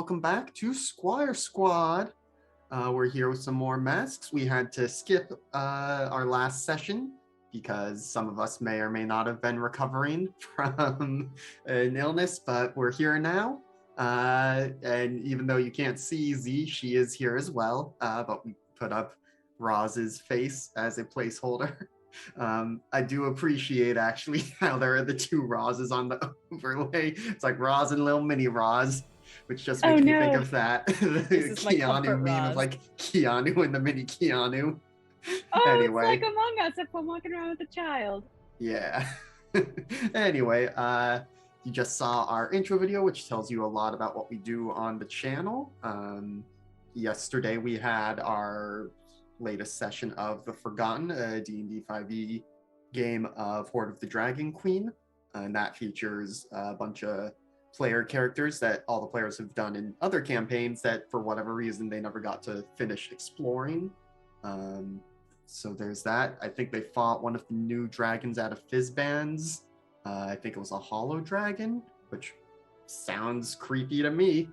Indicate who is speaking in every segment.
Speaker 1: welcome back to Squire Squad. We're here with some more masks. We had to skip our last session because some of us may or may not have been recovering from an illness, but we're here now. And even though you can't see Z, she is here as well, but we put up Roz's face as a placeholder. I do appreciate actually how there are the two Rozes on the overlay. It's like Roz and little mini Roz, which just makes me think of that the Keanu meme of like Keanu and the mini Keanu.
Speaker 2: Oh,
Speaker 1: Anyway.
Speaker 2: It's like Among Us if I'm walking around with a child.
Speaker 1: Yeah. Anyway, you just saw our intro video, which tells you a lot about what we do on the channel. Yesterday we had our latest session of The Forgotten, a D&D 5e game of Horde of the Dragon Queen, and that features a bunch of player characters that all the players have done in other campaigns that for whatever reason they never got to finish exploring. So there's that. I think they fought one of the new dragons out of Fizzbands. I think it was a hollow dragon, which sounds creepy to me.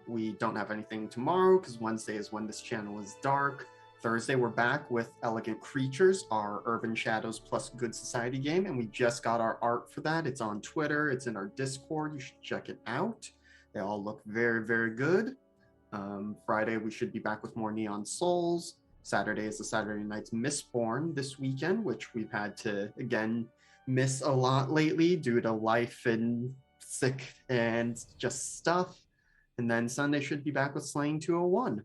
Speaker 1: We don't have anything tomorrow because Wednesday is when this channel is dark. Thursday, we're back with Elegant Creatures, our Urban Shadows plus Good Society game, and we just got our art for that. It's on Twitter. It's in our Discord. You should check it out. They all look very, very good. Friday, we should be back with more Neon Souls. Saturday is the Saturday Night's Mistborn this weekend, which we've had to, again, miss a lot lately due to life and sick and just stuff. And then Sunday should be back with Slaying 201.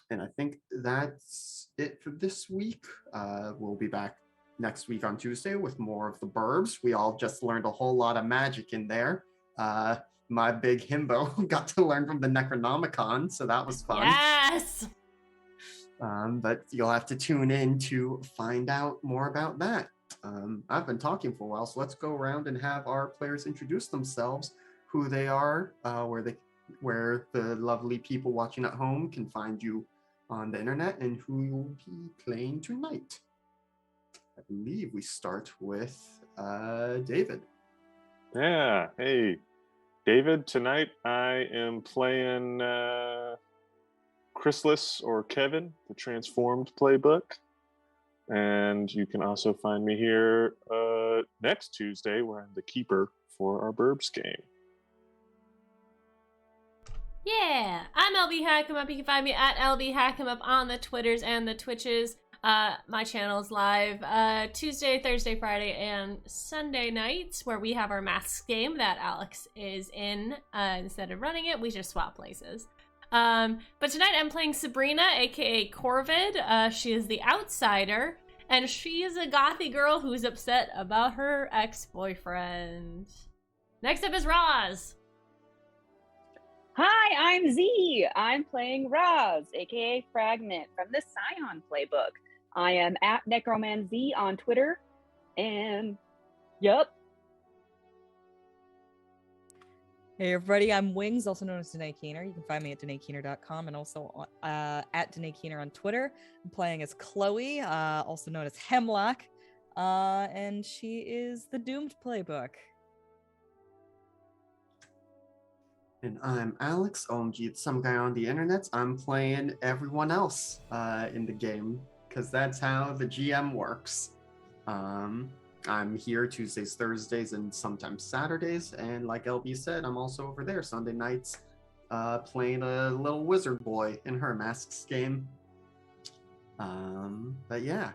Speaker 1: And I think that's it for this week. We'll be back next week on Tuesday with more of the Burbs. We all just learned a whole lot of magic in there. My big himbo got to learn from the Necronomicon, so that was fun.
Speaker 3: Yes!
Speaker 1: But you'll have to tune in to find out more about that. I've been talking for a while, so let's go around and have our players introduce themselves, who they are, where the lovely people watching at home can find you on the internet, and who you'll be playing tonight. I believe we start with David.
Speaker 4: Yeah, hey, David. Tonight I am playing Chrysalis or Kevin, the Transformed playbook. And you can also find me here next Tuesday where I'm the keeper for our Burbs game.
Speaker 3: Yeah, I'm LB Hackemup. You can find me at LB Hackemup on the Twitters and the Twitches. My channel's live Tuesday, Thursday, Friday, and Sunday nights, where we have our masks game that Alex is in. Instead of running it, we just swap places. But tonight I'm playing Subrina, aka Corvid. She is the outsider, and she is a gothy girl who's upset about her ex-boyfriend. Next up is Roz.
Speaker 2: Hi, I'm Z. I'm playing Roz, aka Fragment, from the Scion playbook. I am at NecromanZ on Twitter, and yup.
Speaker 5: Hey everybody, I'm Wings, also known as Danae Keener. You can find me at DanaeKeener.com and also at Danae Keener on Twitter. I'm playing as Chloe, also known as Hemlock, and she is the Doomed playbook.
Speaker 1: And I'm Alex, OMG, it's some guy on the internet. I'm playing everyone else in the game, because that's how the GM works. I'm here Tuesdays, Thursdays, and sometimes Saturdays, and like LB said, I'm also over there Sunday nights playing a little wizard boy in her Masks game. But yeah,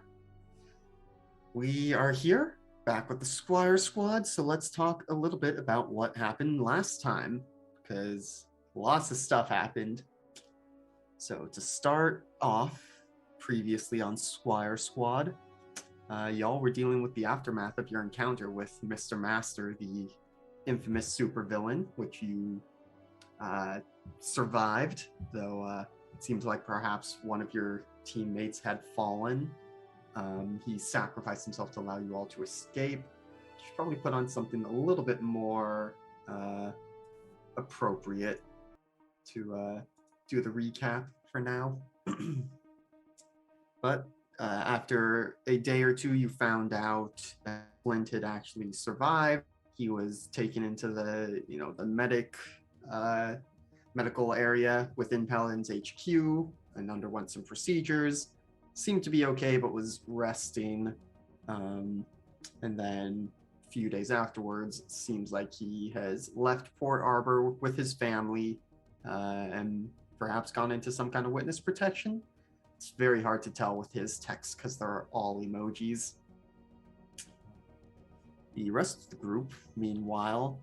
Speaker 1: we are here, back with the Squire Squad, so let's talk a little bit about what happened last time, because lots of stuff happened. So to start off, previously on Squire Squad, y'all were dealing with the aftermath of your encounter with Mr. Master, the infamous supervillain, which you survived, though it seems like perhaps one of your teammates had fallen. He sacrificed himself to allow you all to escape. You should probably put on something a little bit more appropriate to do the recap for now. But after a day or two, you found out that Flint had actually survived he was taken into the the medical area within Paladin's HQ and underwent some procedures. Seemed to be okay, but was resting. And then a few days afterwards, it seems like he has left Port Arbor with his family and perhaps gone into some kind of witness protection. It's very hard to tell with his text because they're all emojis. The rest of the group, meanwhile,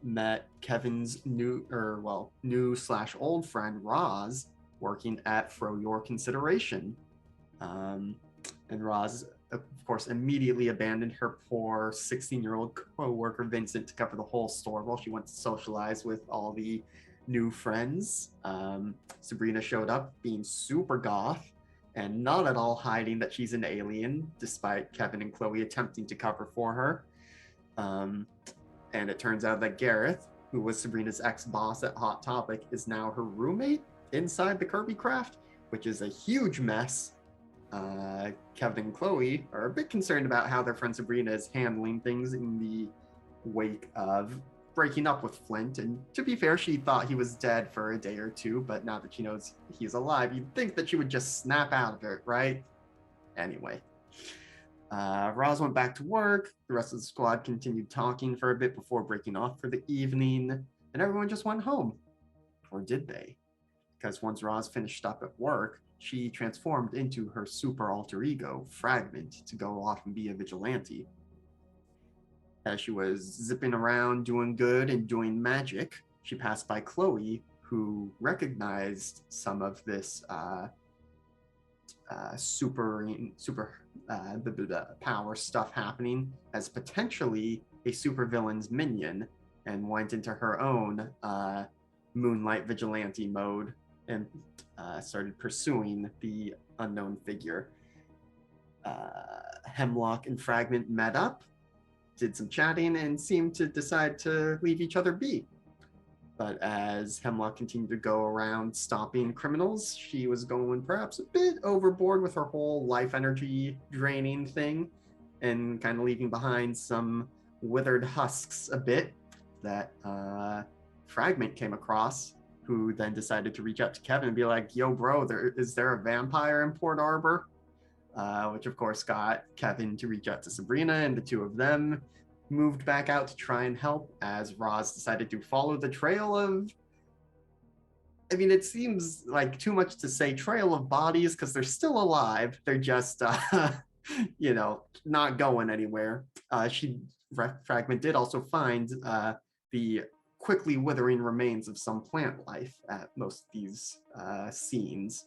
Speaker 1: met Kevin's new/old friend Roz working at For Your Consideration. And Roz, of course, immediately abandoned her poor 16-year-old co-worker Vincent to cover the whole store while she went to socialize with all the new friends. Subrina showed up being super goth and not at all hiding that she's an alien, despite Kevin and Chloe attempting to cover for her. And it turns out that Gareth, who was Sabrina's ex-boss at Hot Topic, is now her roommate inside the Kirby Craft, which is a huge mess. Kevin and Chloe are a bit concerned about how their friend Subrina is handling things in the wake of breaking up with Flint. And to be fair, she thought he was dead for a day or two, but now that she knows he's alive, you'd think that she would just snap out of it, right? Anyway, Roz went back to work. The rest of the squad continued talking for a bit before breaking off for the evening, and everyone just went home. Or did they? Because once Roz finished up at work, she transformed into her super alter ego, Fragment, to go off and be a vigilante. As she was zipping around doing good and doing magic, she passed by Chloe, who recognized some of this super power stuff happening as potentially a supervillain's minion, and went into her own moonlight vigilante mode and started pursuing the unknown figure. Hemlock and Fragment met up, did some chatting, and seemed to decide to leave each other be. But as Hemlock continued to go around stopping criminals, she was going perhaps a bit overboard with her whole life energy draining thing, and kind of leaving behind some withered husks a bit that Fragment came across, who then decided to reach out to Kevin and be like, yo, bro, is there a vampire in Port Arbor? Which of course got Kevin to reach out to Subrina, and the two of them moved back out to try and help, as Roz decided to follow the trail of, I mean, it seems like too much to say trail of bodies because they're still alive. They're just, not going anywhere. Fragment did also find the quickly withering remains of some plant life at most of these scenes.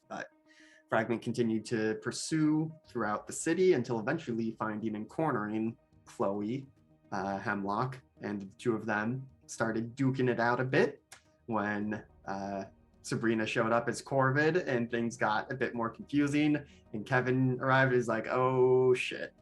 Speaker 1: But Fragment continued to pursue throughout the city until eventually finding and cornering Chloe, Hemlock, and the two of them started duking it out a bit when Subrina showed up as Corvid, and things got a bit more confusing, and Kevin arrived and is like, oh shit.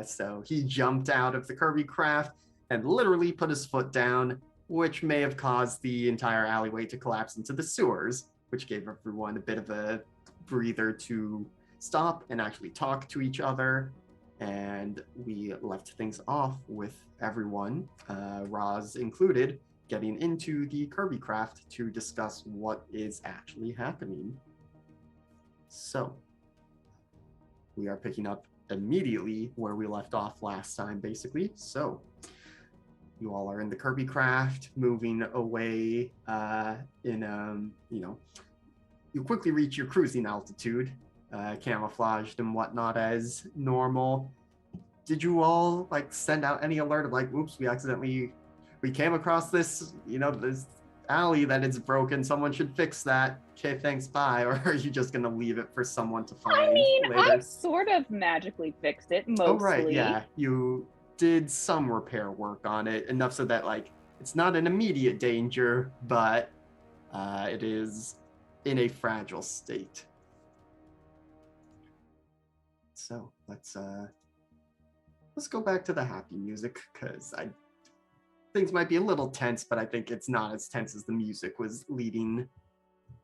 Speaker 1: So he jumped out of the Kirby Craft and literally put his foot down, which may have caused the entire alleyway to collapse into the sewers, which gave everyone a bit of a breather to stop and actually talk to each other. And we left things off with everyone, Roz included, getting into the Kirby Craft to discuss what is actually happening. So we are picking up immediately where we left off last time, basically. So you all are in the Kirby Craft, moving away you quickly reach your cruising altitude, camouflaged and whatnot as normal. Did you all send out any alert of oops, we came across this, this alley that it's broken, someone should fix that. Okay, thanks, bye. Or are you just gonna leave it for someone to find
Speaker 2: I mean,
Speaker 1: later?
Speaker 2: I've sort of magically fixed it, mostly.
Speaker 1: Oh, right, yeah. You did some repair work on it, enough so that it's not an immediate danger, but it is in a fragile state. So let's go back to the happy music, because things might be a little tense, but I think it's not as tense as the music was leading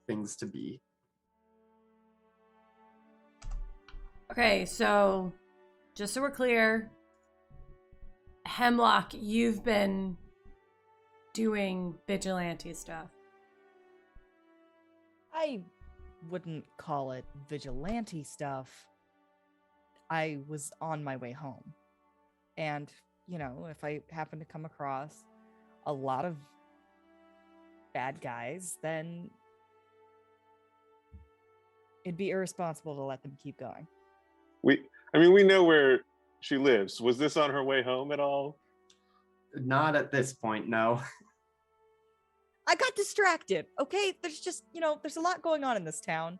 Speaker 1: things to be.
Speaker 3: Okay, so just so we're clear, Hemlock, you've been doing vigilante stuff.
Speaker 5: I wouldn't call it vigilante stuff. I was on my way home. And, you know, if I happen to come across a lot of bad guys, then it'd be irresponsible to let them keep going.
Speaker 4: We know where she lives. Was this on her way home at all?
Speaker 1: Not at this point, no.
Speaker 5: I got distracted, okay? There's just, there's a lot going on in this town.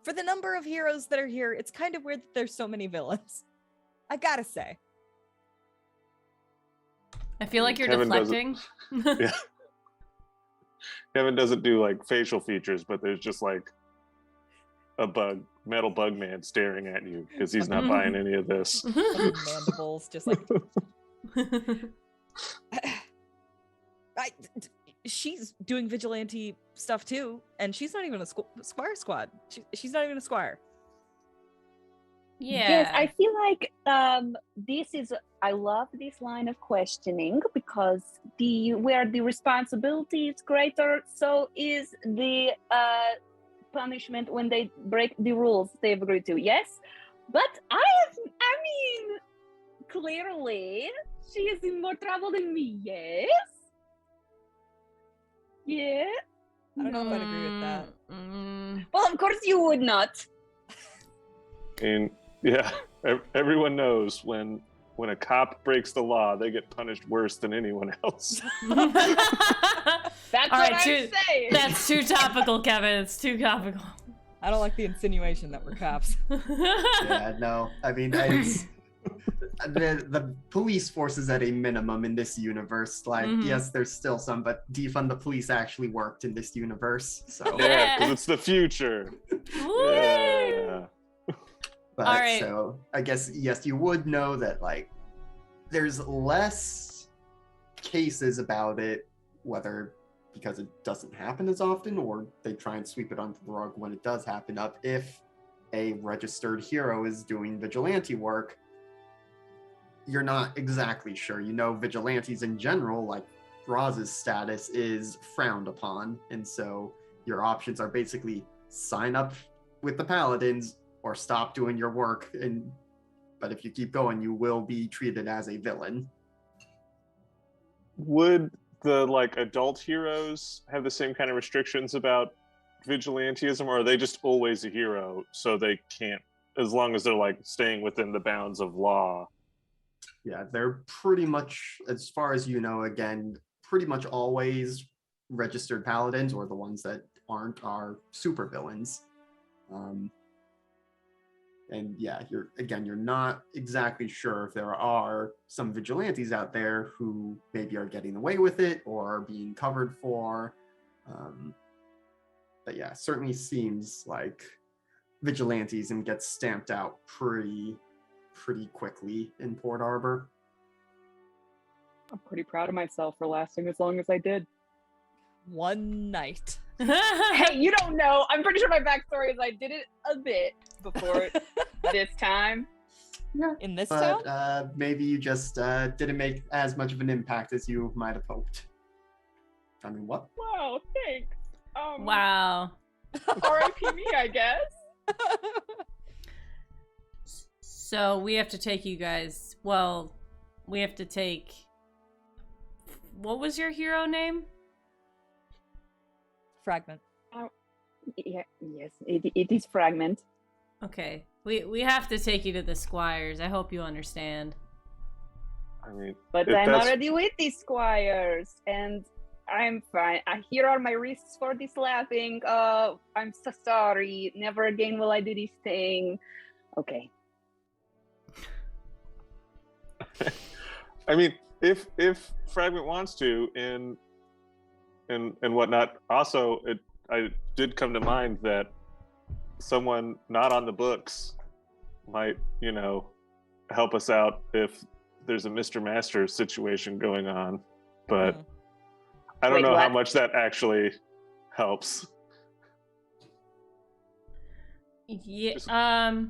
Speaker 5: For the number of heroes that are here, it's kind of weird that there's so many villains. I gotta say.
Speaker 3: I feel like you're
Speaker 4: Kevin
Speaker 3: deflecting.
Speaker 4: Yeah. Kevin doesn't do like facial features, but there's just like a metal bug man staring at you because he's not buying any of this.
Speaker 5: Mandibles, just like... she's doing vigilante stuff too, and she's not even a Squire squad. She's not even a Squire.
Speaker 3: Yeah.
Speaker 2: Yes, I feel like I love this line of questioning because where the responsibility is greater, so is the punishment when they break the rules they've agreed to. Yes, but I mean, clearly she is in more trouble than me. Yes. Yeah.
Speaker 5: I don't know if I'd agree with that.
Speaker 2: Well, of course you would not.
Speaker 4: And yeah, everyone knows when a cop breaks the law, they get punished worse than anyone else.
Speaker 2: That's
Speaker 3: All
Speaker 2: what
Speaker 3: right,
Speaker 2: I'm saying.
Speaker 3: That's too topical, Kevin. It's too topical.
Speaker 5: I don't like the insinuation that we're cops.
Speaker 1: Yeah, no. I mean, it's, the police force is at a minimum in this universe. Like, yes, there's still some, but defund the police actually worked in this universe. So
Speaker 4: Yeah, because it's the future. Yeah.
Speaker 1: But
Speaker 3: All right.
Speaker 1: So I guess, yes, you would know that, like, there's less cases about it, whether because it doesn't happen as often or they try and sweep it under the rug when it does happen up. If a registered hero is doing vigilante work, you're not exactly sure. You know, vigilantes in general, like Roz's status, is frowned upon. And so your options are basically sign up with the paladins or stop doing your work. But if you keep going, you will be treated as a villain.
Speaker 4: Would the like adult heroes have the same kind of restrictions about vigilantism, or are they just always a hero so they can't, as long as they're like staying within the bounds of law?
Speaker 1: Yeah, they're pretty much, as far as you know, again, pretty much always registered paladins, or the ones that aren't are super villains. And yeah, you're not exactly sure if there are some vigilantes out there who maybe are getting away with it or are being covered for. But yeah, certainly seems like vigilantism gets stamped out pretty quickly in Port Arbor.
Speaker 2: I'm pretty proud of myself for lasting as long as I did.
Speaker 5: One night.
Speaker 2: Hey, you don't know. I'm pretty sure my backstory is I did it a bit before this time.
Speaker 1: Yeah,
Speaker 5: In this
Speaker 1: but
Speaker 5: town?
Speaker 1: maybe you just didn't make as much of an impact as you might have hoped. I mean, what?
Speaker 2: Wow, thanks.
Speaker 3: Wow.
Speaker 2: R.I.P. me, I guess.
Speaker 3: So we have to take you guys. Well, we have to take. What was your hero name?
Speaker 5: Fragment.
Speaker 2: Yeah, yes, it is Fragment.
Speaker 3: Okay. We have to take you to the Squires. I hope you understand.
Speaker 4: I mean,
Speaker 2: But
Speaker 4: if
Speaker 2: I'm
Speaker 4: that's-
Speaker 2: already with these Squires, and I'm fine. Here are my wrists for this slapping. I'm so sorry. Never again will I do this thing. Okay.
Speaker 4: I mean, if Fragment wants to, and whatnot. Also, I did come to mind that someone not on the books might, help us out if there's a Mr. Master situation going on. But I don't
Speaker 2: Wait,
Speaker 4: know how
Speaker 2: what?
Speaker 4: much that actually helps.
Speaker 3: Yeah.
Speaker 4: Just-
Speaker 3: I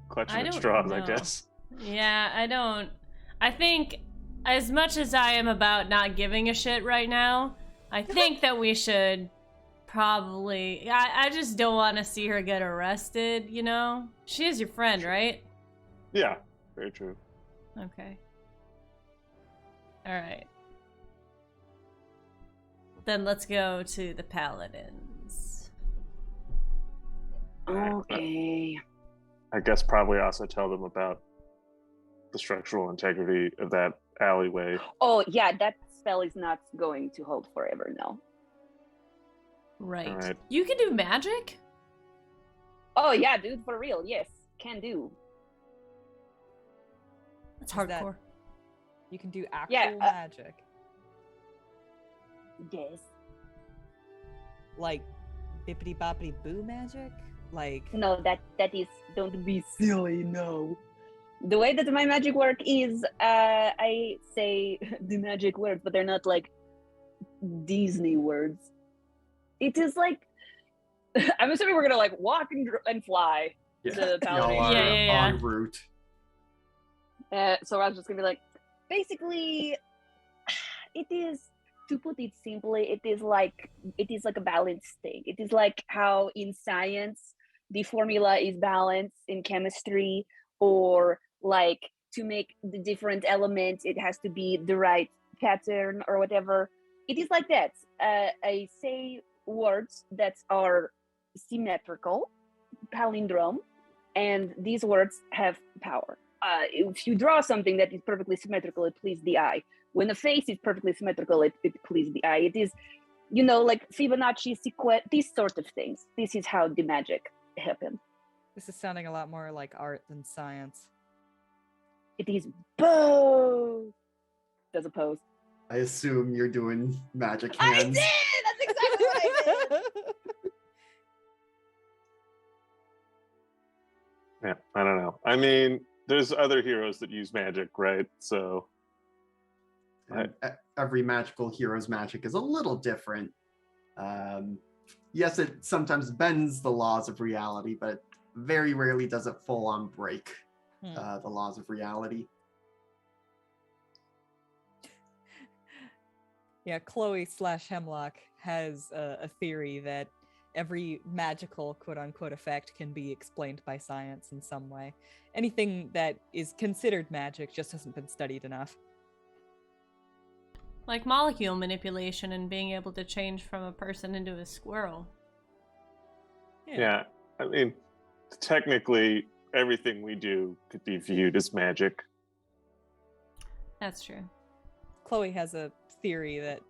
Speaker 4: Clutching at
Speaker 3: don't
Speaker 4: straws, I
Speaker 3: know.
Speaker 4: guess.
Speaker 3: Yeah, I don't. I think as much as I am about not giving a shit right now, I think that we should probably... I just don't want to see her get arrested, you know? She is your friend, right?
Speaker 4: Yeah, very true.
Speaker 3: Okay. Alright. Then let's go to the Paladins.
Speaker 2: Okay.
Speaker 4: I guess probably also tell them about the structural integrity of that alleyway.
Speaker 2: Oh, yeah, that spell is not going to hold forever, no.
Speaker 3: Right.
Speaker 4: Alright.
Speaker 3: You can do magic?
Speaker 2: Oh, yeah, dude, for real, yes. Can do.
Speaker 3: That's
Speaker 5: Is that-
Speaker 3: hardcore.
Speaker 5: You can do actual
Speaker 2: Yeah,
Speaker 5: magic.
Speaker 2: Yes.
Speaker 5: Like bippity boppity boo magic? Like
Speaker 2: No, that is, don't be silly, no. The way that my magic work is, I say the magic words, but they're not like Disney words. It is like, I'm assuming we're gonna like walk and fly. The paladin.
Speaker 1: Y'all are
Speaker 3: Yeah.
Speaker 1: en route.
Speaker 2: So I was just gonna be like, basically, it is, to put it simply, it is like a balanced thing. It is like how in science the formula is balanced in chemistry, or like to make the different elements, it has to be the right pattern or whatever. It is like that. I say words that are symmetrical, palindrome, and these words have power. If you draw something that is perfectly symmetrical, it pleases the eye. When a face is perfectly symmetrical, it pleases the eye. It is, you know, like Fibonacci sequence, these sort of things. This is how the magic happens.
Speaker 5: this is sounding a lot more like art than science.
Speaker 2: It is both. As opposed.
Speaker 1: I assume you're doing magic
Speaker 2: I
Speaker 1: hands.
Speaker 2: did! That's exactly what I did!
Speaker 4: Yeah, I don't know. I mean, there's other heroes that use magic, right? So
Speaker 1: And every magical hero's magic is a little different. Yes, it sometimes bends the laws of reality, but very rarely does it full on break the laws of reality.
Speaker 5: Yeah, Chloe / Hemlock has a theory that every magical quote-unquote effect can be explained by science in some way. Anything that is considered magic just hasn't been studied enough.
Speaker 3: Like molecule manipulation and being able to change from a person into a squirrel.
Speaker 4: yeah, I mean, technically, everything we do could be viewed as magic.
Speaker 3: That's true.
Speaker 5: Chloe has a theory that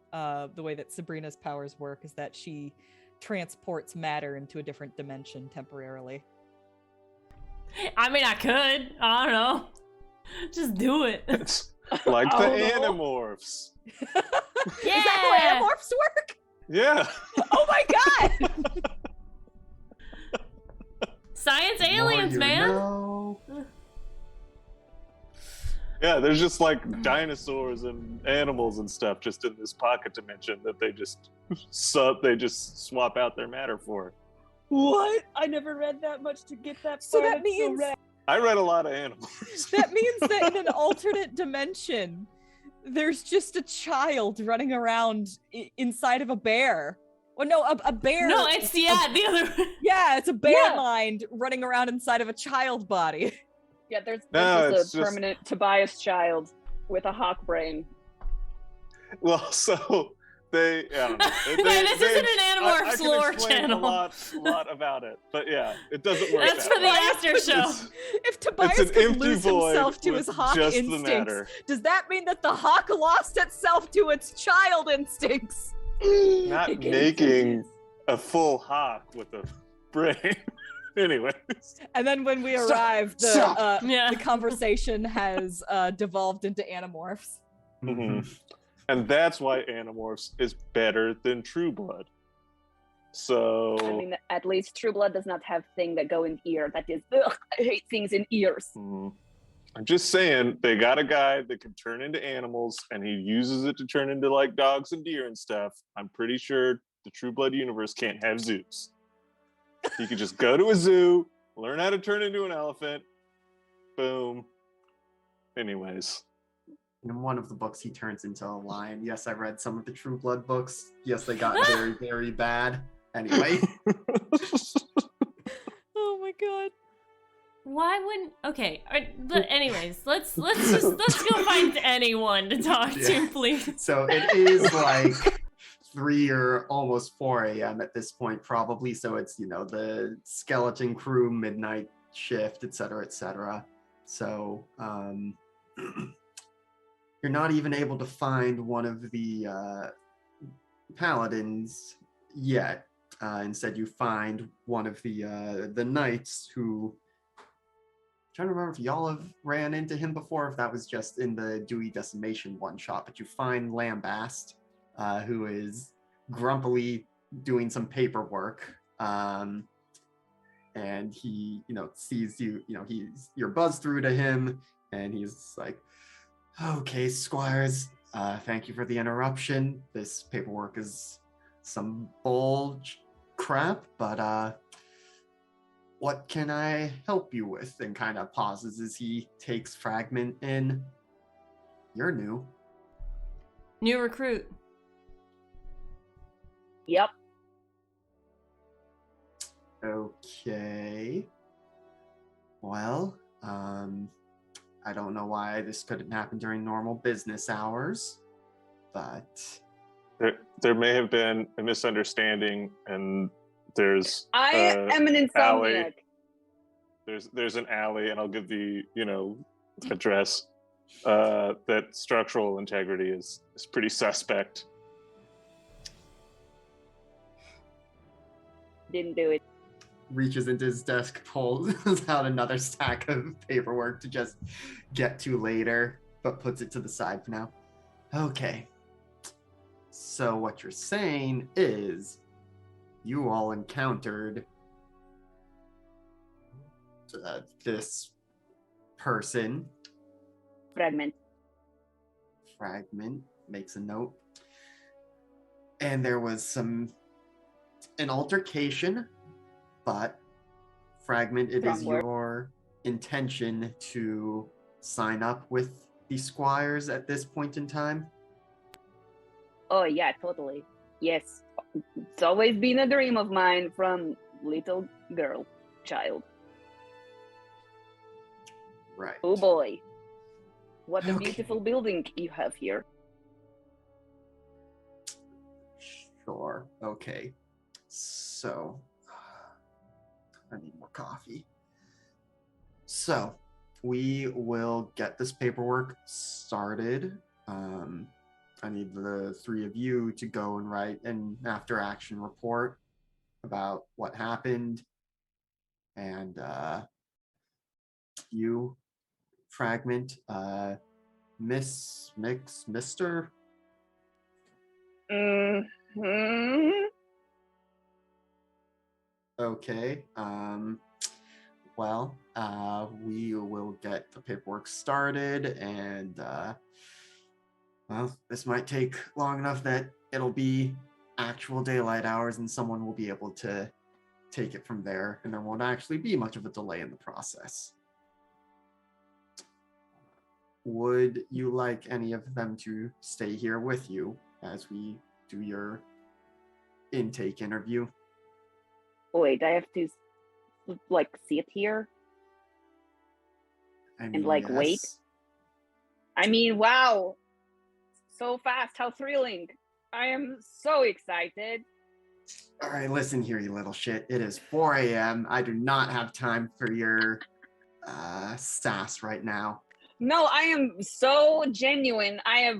Speaker 5: the way that Subrina's powers work is that she transports matter into a different dimension temporarily.
Speaker 3: I mean, I could. I don't know. Just do it.
Speaker 4: It's like the
Speaker 2: Oh, no.
Speaker 4: Animorphs.
Speaker 3: Yeah.
Speaker 5: Is that how amorphs work?
Speaker 4: Yeah.
Speaker 5: Oh my god!
Speaker 3: Science
Speaker 1: More
Speaker 3: aliens,
Speaker 1: you
Speaker 3: man.
Speaker 1: know.
Speaker 4: Yeah, there's just like dinosaurs and animals and stuff just in this pocket dimension that they just swap out their matter for.
Speaker 2: What? I never read that much to get that
Speaker 5: So
Speaker 2: far.
Speaker 5: that
Speaker 2: That's so
Speaker 5: means
Speaker 2: rad.
Speaker 4: I read a lot of animals.
Speaker 5: that means that in an alternate dimension, there's just a child running around inside of a bear. Well, no, a bear.
Speaker 3: No, it's the other.
Speaker 5: Yeah, it's a bear
Speaker 2: Yeah.
Speaker 5: mind running around inside of a child body.
Speaker 2: Yeah, there's
Speaker 4: No,
Speaker 2: just
Speaker 4: it's
Speaker 2: a
Speaker 4: just-
Speaker 2: permanent Tobias child with a hawk brain.
Speaker 4: Well, so they, I don't know.
Speaker 3: This isn't an Animorphs
Speaker 4: I can
Speaker 3: lore
Speaker 4: explain
Speaker 3: channel.
Speaker 4: a lot about it, but yeah, it doesn't work.
Speaker 3: That's
Speaker 4: that
Speaker 3: for the
Speaker 4: way.
Speaker 3: after show.
Speaker 4: It's-
Speaker 5: If Tobias
Speaker 4: It's an
Speaker 5: could
Speaker 4: empty
Speaker 5: lose
Speaker 4: void
Speaker 5: himself to
Speaker 4: with
Speaker 5: his hawk
Speaker 4: just the
Speaker 5: instincts,
Speaker 4: matter.
Speaker 5: does that mean that the hawk lost itself to its child instincts?
Speaker 4: Not
Speaker 2: It gets
Speaker 4: making
Speaker 2: sentience.
Speaker 4: a full hawk with a brain. Anyways,
Speaker 5: And then when we
Speaker 1: Stop.
Speaker 5: arrive,
Speaker 1: Stop.
Speaker 3: Yeah.
Speaker 5: the conversation has devolved into Animorphs.
Speaker 4: Mhm. And that's why Animorphs is better than True Blood. So
Speaker 2: I mean, at least True Blood does not have things that go in ear. That is, ugh, I hate things in ears.
Speaker 4: I'm just saying they got a guy that can turn into animals and he uses it to turn into like dogs and deer and stuff. I'm pretty sure the True Blood universe can't have zoos. You could just go to a zoo, learn how to turn into an elephant, boom. Anyways,
Speaker 1: In one of the books, he turns into a lion. Yes, I read some of the True Blood books. Yes, they got very, very bad. Anyway.
Speaker 5: Oh my god.
Speaker 3: Why wouldn't? Okay. But anyways, let's go find anyone to talk to, please.
Speaker 1: So it is like 3 or almost 4 a.m. at this point, probably. So it's, the skeleton crew, midnight shift, etc., etc. So you're not even able to find one of the paladins yet. Instead, you find one of the knights who. I'm trying to remember if y'all have ran into him before, if that was just in the Dewey Decimation one-shot, but you find Lambast, who is grumpily doing some paperwork, and he, sees you, you're buzzed through to him, and he's like, okay, Squires, thank you for the interruption. This paperwork is some bull crap, but, what can I help you with? And kind of pauses as he takes Fragment in. You're new.
Speaker 3: New recruit.
Speaker 2: Yep.
Speaker 1: Okay. Well, I don't know why this couldn't happen during normal business hours, but...
Speaker 4: There may have been a misunderstanding, and there's
Speaker 2: I am an insomniac.
Speaker 4: alley. There's an alley, and I'll give the address. That structural integrity is pretty suspect.
Speaker 2: Didn't do it.
Speaker 1: Reaches into his desk, pulls out another stack of paperwork to just get to later, but puts it to the side for now. Okay. So what you're saying is you all encountered this person.
Speaker 2: Fragment
Speaker 1: makes a note. And there was an altercation, but Fragment, it is your intention to sign up with the Squires at this point in time?
Speaker 2: Oh yeah, totally. Yes. It's always been a dream of mine from little child.
Speaker 1: Right.
Speaker 2: Oh boy. What a
Speaker 1: Okay.
Speaker 2: beautiful building you have here.
Speaker 1: Sure. Okay. So, I need more coffee. So, we will get this paperwork started. I need the 3 of you to go and write an after-action report about what happened. And you, Fragment, Mr.
Speaker 2: Mm-hmm.
Speaker 1: Okay. Well, we will get the paperwork started, and well, this might take long enough that it'll be actual daylight hours, and someone will be able to take it from there, and there won't actually be much of a delay in the process. Would you like any of them to stay here with you as we do your intake interview?
Speaker 2: Wait, I have to sit here and wait. I mean, wow, so fast! How thrilling! I am so excited.
Speaker 1: All right, listen here, you little shit. It is 4 a.m. I do not have time for your sass right now.
Speaker 2: No, I am so genuine. I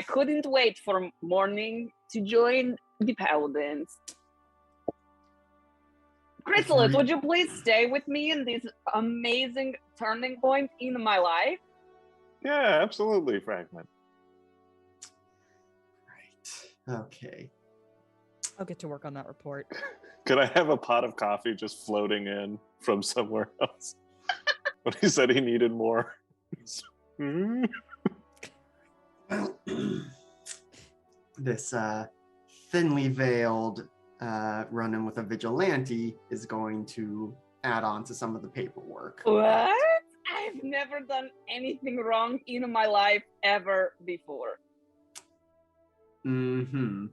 Speaker 2: couldn't wait for morning to join the Paladins. Chrysalis, would you please stay with me in this amazing turning point in my life?
Speaker 4: Yeah, absolutely, Fragment.
Speaker 1: Right. Okay.
Speaker 5: I'll get to work on that report.
Speaker 4: Could I have a pot of coffee just floating in from somewhere else? When he said he needed more.
Speaker 1: Well, this thinly veiled run-in with a vigilante is going to add on to some of the paperwork.
Speaker 2: What? I've never done anything wrong in my life ever before.
Speaker 1: Mm-hmm.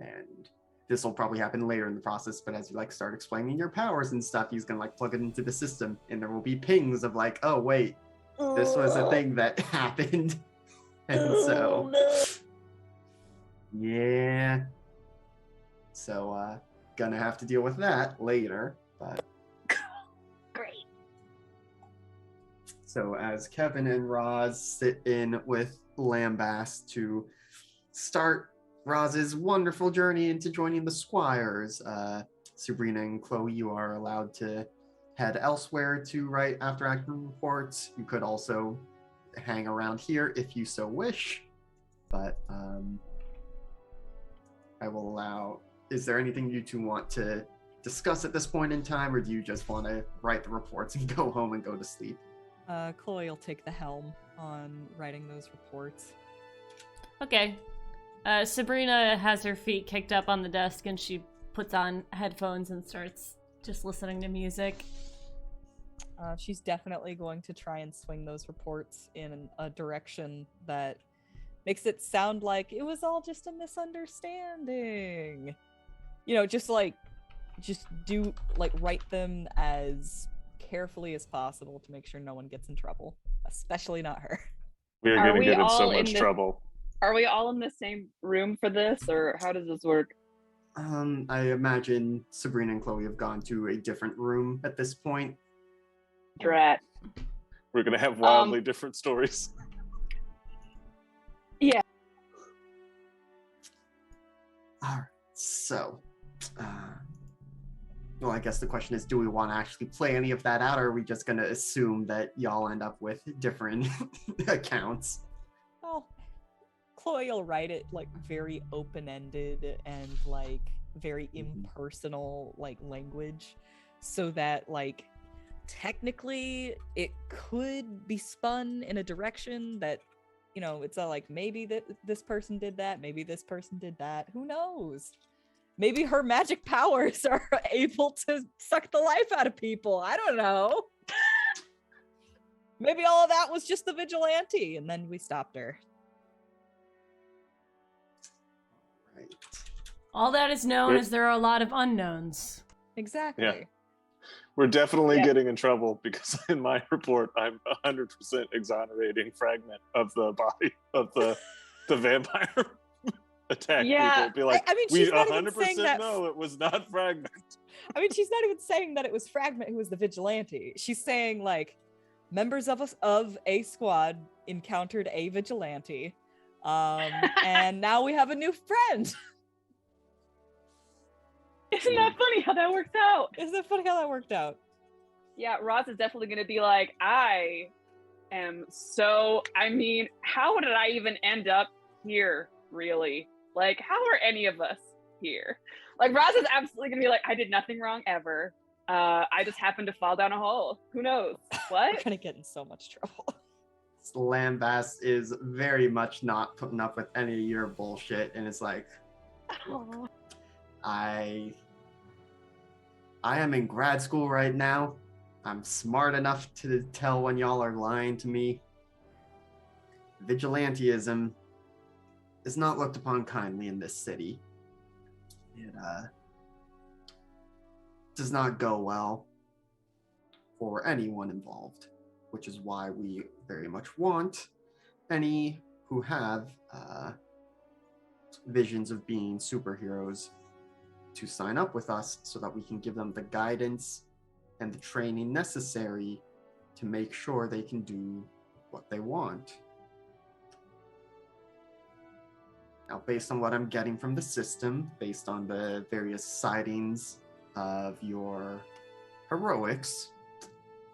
Speaker 1: And this will probably happen later in the process, but as you like start explaining your powers and stuff, he's gonna like plug it into the system, and there will be pings of like, oh wait, this was a thing that happened. And so yeah. So gonna have to deal with that later, but
Speaker 2: Great.
Speaker 1: so as Kevin and Roz sit in with Lambast to start Roz's wonderful journey into joining the Squires, Subrina and Chloe, you are allowed to head elsewhere to write after-action reports. You could also hang around here if you so wish, but I will allow... Is there anything you two want to discuss at this point in time, or do you just want to write the reports and go home and go to sleep?
Speaker 5: Chloe will take the helm on writing those reports.
Speaker 3: Okay. Sabrina has her feet kicked up on the desk and she puts on headphones and starts just listening to music.
Speaker 5: She's definitely going to try and swing those reports in a direction that makes it sound like it was all just a misunderstanding. You know, just write them as carefully as possible to make sure no one gets in trouble, especially not her.
Speaker 4: We are
Speaker 2: Are
Speaker 4: going to
Speaker 2: we
Speaker 4: get in so
Speaker 2: all in
Speaker 4: much
Speaker 2: the-
Speaker 4: trouble.
Speaker 2: Are we all in the same room for this, or how does this work?
Speaker 1: I imagine Sabrina and Chloe have gone to a different room at this point.
Speaker 2: Drat.
Speaker 4: We're going to have wildly different stories.
Speaker 2: Yeah.
Speaker 1: All right, so, well, I guess the question is, do we want to actually play any of that out, or are we just going to assume that y'all end up with different accounts?
Speaker 5: Well, Chloe will write it like very open-ended and like very impersonal like language, so that like technically it could be spun in a direction that, you know, it's like maybe that this person did that, maybe this person did that, who knows? Maybe her magic powers are able to suck the life out of people. I don't know. Maybe all of that was just the vigilante and then we stopped her.
Speaker 1: Right.
Speaker 3: All that is known is there are a lot of unknowns.
Speaker 5: Exactly.
Speaker 4: Yeah. We're definitely
Speaker 2: Yeah.
Speaker 4: getting in trouble because in my report, I'm 100% exonerating Fragment of the body of the vampire attack
Speaker 2: Yeah,
Speaker 4: people. Be like,
Speaker 5: I mean,
Speaker 4: we
Speaker 5: she's not even saying
Speaker 4: 100%
Speaker 5: that-
Speaker 4: know it was not Fragment.
Speaker 5: I mean, she's not even saying that it was Fragment who was the vigilante. She's saying like members of a squad encountered a vigilante, and now we have a new friend.
Speaker 2: Isn't that funny how that works out?
Speaker 5: Isn't it funny how that worked out?
Speaker 2: Yeah, Roz is definitely going to be like, I mean, how did I even end up here, really? Like, how are any of us here? Like, Roz is absolutely going to be like, I did nothing wrong ever. I just happened to fall down a hole. Who knows?
Speaker 5: We're
Speaker 2: What?
Speaker 5: gonna get in so much trouble.
Speaker 1: Lambast is very much not putting up with any of your bullshit, and it's like,
Speaker 2: Oh.
Speaker 1: I am in grad school right now. I'm smart enough to tell when y'all are lying to me. Vigilantism is not looked upon kindly in this city. It does not go well for anyone involved, which is why we very much want any who have visions of being superheroes to sign up with us so that we can give them the guidance and the training necessary to make sure they can do what they want. Now, based on what I'm getting from the system, based on the various sightings of your heroics,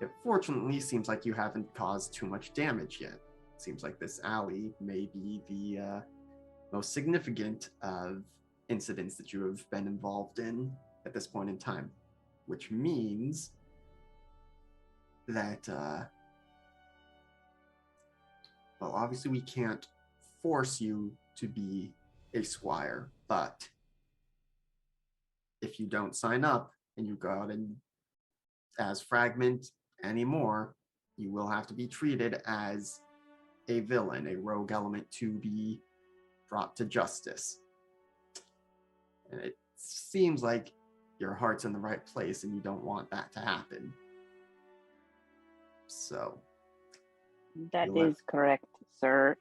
Speaker 1: it fortunately seems like you haven't caused too much damage yet. It seems like this alley may be the most significant of incidents that you have been involved in at this point in time, which means that, well, obviously we can't force you to be a squire, but if you don't sign up and you go out and as Fragment anymore, you will have to be treated as a villain, a rogue element to be brought to justice. And it seems like your heart's in the right place and you don't want that to happen. So.
Speaker 2: That is correct, sir.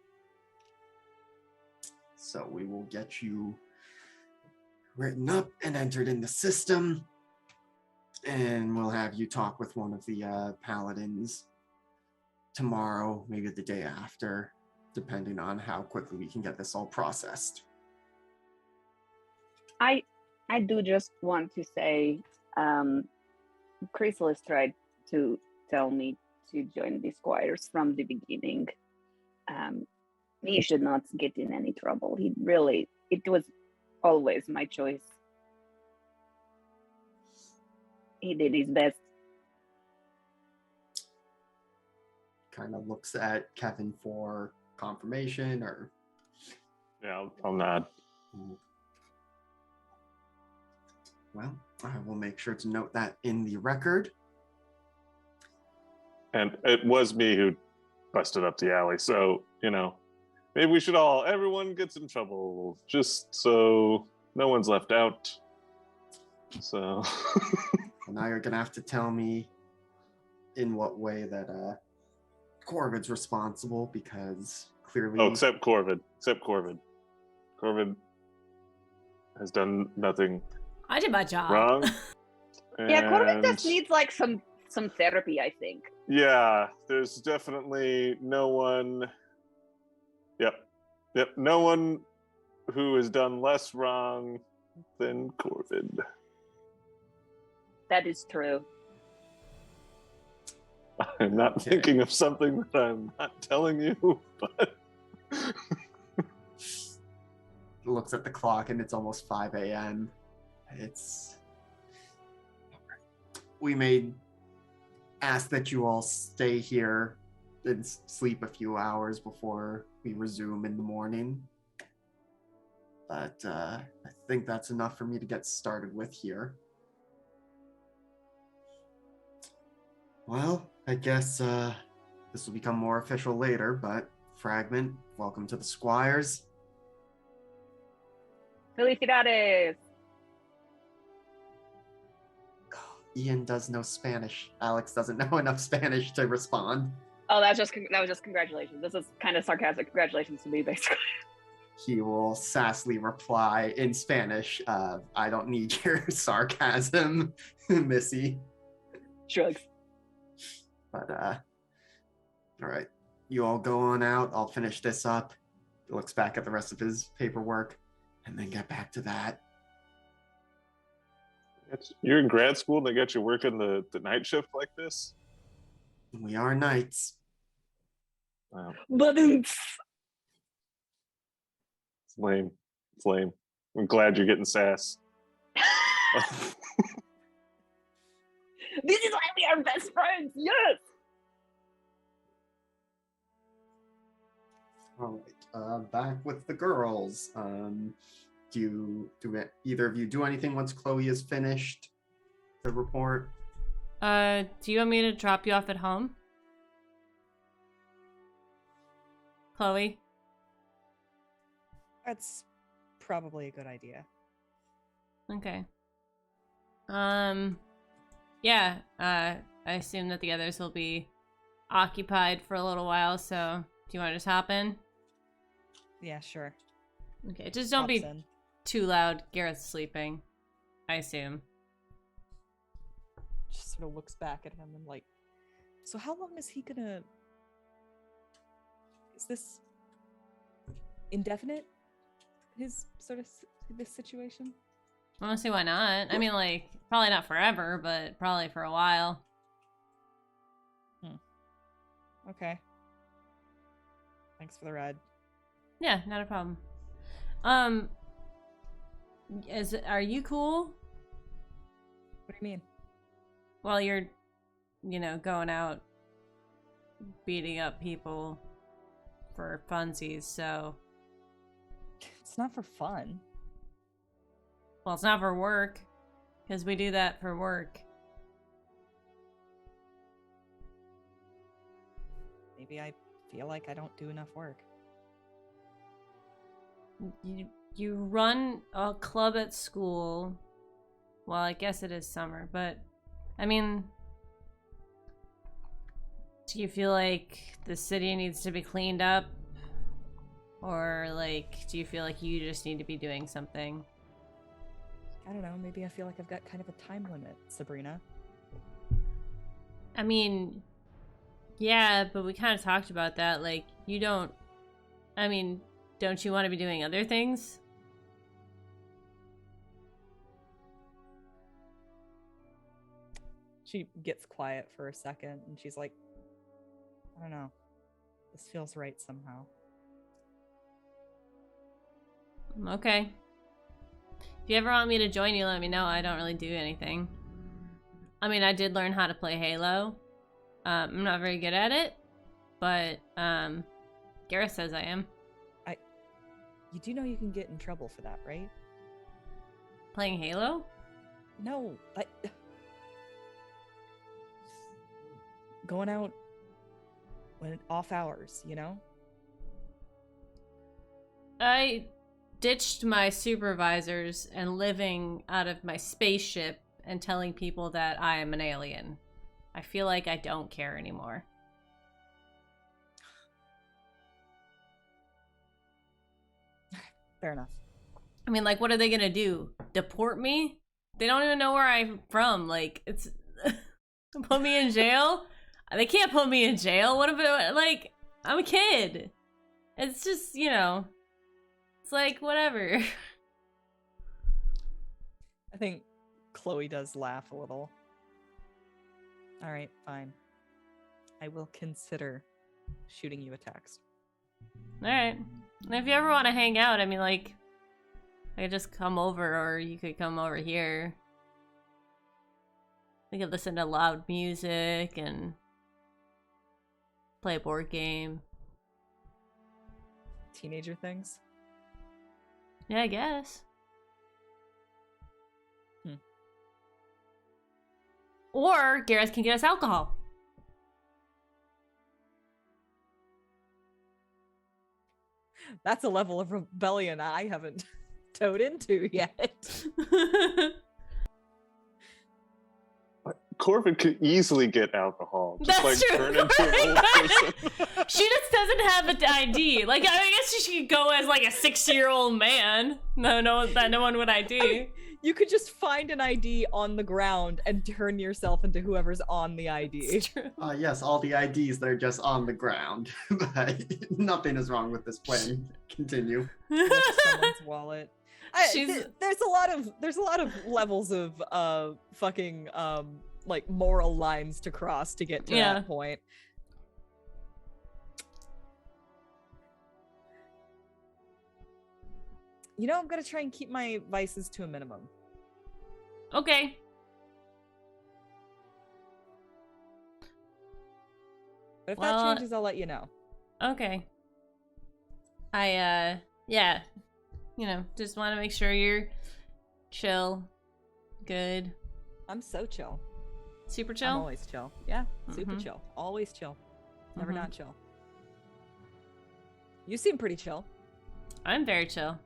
Speaker 1: So we will get you written up and entered in the system. And we'll have you talk with one of the paladins tomorrow, maybe the day after, depending on how quickly we can get this all processed.
Speaker 2: I do just want to say, Chrysalis tried to tell me to join the Squires from the beginning. He should not get in any trouble. It was always my choice. He did his best.
Speaker 1: Kind of looks at Kevin for confirmation, or
Speaker 4: Yeah, I'll nod.
Speaker 1: Well, I will make sure to note that in the record.
Speaker 4: And it was me who busted up the alley, so, maybe we should everyone gets in trouble, just so no one's left out. So.
Speaker 1: Well, now you're going to have to tell me in what way that Corvid's responsible, because clearly...
Speaker 4: Oh, except Corvid. Corvid has done nothing
Speaker 3: I did my job.
Speaker 4: wrong.
Speaker 2: Yeah, Corvid just
Speaker 4: and-
Speaker 2: needs like some therapy, I think.
Speaker 4: Yeah, there's definitely no one. Yep, no one who has done less wrong than Corvid.
Speaker 2: That is true.
Speaker 4: I'm not
Speaker 1: Okay.
Speaker 4: thinking of something that I'm not telling you, but
Speaker 1: looks at the clock and it's almost 5 a.m. We may ask that you all stay here and sleep a few hours before we resume in the morning. But I think that's enough for me to get started with here. Well, I guess this will become more official later, but Fragment, welcome to the Squires.
Speaker 2: Felicidades!
Speaker 1: Ian does know Spanish. Alex doesn't know enough Spanish to respond.
Speaker 2: Oh, that was just congratulations. This is kind of sarcastic. Congratulations to me, basically.
Speaker 1: He will sassily reply in Spanish, I don't need your sarcasm, Missy.
Speaker 2: Shrugs.
Speaker 1: But, all right. You all go on out. I'll finish this up. He looks back at the rest of his paperwork and then get back to that.
Speaker 4: you're in grad school and they got you working the night shift like this?
Speaker 1: We are knights.
Speaker 4: Wow,
Speaker 2: But
Speaker 4: it's lame. It's lame. I'm glad you're getting sass.
Speaker 2: this is why we are best friends. Yes.
Speaker 1: All right. Back with the girls. Do either of you do anything once Chloe is finished the report?
Speaker 3: Do you want me to drop you off at home? Chloe?
Speaker 5: That's probably a good idea.
Speaker 3: Okay. Yeah, I assume that the others will be occupied for a little while, so do you want to just hop in?
Speaker 5: Yeah, sure.
Speaker 3: Okay, just don't be
Speaker 5: Hops in.
Speaker 3: too loud. Garrett's sleeping, I assume.
Speaker 5: Just sort of looks back at him and like, so how long is he gonna? Is this indefinite? His sort of this situation?
Speaker 3: Honestly, why not? I mean, like, probably not forever, but probably for a while.
Speaker 5: Okay. Thanks for the ride.
Speaker 3: Yeah, not a problem. Are you cool?
Speaker 5: What do you mean?
Speaker 3: While you're, going out beating up people for funsies, so...
Speaker 5: It's not for fun.
Speaker 3: Well, it's not for work, because we do that for work.
Speaker 5: maybe I feel like I don't do enough work.
Speaker 3: You run a club at school. Well, I guess it is summer, but I mean, do you feel like the city needs to be cleaned up? Or like, do you feel like you just need to be doing something?
Speaker 5: I don't know, maybe I feel like I've got kind of a time limit, Subrina.
Speaker 3: I mean, yeah, but we kind of talked about that. Like, you don't, I mean, don't you want to be doing other things?
Speaker 5: She gets quiet for a second and she's like, I don't know. This feels right somehow.
Speaker 3: Okay. If you ever want me to join you, let me know. I don't really do anything. I mean, I did learn how to play Halo. I'm not very good at it, but Gareth says I am.
Speaker 5: You do know you can get in trouble for that, right?
Speaker 3: Playing Halo?
Speaker 5: No, going out when off hours, you know?
Speaker 3: I ditched my supervisors and living out of my spaceship and telling people that I am an alien. I feel like I don't care anymore.
Speaker 5: Fair enough.
Speaker 3: I mean, like, what are they gonna do? Deport me? They don't even know where I'm from. Like, it's... put me in jail? They can't put me in jail. What about, like, I'm a kid. It's just, you know... It's like, whatever.
Speaker 5: I think Chloe does laugh a little. All right, fine. I will consider shooting you a text.
Speaker 3: Alright. And if you ever want to hang out, I mean, like, I could just come over, or you could come over here. We could listen to loud music and play a board game.
Speaker 5: Teenager things?
Speaker 3: Yeah, I guess. Or Gareth can get us alcohol.
Speaker 5: That's a level of rebellion I haven't towed into yet.
Speaker 4: Corbin could easily get alcohol. Just
Speaker 3: That's
Speaker 4: like
Speaker 3: true.
Speaker 4: turn into an old person.
Speaker 3: She just doesn't have an ID. Like, I guess she could go as like a 60-year-old man. That no one would ID.
Speaker 5: I mean, you could just find an ID on the ground and turn yourself into whoever's on the ID.
Speaker 3: It's true.
Speaker 1: Yes, all the IDs, they're just on the ground. But nothing is wrong with this plan. Continue.
Speaker 5: Someone's wallet. There's a lot of levels of fucking like moral lines to cross to get to that point. You know, I'm gonna try and keep my vices to a minimum.
Speaker 3: Okay.
Speaker 5: But if that changes, I'll let you know.
Speaker 3: Okay. Yeah, you know, just want to make sure you're chill, good.
Speaker 5: I'm so chill.
Speaker 3: Super chill?
Speaker 5: I'm always chill. Yeah, super chill. Always chill. Never not chill. You seem pretty chill.
Speaker 3: I'm very chill.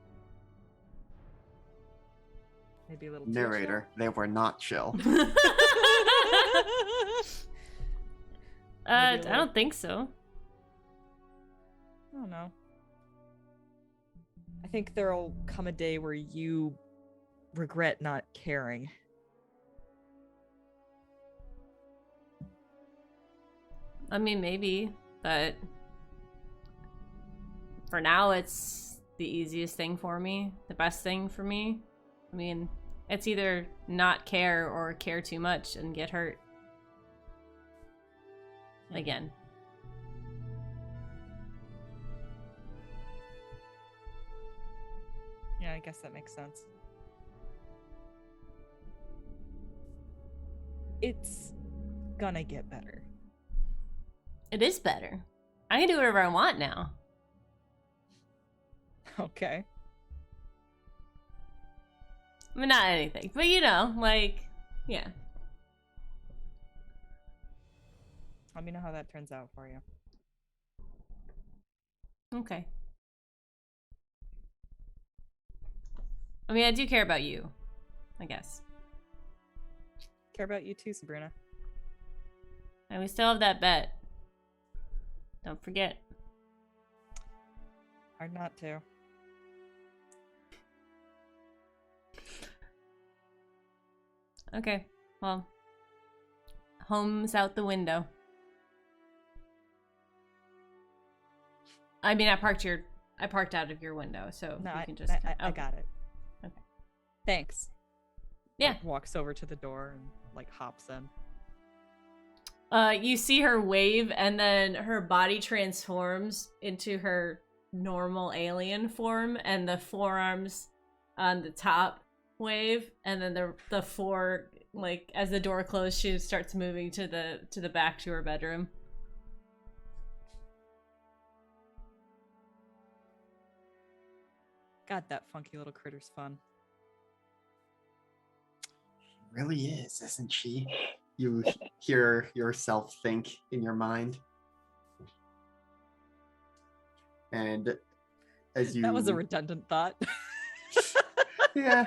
Speaker 5: Maybe a little too
Speaker 1: Narrator, they were not chill.
Speaker 3: I don't think so.
Speaker 5: I don't know. I think there'll come a day where you regret not caring.
Speaker 3: I mean, maybe, but for now, it's the easiest thing for me, the best thing for me. I mean, it's either not care or care too much and get hurt. Again.
Speaker 5: Yeah, I guess that makes sense. It's gonna get better.
Speaker 3: It is better. I can do whatever I want now.
Speaker 5: Okay.
Speaker 3: I mean, not anything, but you know, like, yeah.
Speaker 5: Let me know how that turns out for you.
Speaker 3: Okay. I mean, I do care about you, I guess.
Speaker 5: Care about you too, Subrina.
Speaker 3: And we still have that bet. Don't forget.
Speaker 5: Hard not to.
Speaker 3: Okay, well, home's out the window. I mean, I parked out of your window, so
Speaker 5: No,
Speaker 3: you
Speaker 5: I
Speaker 3: can just.
Speaker 5: I got it.
Speaker 3: Okay.
Speaker 5: Thanks.
Speaker 3: Yeah.
Speaker 5: Like, walks over to the door and like hops in.
Speaker 3: You see her wave, and then her body transforms into her normal alien form, and the forearms on the top wave, and then the four, like, as the door closed, she starts moving to the back to her bedroom.
Speaker 5: God, that funky little critter's fun.
Speaker 1: She really is, isn't she? You hear yourself think in your mind. And as you...
Speaker 5: That was a redundant thought.
Speaker 1: Yeah,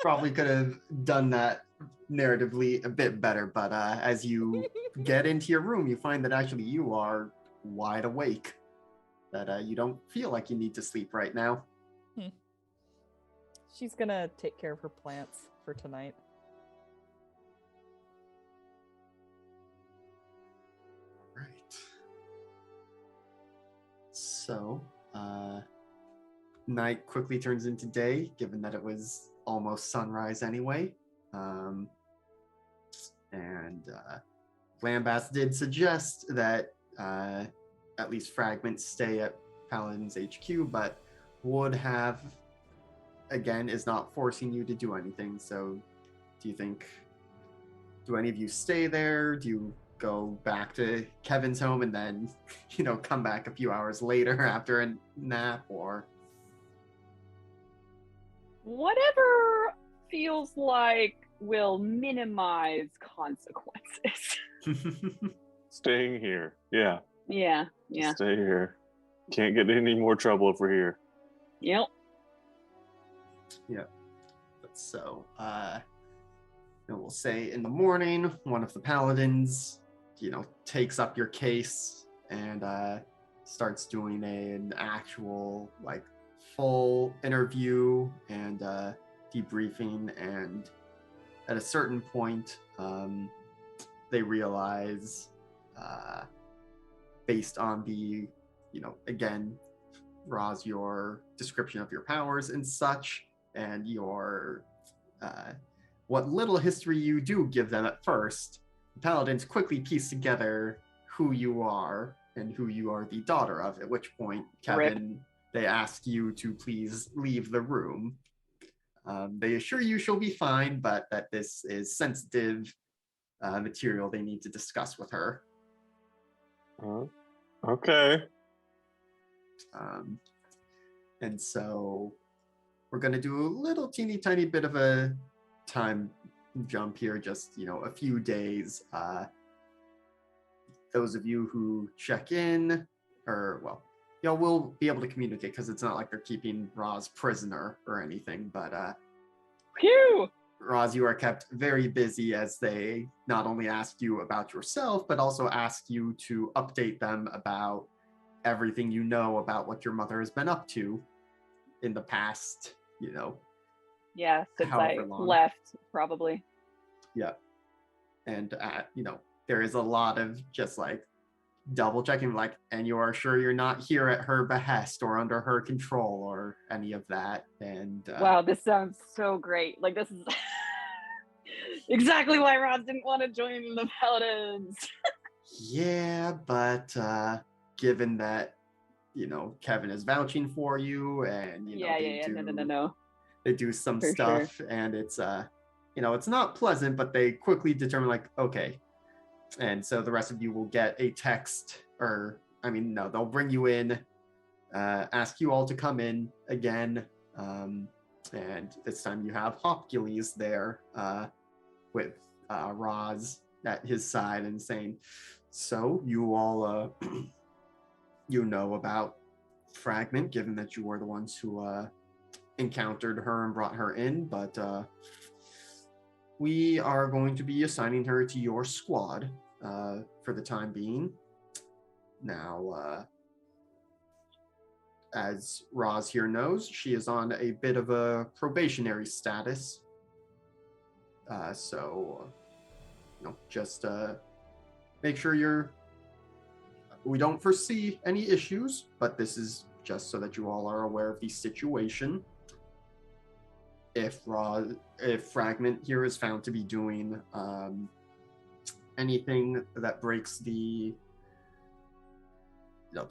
Speaker 1: probably could have done that narratively a bit better, but as you get into your room, you find that actually you are wide awake. That you don't feel like you need to sleep right now.
Speaker 5: She's gonna take care of her plants for tonight.
Speaker 1: Right. So, night quickly turns into day, given that it was almost sunrise anyway. And Lambast did suggest that at least fragments stay at Paladin's HQ, but would have, again, is not forcing you to do anything. So do you think, do any of you stay there? Do you go back to Kevin's home and then, come back a few hours later after a nap, or?
Speaker 2: Whatever feels like will minimize consequences.
Speaker 4: Staying here. Yeah.
Speaker 2: Yeah.
Speaker 4: Stay here. Can't get in any more trouble if we're here.
Speaker 2: Yep.
Speaker 1: Yeah. But so, we'll say in the morning, one of the paladins, takes up your case and starts doing an actual, full interview and debriefing. And at a certain point, they realize, based on the, again, Roz, your description of your powers and such, and your what little history you do give them at first, the paladins quickly piece together who you are and who you are the daughter of, at which point, Kevin, they ask you to please leave the room. They assure you she'll be fine, but that this is sensitive material they need to discuss with her.
Speaker 4: Okay.
Speaker 1: And so we're going to do a little teeny tiny bit of a time jump here, just, a few days. Those of you who check in, we'll be able to communicate because it's not like they're keeping Roz prisoner or anything, but
Speaker 2: Phew!
Speaker 1: Roz, you are kept very busy as they not only ask you about yourself, but also ask you to update them about everything you know about what your mother has been up to in the past,
Speaker 2: Yeah, since I
Speaker 1: long.
Speaker 2: left, probably.
Speaker 1: Yeah. And, there is a lot of just double checking, and you are sure you're not here at her behest or under her control or any of that. And
Speaker 2: wow, this sounds so great. This is exactly why Roz didn't want to join the Paladins.
Speaker 1: Yeah, but given that, Kevin is vouching for you and,
Speaker 2: No.
Speaker 1: They do some
Speaker 2: For
Speaker 1: stuff sure. And it's, it's not pleasant, but they quickly determine okay. And so the rest of you will get a text they'll bring you in, ask you all to come in again. And this time you have Hopkules there with Roz at his side and saying, so you all, you know about Fragment, given that you were the ones who encountered her and brought her in, but we are going to be assigning her to your squad for the time being. Now, as Roz here knows, she is on a bit of a probationary status. So, just make sure we don't foresee any issues, but this is just so that you all are aware of the situation. If Fragment here is found to be doing anything that breaks the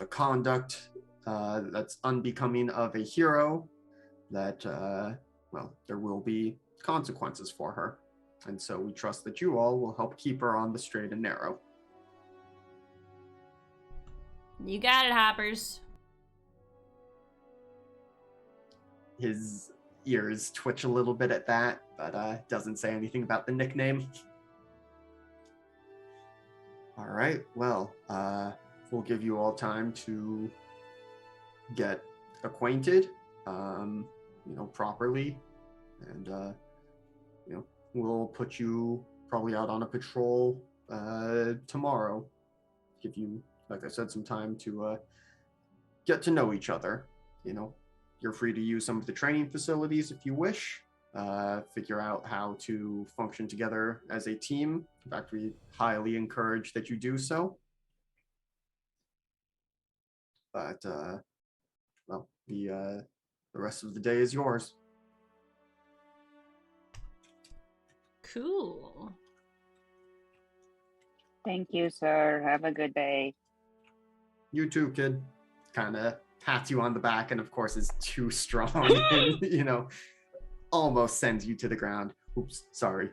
Speaker 1: conduct that's unbecoming of a hero, that there will be consequences for her. And so we trust that you all will help keep her on the straight and narrow.
Speaker 3: You got it, Hoppers.
Speaker 1: His ears twitch a little bit at that, but doesn't say anything about the nickname. All right, well, we'll give you all time to get acquainted, properly, and we'll put you probably out on a patrol tomorrow. Give you, like I said, some time to get to know each other. You're free to use some of the training facilities if you wish. Figure out how to function together as a team. In fact, we highly encourage that you do so. But the rest of the day is yours.
Speaker 3: Cool.
Speaker 2: Thank you, sir. Have a good day.
Speaker 1: You too, kid. Kind of pats you on the back, and of course is too strong and almost sends you to the ground. Oops, sorry.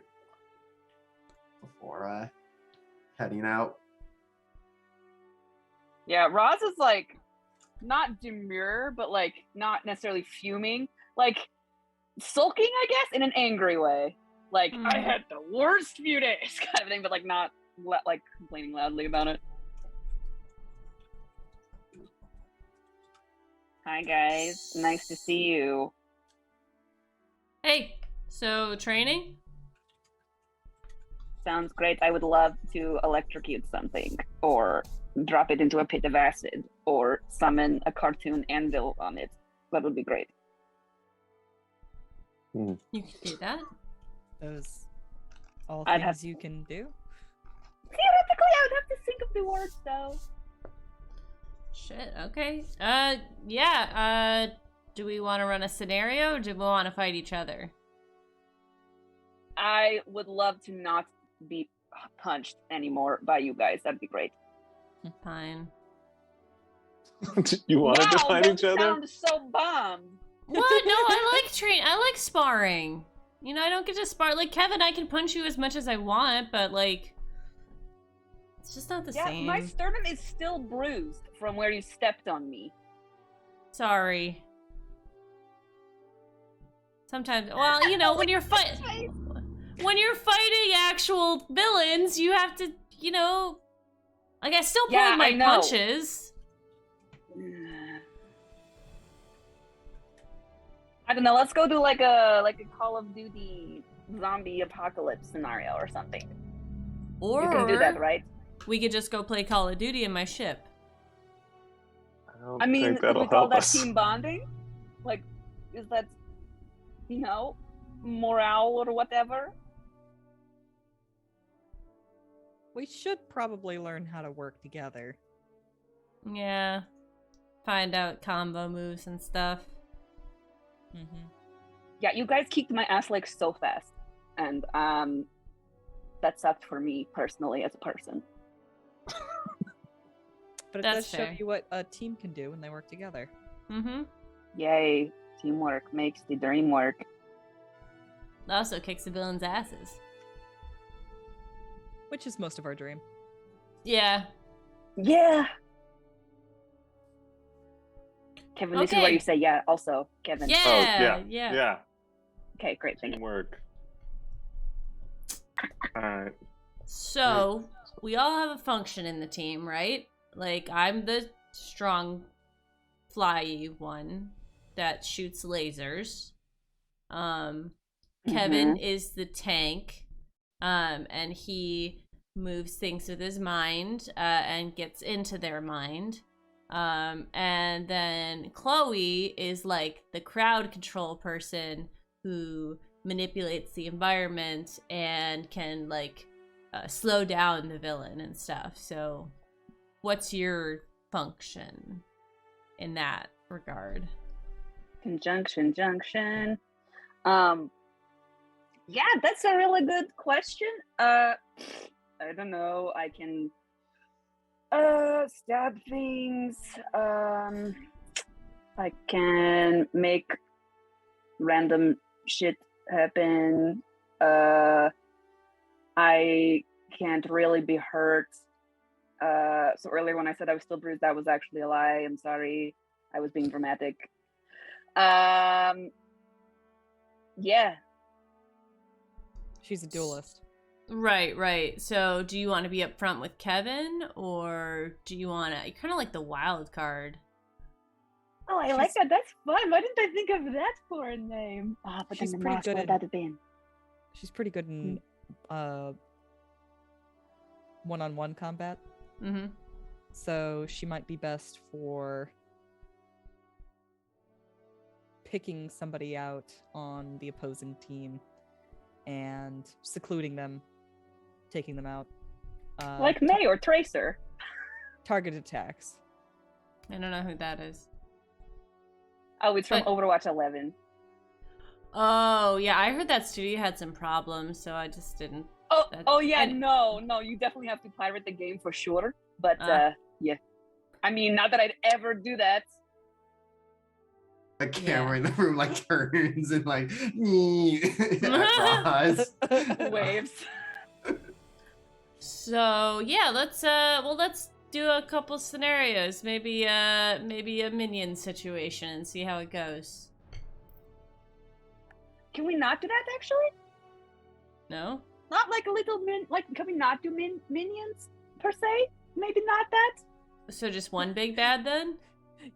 Speaker 1: Before heading out.
Speaker 2: Yeah, Roz is like not demure, but like not necessarily fuming, like sulking, I guess, in an angry way. Like, I had the worst few days kind of thing, but like not like complaining loudly about it. Hi guys, nice to see you.
Speaker 3: Hey, so training?
Speaker 2: Sounds great. I would love to electrocute something, or drop it into a pit of acid, or summon a cartoon anvil on it. That would be great.
Speaker 3: You can do that?
Speaker 5: Those all
Speaker 2: I'd
Speaker 5: things
Speaker 2: have-
Speaker 5: you can do?
Speaker 2: Theoretically, I would have to think of the words, though.
Speaker 3: Shit, okay. Yeah, do we want to run a scenario, or do we want to fight each other?
Speaker 2: I would love to not be punched anymore by you guys. That'd be great.
Speaker 3: Fine.
Speaker 4: You wanted to fight each other?
Speaker 2: Sound so bummed.
Speaker 3: What? No, I like sparring. I don't get to spar. Like, Kevin, I can punch you as much as I want, but, like, it's just not the same.
Speaker 2: My sternum is still bruised from where you stepped on me.
Speaker 3: Sorry. Sometimes, well, when you're fighting actual villains, you have to, like, I still pull my punches.
Speaker 2: I don't know. Let's go do like a Call of Duty zombie apocalypse scenario or something.
Speaker 3: Or
Speaker 2: you can do that, right?
Speaker 3: We could just go play Call of Duty in my ship.
Speaker 2: I mean, could we call that team bonding? Like, is that, morale or whatever?
Speaker 5: We should probably learn how to work together.
Speaker 3: Yeah. Find out combo moves and stuff.
Speaker 2: Yeah, you guys kicked my ass like so fast, and that sucked for me personally as a person.
Speaker 5: But it does show you what a team can do when they work together.
Speaker 2: Yay, teamwork makes the dream work.
Speaker 3: It also kicks the villains' asses.
Speaker 5: Which is most of our dream.
Speaker 3: Yeah.
Speaker 2: Yeah. Kevin, this is where you say yeah, also, Kevin.
Speaker 3: Yeah,
Speaker 4: yeah.
Speaker 2: Okay, great, thank you.
Speaker 4: Teamwork. Alright.
Speaker 3: So, we all have a function in the team, right? Like, I'm the strong, flyy one that shoots lasers. Kevin is the tank, and he moves things with his mind and gets into their mind. And then Chloe is like the crowd control person who manipulates the environment and can like slow down the villain and stuff. So what's your function in that regard?
Speaker 2: Conjunction junction. Yeah, that's a really good question. I don't know. I can stab things. I can make random shit happen. I can't really be hurt. So earlier when I said I was still bruised, that was actually a lie. I'm sorry. I was being dramatic. Yeah.
Speaker 5: She's a duelist.
Speaker 3: Right. So do you want to be up front with Kevin, or do you want to... You're kind of like the wild card.
Speaker 2: Oh, I like that. That's fun. Why didn't I think of that for a name? Ah, but
Speaker 5: She's
Speaker 2: then the
Speaker 5: pretty
Speaker 2: mask
Speaker 5: good
Speaker 2: would
Speaker 5: at-
Speaker 2: have been.
Speaker 5: She's pretty good in one-on-one combat.
Speaker 3: Mm-hmm.
Speaker 5: So she might be best for picking somebody out on the opposing team and secluding them, taking them out.
Speaker 2: Like May or Tracer.
Speaker 5: Target attacks.
Speaker 3: I don't know who that is.
Speaker 2: Oh, it's from
Speaker 3: But-
Speaker 2: Overwatch 11.
Speaker 3: Oh, yeah, I heard that studio had some problems, so I just didn't.
Speaker 2: Oh yeah,
Speaker 3: and-
Speaker 2: no, you definitely have to pirate the game for sure. But
Speaker 3: Ah.
Speaker 2: yeah, I mean, not that I'd ever do that.
Speaker 1: The camera in the room like turns and like at Roz.
Speaker 2: Waves.
Speaker 3: So yeah, let's do a couple scenarios. Maybe a minion situation and see how it goes.
Speaker 2: Can we not do that actually?
Speaker 3: No?
Speaker 2: Not like a little can we not do minions per se? Maybe not that.
Speaker 3: So just one big bad then?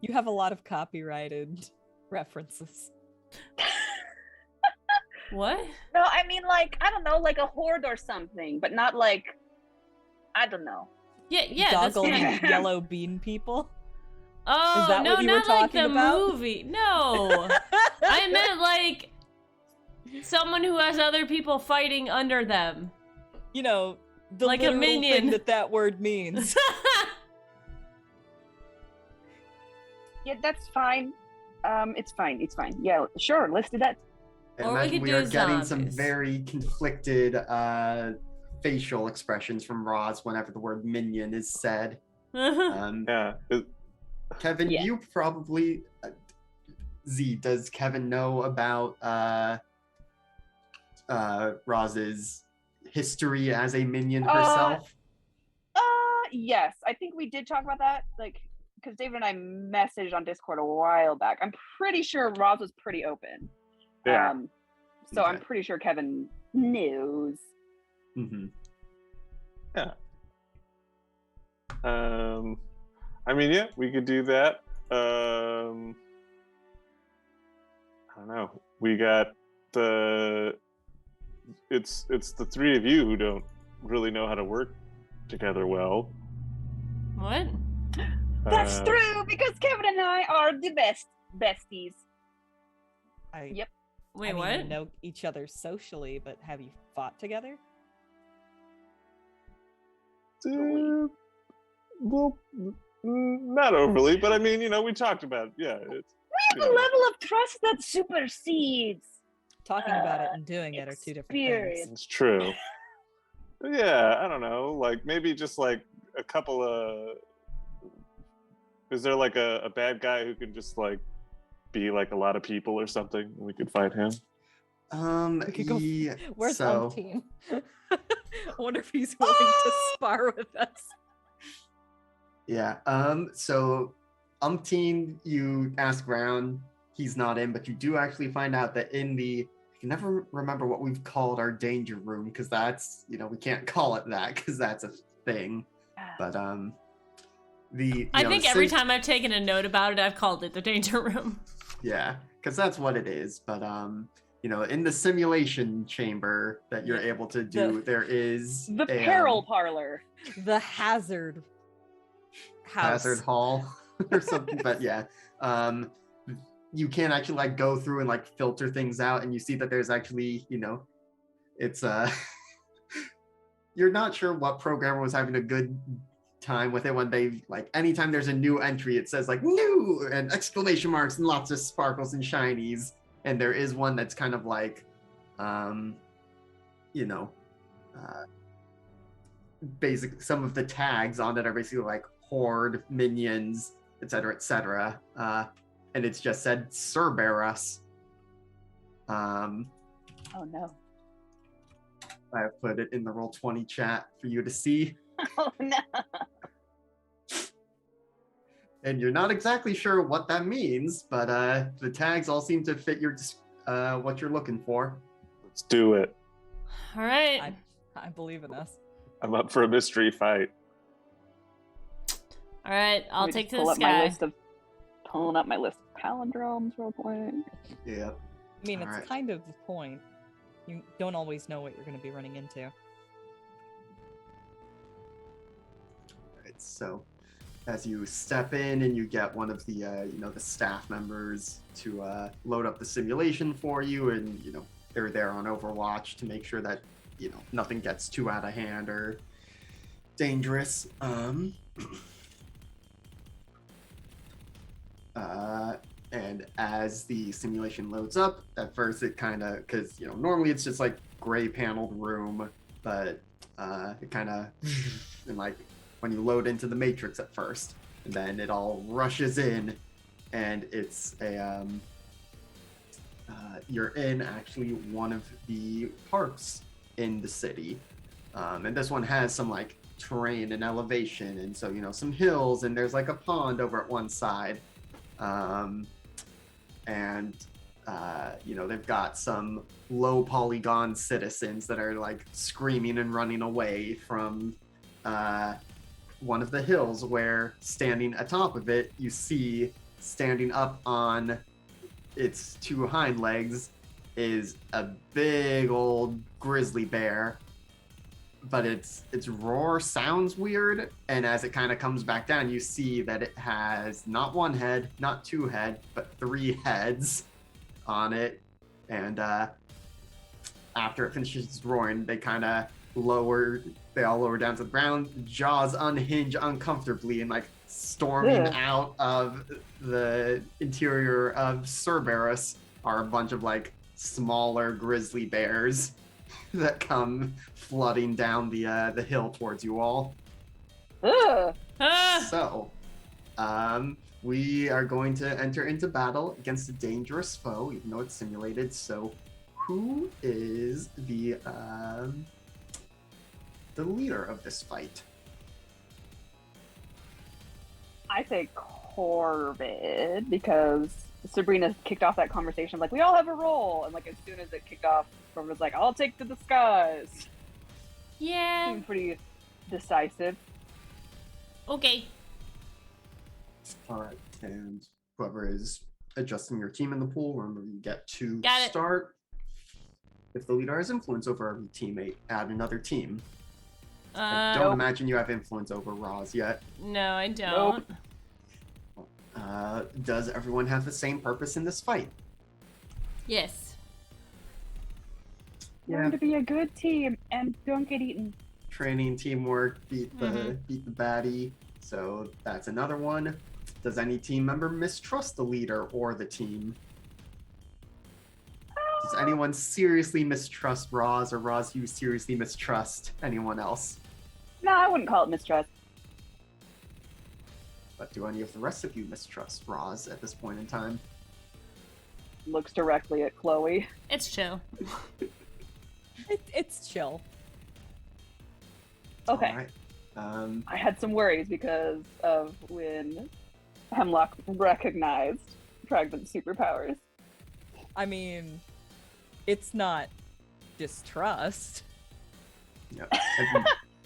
Speaker 5: You have a lot of copyrighted references.
Speaker 3: What?
Speaker 2: No, I mean like I don't know, like a horde or something, but not like I don't know.
Speaker 3: Yeah, that's
Speaker 5: Goggle
Speaker 3: kind of...
Speaker 5: yellow bean people.
Speaker 3: Oh,
Speaker 5: Is that
Speaker 3: no,
Speaker 5: what you were
Speaker 3: not like
Speaker 5: talking
Speaker 3: the
Speaker 5: about?
Speaker 3: movie. No. I meant like someone who has other people fighting under them.
Speaker 5: You know, the
Speaker 3: Like a
Speaker 5: literal
Speaker 3: minion.
Speaker 5: thing that word means.
Speaker 2: Yeah, that's fine. It's fine. Yeah, sure, let's do that.
Speaker 1: I
Speaker 3: Or we
Speaker 1: imagine
Speaker 3: could
Speaker 1: we
Speaker 3: do
Speaker 1: are getting some
Speaker 3: zombies.
Speaker 1: very conflicted facial expressions from Roz whenever the word minion is said.
Speaker 4: Yeah.
Speaker 1: Kevin,
Speaker 2: Yeah.
Speaker 1: you probably Z, does Kevin know about Roz's history as a minion herself?
Speaker 2: Yes, I think we did talk about that, like, because David and I messaged on Discord a while back. I'm pretty sure Roz was pretty open.
Speaker 4: Yeah.
Speaker 2: So I'm
Speaker 1: Okay.
Speaker 2: pretty sure Kevin knows.
Speaker 1: Mm-hmm.
Speaker 4: I mean, yeah, we could do that. I don't know. We got it's the three of you who don't really know how to work together well.
Speaker 3: What?
Speaker 2: That's
Speaker 4: Uh,
Speaker 2: true, because Kevin and I are the besties.
Speaker 5: I
Speaker 3: Wait,
Speaker 5: mean,
Speaker 3: what?
Speaker 5: you know each other socially, but have you fought together?
Speaker 4: Well, not overly, but I mean, you know, we talked about it. Yeah, it's,
Speaker 2: We have a level of trust that supersedes.
Speaker 5: Talking about it and doing it are two different things.
Speaker 2: experience.
Speaker 4: it's true. But yeah, I don't know. Like maybe just like a couple of. Is there like a bad guy who can just like be like a lot of people or something? We could fight him.
Speaker 5: We could go-
Speaker 1: Yeah,
Speaker 5: Where's
Speaker 1: so
Speaker 5: Umpteen? I wonder if he's willing to spar with us.
Speaker 1: yeah. So Umpteen, you ask around, he's not in, but you do actually find out that in the I can never remember what we've called our danger room, because that's, we can't call it that because that's a thing. But
Speaker 3: I think every time I've taken a note about it, I've called it the danger room.
Speaker 1: Yeah, because that's what it is. But in the simulation chamber that you're able to do, there is
Speaker 2: the peril parlor,
Speaker 5: the hazard house,
Speaker 1: hazard hall, or something. But yeah, you can actually like go through and like filter things out, and you see that there's actually, it's you're not sure what programmer was having a good time with it when they like anytime there's a new entry, it says like new and exclamation marks and lots of sparkles and shinies. And there is one that's kind of like, basic. Some of the tags on it are basically like horde, minions, etc., etc. And it's just said Cerberus.
Speaker 2: Oh no!
Speaker 1: I put it in the Roll20 chat for you to see.
Speaker 2: Oh no!
Speaker 1: And you're not exactly sure what that means, but the tags all seem to fit your what you're looking for.
Speaker 4: Let's do it.
Speaker 3: All right.
Speaker 5: I believe in us.
Speaker 4: I'm up for a mystery fight.
Speaker 3: All right, I'll take to the
Speaker 2: sky.
Speaker 3: sky.
Speaker 2: Pulling up my list of palindromes real quick.
Speaker 1: Yeah.
Speaker 5: I mean, it's kind of the point. You don't always know what you're going to be running into.
Speaker 1: All right, so as you step in and you get one of the the staff members to load up the simulation for you, and they're there on Overwatch to make sure that nothing gets too out of hand or dangerous. And as the simulation loads up, at first it kind of, because normally it's just like gray paneled room, but it kind of and like when you load into the matrix at first, and then it all rushes in, and it's a you're in actually one of the parks in the city, and this one has some like terrain and elevation, and so some hills, and there's like a pond over at one side, and they've got some low polygon citizens that are like screaming and running away from one of the hills, where standing atop of it, you see standing up on its two hind legs is a big old grizzly bear, but its roar sounds weird, and as it kind of comes back down, you see that it has not one head, not two head, but three heads on it. And after it finishes roaring, they all lower down to the ground, jaws unhinge uncomfortably, and like storming out of the interior of Cerberus are a bunch of like smaller grizzly bears that come flooding down the hill towards you all. So, we are going to enter into battle against a dangerous foe, even though it's simulated. So, who is the leader of this fight?
Speaker 2: I say Corvid, because Subrina kicked off that conversation like, we all have a role, and like as soon as it kicked off, Corvid was like, I'll take to the skies.
Speaker 3: Yeah.
Speaker 2: Seemed pretty decisive.
Speaker 3: Okay.
Speaker 1: All right, and whoever is adjusting your team in the pool, remember you get to
Speaker 3: Got it.
Speaker 1: start. If the leader has influence over every teammate, add another team. I don't imagine you have influence over Roz yet.
Speaker 3: No, I don't.
Speaker 1: Nope. Does everyone have the same purpose in this fight?
Speaker 3: Yes.
Speaker 2: Learn to be a good team and don't get eaten.
Speaker 1: Training, teamwork, beat the baddie. So that's another one. Does any team member mistrust the leader or the team? Does anyone seriously mistrust Roz, or Roz, you seriously mistrust anyone else?
Speaker 2: No, I wouldn't call it mistrust.
Speaker 1: But do any of the rest of you mistrust Roz at this point in time?
Speaker 2: Looks directly at Chloe.
Speaker 3: It's chill.
Speaker 5: It's chill.
Speaker 2: Okay.
Speaker 1: All right.
Speaker 2: I had some worries because of when Hemlock recognized Fragment's superpowers.
Speaker 5: I mean, it's not distrust.
Speaker 1: Yeah.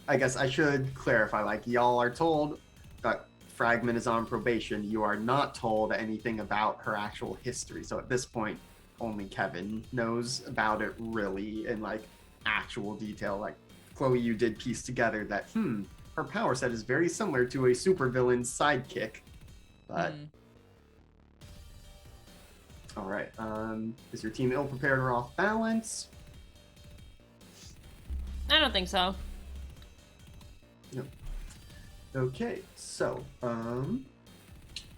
Speaker 1: I guess I should clarify, like, y'all are told that Fragment is on probation. You are not told anything about her actual history. So at this point, only Kevin knows about it really in like actual detail. Like Chloe, you did piece together that her power set is very similar to a supervillain's sidekick. But all right, is your team ill prepared or off balance?
Speaker 3: I don't think so.
Speaker 1: No. Okay, so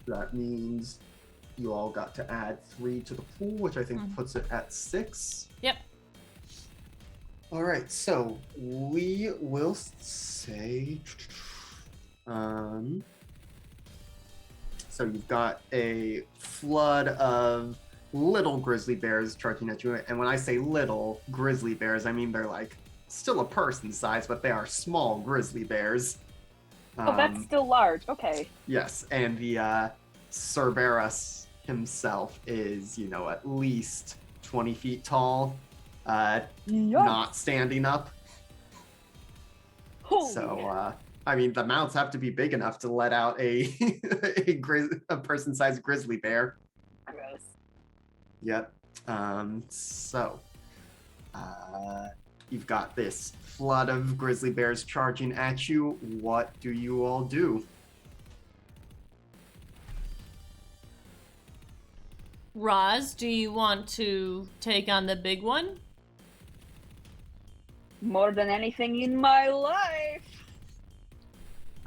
Speaker 1: that means you all got to add 3 to the pool, which I think puts it at 6.
Speaker 3: Yep.
Speaker 1: All right, so we will say, so you've got a flood of little grizzly bears charging at you, and when I say little grizzly bears, I mean they're like still a person size, but they are small grizzly bears.
Speaker 2: Oh, that's still large. Okay.
Speaker 1: Yes, and the Cerberus himself is, you know, at least 20 feet tall, not standing up.
Speaker 2: Holy.
Speaker 1: So, I mean, the mounts have to be big enough to let out a a person-sized grizzly bear.
Speaker 2: Gross.
Speaker 1: Yep. So, you've got this flood of grizzly bears charging at you. What do you all do?
Speaker 3: Roz, do you want to take on the big one?
Speaker 2: More than anything in my life.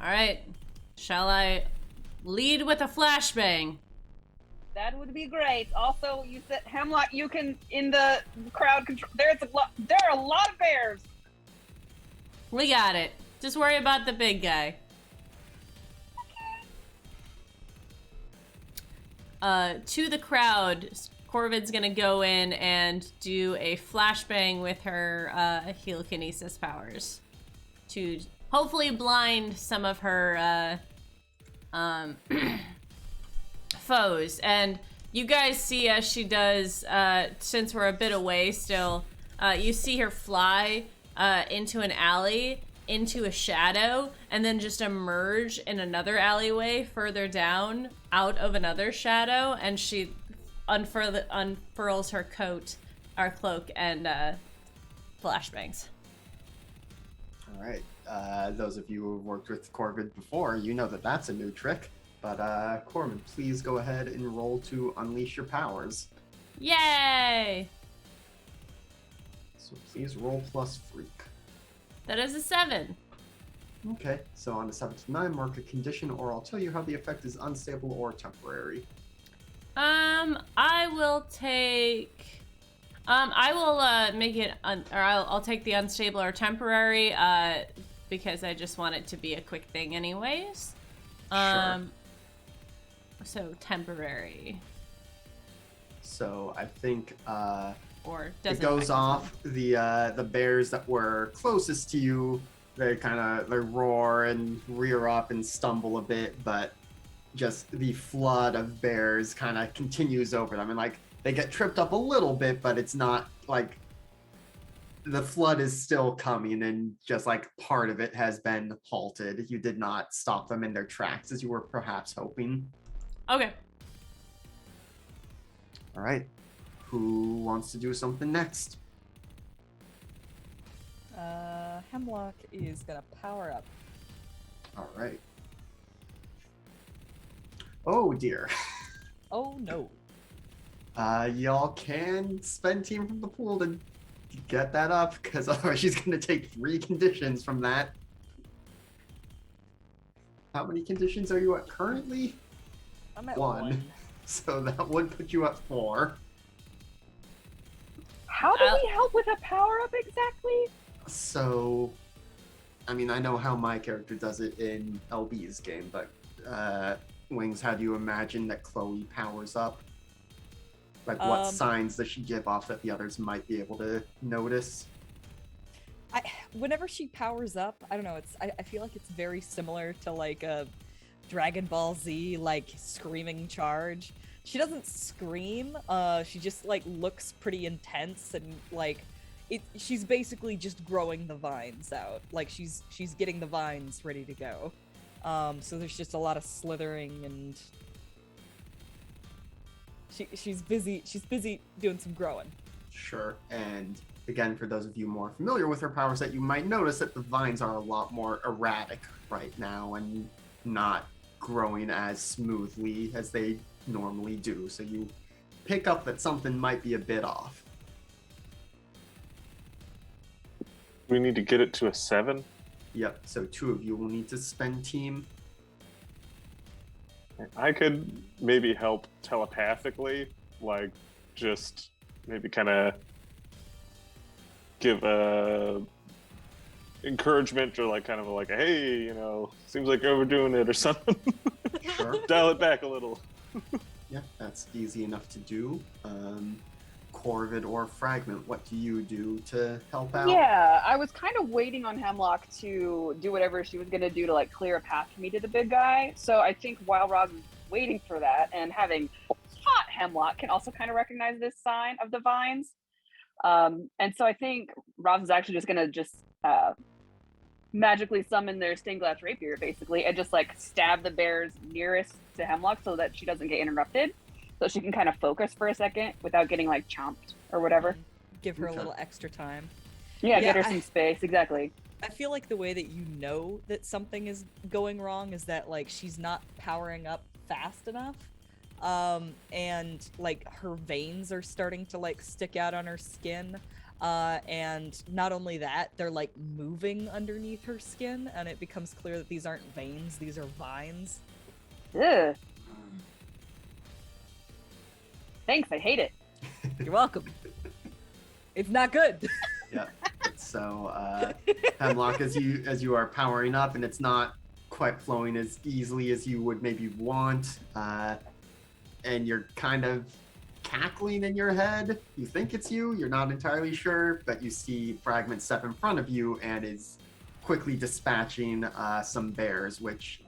Speaker 3: All right. Shall I lead with a flashbang?
Speaker 2: That would be great. Also, you said Hemlock. You can in the crowd control. There are a lot of bears.
Speaker 3: We got it. Just worry about the big guy. To the crowd, Corvin's gonna go in and do a flashbang with her telekinesis powers to hopefully blind some of her foes. And you guys see as she does, since we're a bit away still, you see her fly into an alley, into a shadow, and then just emerge in another alleyway further down out of another shadow, and she unfurls her cloak, and flashbangs.
Speaker 1: All right. Those of you who have worked with Corvid before, you know that that's a new trick. But Corman, please go ahead and roll to unleash your powers.
Speaker 3: Yay!
Speaker 1: So please roll plus freak.
Speaker 3: That is a 7.
Speaker 1: Okay, so on a 7 to 9, mark a condition, or I'll tell you how the effect is unstable or temporary.
Speaker 3: I will take. I will make it, I'll take the unstable or temporary, because I just want it to be a quick thing, anyways.
Speaker 1: Sure.
Speaker 3: So temporary.
Speaker 1: So I think
Speaker 3: Or
Speaker 1: it
Speaker 3: doesn't
Speaker 1: goes
Speaker 3: affect
Speaker 1: off. The bears that were closest to you, they roar and rear up and stumble a bit, but just the flood of bears kind of continues over them, and like they get tripped up a little bit, but it's not like the flood is still coming, and just like part of it has been halted. You did not stop them in their tracks as you were perhaps hoping.
Speaker 3: Okay.
Speaker 1: All right. Who wants to do something next?
Speaker 5: Hemlock is gonna power up.
Speaker 1: All right. Oh dear.
Speaker 5: Oh no.
Speaker 1: Y'all can spend team from the pool to get that up, because otherwise she's gonna take 3 conditions from that. How many conditions are you at currently?
Speaker 5: I'm at
Speaker 1: 1. So that would put you at 4.
Speaker 2: How do we help with a power-up exactly?
Speaker 1: So, I mean, I know how my character does it in LB's game, but Wings, how do you imagine that Chloe powers up? Like, what signs does she give off that the others might be able to notice?
Speaker 5: Whenever she powers up, I don't know, I feel like it's very similar to like a Dragon Ball Z, like, screaming charge. She doesn't scream, she just like looks pretty intense, and like she's basically just growing the vines out. Like she's getting the vines ready to go. So there's just a lot of slithering, and she's busy doing some growing.
Speaker 1: Sure. And again, for those of you more familiar with her power set, you might notice that the vines are a lot more erratic right now and not growing as smoothly as they normally do. So you pick up that something might be a bit off.
Speaker 4: We need to get it to a 7.
Speaker 1: Yep. So 2 of you will need to spend team.
Speaker 4: I could maybe help telepathically, like just maybe kind of give a encouragement or like kind of like, hey, you know, seems like you're overdoing it or something.
Speaker 1: Sure.
Speaker 4: Dial it back a little.
Speaker 1: Yeah, that's easy enough to do. Corvid or Fragment, what do you do to help out?
Speaker 6: Yeah, I was kind of waiting on Hemlock to do whatever she was going to do to like clear a path for me to the big guy. So I think while Roz is waiting for that and having fought Hemlock can also kind of recognize this sign of the vines. And so I think Roz is actually just going to magically summon their stained glass rapier basically and just like stab the bears nearest to Hemlock so that she doesn't get interrupted. So she can kind of focus for a second without getting like chomped or whatever.
Speaker 5: Give her
Speaker 1: Okay.
Speaker 5: a little extra time.
Speaker 6: Yeah,
Speaker 5: Yeah,
Speaker 6: get her some space. Exactly.
Speaker 5: I feel like the way that you know that something is going wrong is that like she's not powering up fast enough. And like her veins are starting to like stick out on her skin. And not only that, they're like moving underneath her skin, and it becomes clear that these aren't veins, these are vines.
Speaker 6: Ugh. Thanks, I hate it.
Speaker 5: You're welcome. It's not good.
Speaker 1: Yeah. So Hemlock, as you are powering up, and it's not quite flowing as easily as you would maybe want, and you're kind of cackling in your head. You think it's you, you're not entirely sure, but you see Fragment step in front of you and is quickly dispatching some bears, which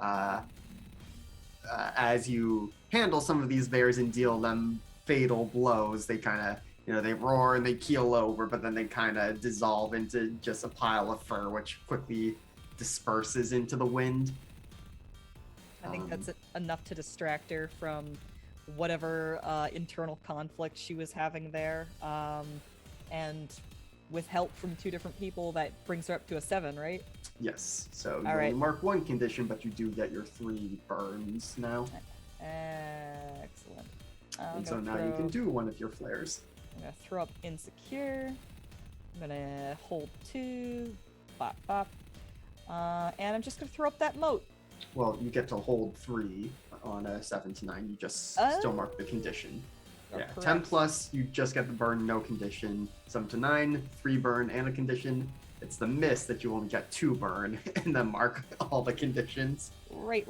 Speaker 1: as you handle some of these bears and deal them fatal blows, they kind of, you know, they roar and they keel over, but then they kind of dissolve into just a pile of fur, which quickly disperses into the wind.
Speaker 5: I think that's enough to distract her from whatever internal conflict she was having there. And with help from 2 different people, that brings her up to a 7, right?
Speaker 1: Yes. So you
Speaker 5: All
Speaker 1: only
Speaker 5: right.
Speaker 1: mark 1 condition, but you do get your 3 burns now.
Speaker 5: Excellent. I'm
Speaker 1: And so
Speaker 5: gonna
Speaker 1: now you can
Speaker 5: throw-
Speaker 1: do one of your flares.
Speaker 5: I'm gonna throw up Insecure. I'm gonna hold 2. Bop, bop. And I'm just gonna throw up that moat.
Speaker 1: Well, you get to hold 3 on a 7 to 9. You just still mark the condition.
Speaker 5: You're
Speaker 1: Yeah, 10
Speaker 5: correct.
Speaker 1: plus, you just get the burn, no condition. 7 to 9, 3 burn and a condition. It's the miss that you only get 2 burn and then mark all the conditions.
Speaker 5: Right.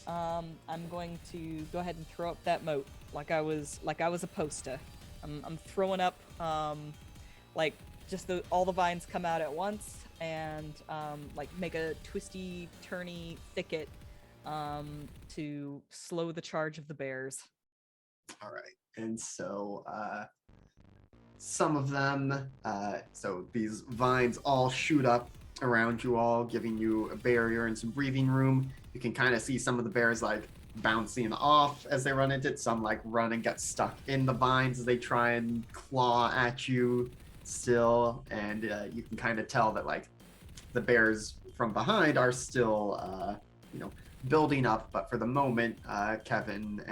Speaker 5: I'm going to go ahead and throw up that moat like I was supposed to. I'm throwing up like just all the vines come out at once and like make a twisty turny thicket to slow the charge of the bears.
Speaker 1: All right. And so some of them, so these vines all shoot up around you all, giving you a barrier and some breathing room. You can kind of see some of the bears like bouncing off as they run into it. Some like run and get stuck in the vines as they try and claw at you still. And you can kind of tell that like the bears from behind are still, building up. But for the moment, Kevin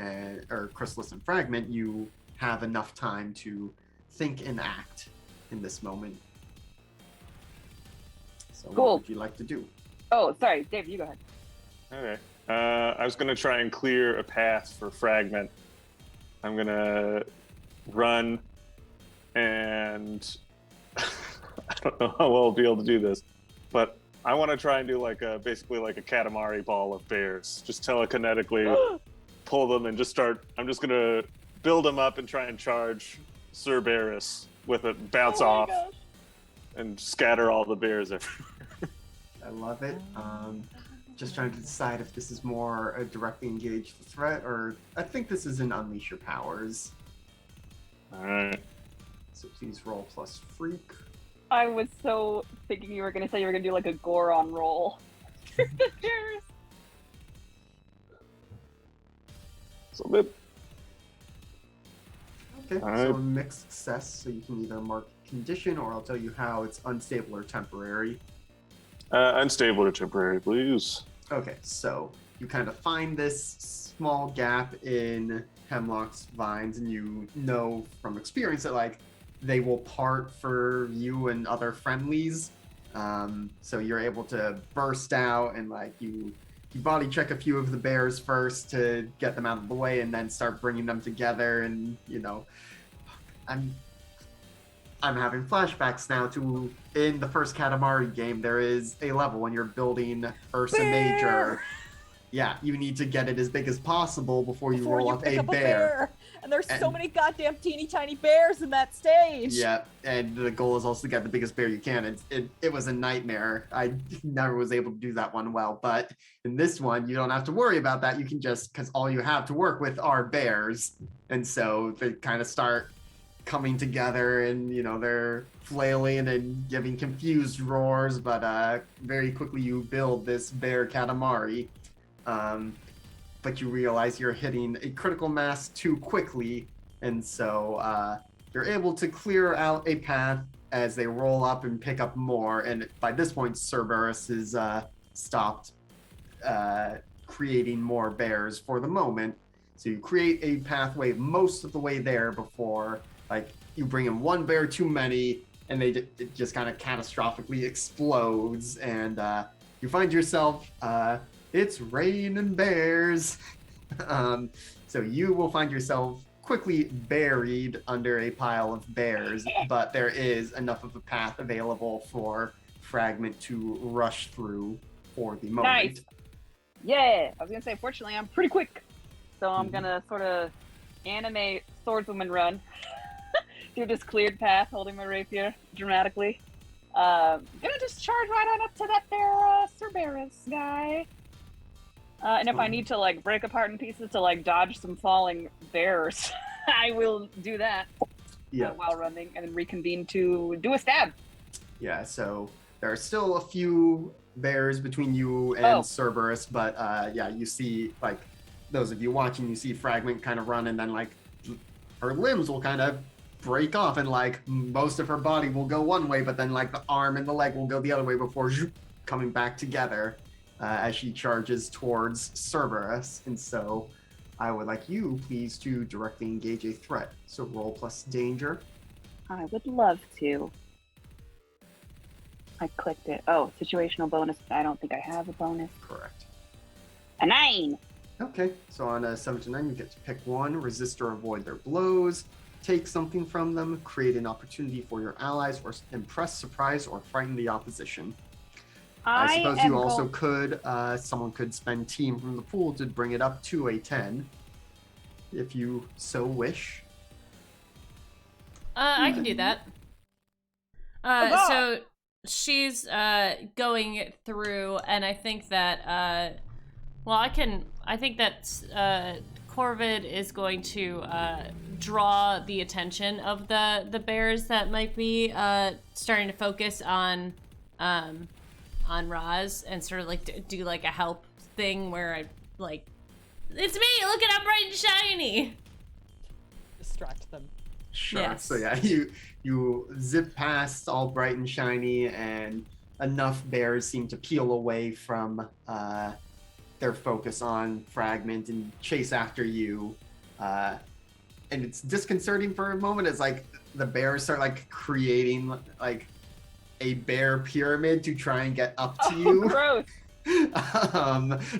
Speaker 1: or Chrysalis and Fragment, you have enough time to think and act in this moment. So
Speaker 6: Cool.
Speaker 1: what would you like to do?
Speaker 6: Oh, sorry, Dave, you go ahead.
Speaker 4: Okay. I was going to try and clear a path for Fragment. I'm going to run and I don't know how well I'll be able to do this, but I want to try and do basically like a Katamari ball of bears. Just telekinetically pull them and just start. I'm just going to build them up and try and charge Cerberus with it, bounce off, and scatter all the bears everywhere.
Speaker 1: I love it. Just trying to decide if this is more a directly engaged threat, or I think this is an unleash your powers.
Speaker 4: All right.
Speaker 1: So please roll plus freak.
Speaker 6: I was so thinking you were going to say you were going to do like a Goron roll.
Speaker 4: So bit.
Speaker 1: Okay,
Speaker 4: All
Speaker 1: so
Speaker 4: right.
Speaker 1: mixed success, so you can either mark condition or I'll tell you how it's unstable or temporary.
Speaker 4: Unstable or temporary, please.
Speaker 1: Okay, so you kind of find this small gap in Hemlock's vines, and you know from experience that like they will part for you and other friendlies. So you're able to burst out and like you body check a few of the bears first to get them out of the way, and then start bringing them together. And I'm having flashbacks now to in the first Katamari game. There is a level when you're building Ursa Major. Yeah, you need to get it as big as possible before you roll up
Speaker 5: pick
Speaker 1: a
Speaker 5: up
Speaker 1: bear.
Speaker 5: And there's so many goddamn teeny tiny bears in that stage.
Speaker 1: Yeah, and the goal is also to get the biggest bear you can. It was a nightmare. I never was able to do that one well, but in this one, you don't have to worry about that. You can just, because all you have to work with are bears. And so they kind of start coming together, and they're flailing and giving confused roars, but very quickly you build this bear Katamari. But you realize you're hitting a critical mass too quickly, and so you're able to clear out a path as they roll up and pick up more. And by this point, Cerberus has stopped creating more bears for the moment. So you create a pathway most of the way there before, like, you bring in one bear too many, and it just kind of catastrophically explodes, and you find yourself, it's raining bears. So you will find yourself quickly buried under a pile of bears, but there is enough of a path available for Fragment to rush through for the moment.
Speaker 6: Nice. Yeah, I was gonna say, fortunately, I'm pretty quick, so I'm gonna sort of anime swordswoman run through this cleared path, holding my rapier dramatically. Gonna just charge right on up to that there Cerberus guy. And if I need to like break apart in pieces to like dodge some falling bears, I will do that.
Speaker 1: Yeah.
Speaker 6: While running, and then reconvene to do a stab.
Speaker 1: Yeah, so there are still a few bears between you and Cerberus, but yeah, you see, like, those of you watching, you see Fragment kind of run, and then like her limbs will kind of break off, and like most of her body will go one way, but then like the arm and the leg will go the other way before coming back together as she charges towards Cerberus. And so I would like you please to directly engage a threat. So roll plus danger.
Speaker 6: I would love to. I clicked it. Oh, situational bonus. I don't think I have a bonus.
Speaker 1: Correct.
Speaker 6: A 9.
Speaker 1: Okay, so on a 7 to 9, you get to pick one, resist or avoid their blows, take something from them, create an opportunity for your allies, or impress, surprise, or frighten the opposition. I suppose you also could, someone could spend team from the pool to bring it up to a 10, if you so wish.
Speaker 3: I can do that. So she's going through, and I think that, I think that Corvid is going to draw the attention of the bears that might be starting to focus on Roz, and sort of like do like a help thing where I like, it's me, look at, I'm bright and shiny.
Speaker 5: Distract them.
Speaker 1: Sure.
Speaker 3: Yes.
Speaker 1: So yeah, you zip past all bright and shiny, and enough bears seem to peel away from their focus on Fragment and chase after you. And it's disconcerting for a moment as like the bears start like creating like a bear pyramid to try and get up to you.
Speaker 6: Gross.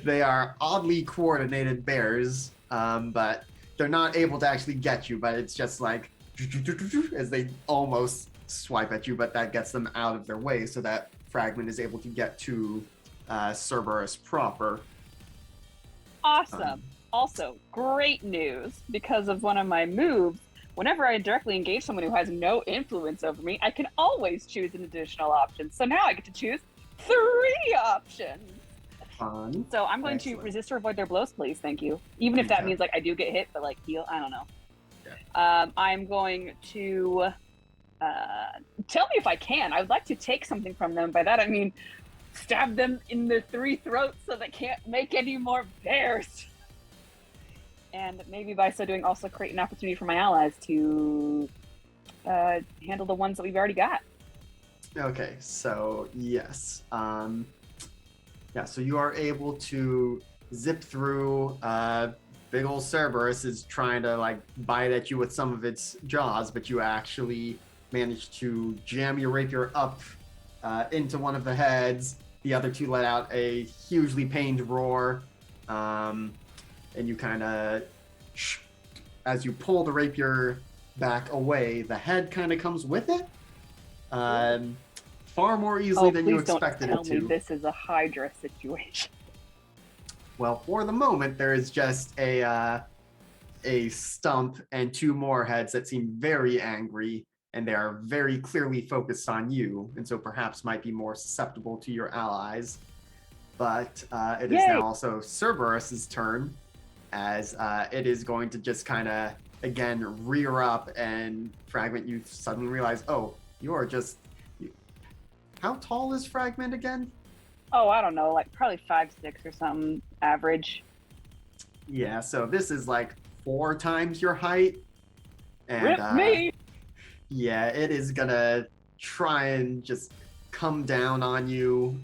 Speaker 1: They are oddly coordinated bears, but they're not able to actually get you, but it's just like as they almost swipe at you, but that gets them out of their way so that Fragment is able to get to Cerberus proper.
Speaker 6: Awesome. Also, great news, because of one of my moves, whenever I directly engage someone who has no influence over me, I can always choose an additional option. So now I get to choose 3 options.
Speaker 1: Fun.
Speaker 6: So I'm going to resist or avoid their blows, please. Thank you. Even if that means like I do get hit, but like heal, I don't know. Yeah. I'm going to tell me if I can. I would like to take something from them. By that I mean stab them in the 3 throats so they can't make any more bears. and maybe by so doing also create an opportunity for my allies to handle the ones that we've already got.
Speaker 1: Okay, so yes. So you are able to zip through. Big old Cerberus is trying to like bite at you with some of its jaws, but you actually manage to jam your rapier up into one of the heads. The other two let out a hugely pained roar, and you kind of, as you pull the rapier back away, the head kind of comes with it. Far more easily than you expected it to.
Speaker 6: Please don't tell me this is a Hydra situation.
Speaker 1: Well, for the moment, there is just a stump and two more heads that seem very angry, and they are very clearly focused on you, and so perhaps might be more susceptible to your allies. But it is now also Cerberus's turn, as it is going to just kind of, again, rear up and Fragment. You suddenly realize, oh, you are just... How tall is Fragment again?
Speaker 6: Oh, I don't know, like probably 5'6" or something, average.
Speaker 1: Yeah, so this is like 4 times your height. And,
Speaker 6: Rip me!
Speaker 1: Yeah, it is gonna try and just come down on you.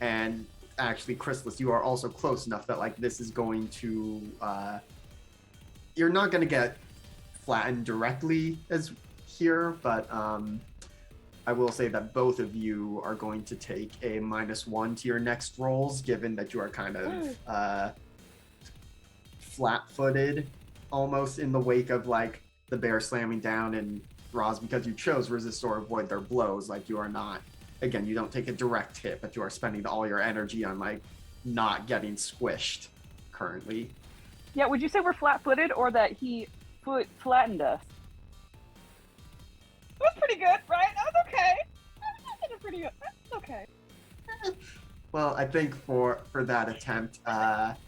Speaker 1: And actually, Chrysalis, you are also close enough that like this is going to... you're not gonna get flattened directly as here, but I will say that both of you are going to take a -1 to your next rolls, given that you are kind of flat-footed, almost in the wake of like the bear slamming down, and Roz, because you chose resist or avoid their blows, like you are not, again, you don't take a direct hit, but you are spending all your energy on like not getting squished currently.
Speaker 6: Yeah, would you say we're flat-footed or that he flattened us? It was pretty good, right? That was okay. I did pretty good. That's okay.
Speaker 1: Well, I think for that attempt,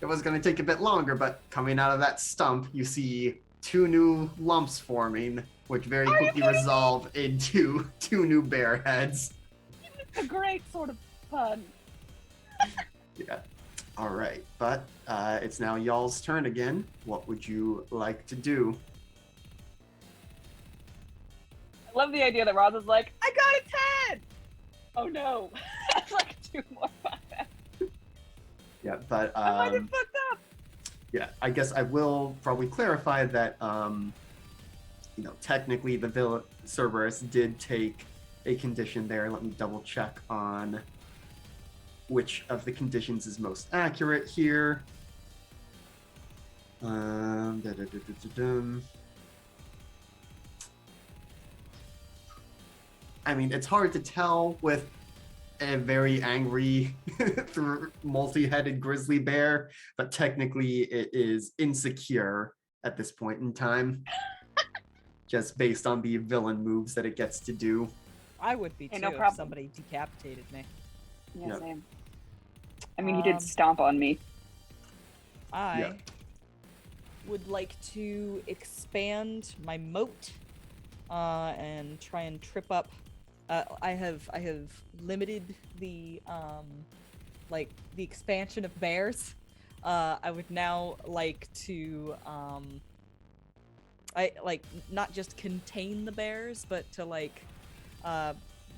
Speaker 1: it was going to take a bit longer, but coming out of that stump, you see 2 new lumps forming, which very quickly resolve into 2 new bear heads.
Speaker 6: It's a great sort of fun.
Speaker 1: Yeah. All right, but it's now y'all's turn again. What would you like to do?
Speaker 6: I love the idea that Roz is like, I got a 10! Oh no. That's like 2 more 5.
Speaker 1: Yeah, but
Speaker 6: I might have fucked up.
Speaker 1: Yeah, I guess I will probably clarify that technically the Cerberus did take a condition there. Let me double check on which of the conditions is most accurate here. I mean, it's hard to tell with a very angry, multi-headed grizzly bear, but technically it is insecure at this point in time, just based on the villain moves that it gets to do.
Speaker 5: I would be too
Speaker 6: no
Speaker 5: if
Speaker 6: problem.
Speaker 5: somebody decapitated me.
Speaker 6: Yeah,
Speaker 1: Yep.
Speaker 6: same. I mean, he did stomp on me.
Speaker 5: I would like to expand my moat and try and trip up. I have limited the the expansion of bears. I would now like to not just contain the bears, but to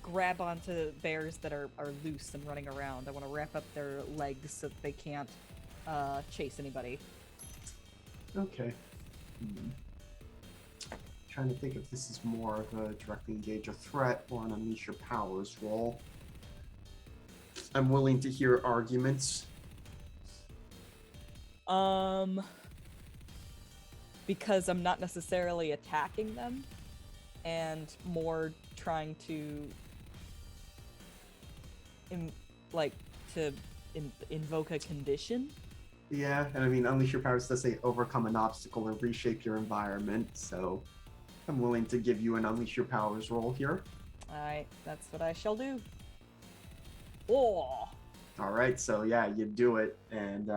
Speaker 5: grab onto bears that are loose and running around. I want to wrap up their legs so that they can't chase anybody.
Speaker 1: Okay. Trying to think if this is more of a directly engage a threat or an unleash your powers roll. I'm willing to hear arguments.
Speaker 5: Because I'm not necessarily attacking them, and more trying to invoke a condition.
Speaker 1: Yeah, and I mean, unleash your powers does say overcome an obstacle or reshape your environment, so I'm willing to give you an unleash your powers roll here.
Speaker 5: Alright, that's what I shall do. Oh!
Speaker 1: Alright, so yeah, you do it, and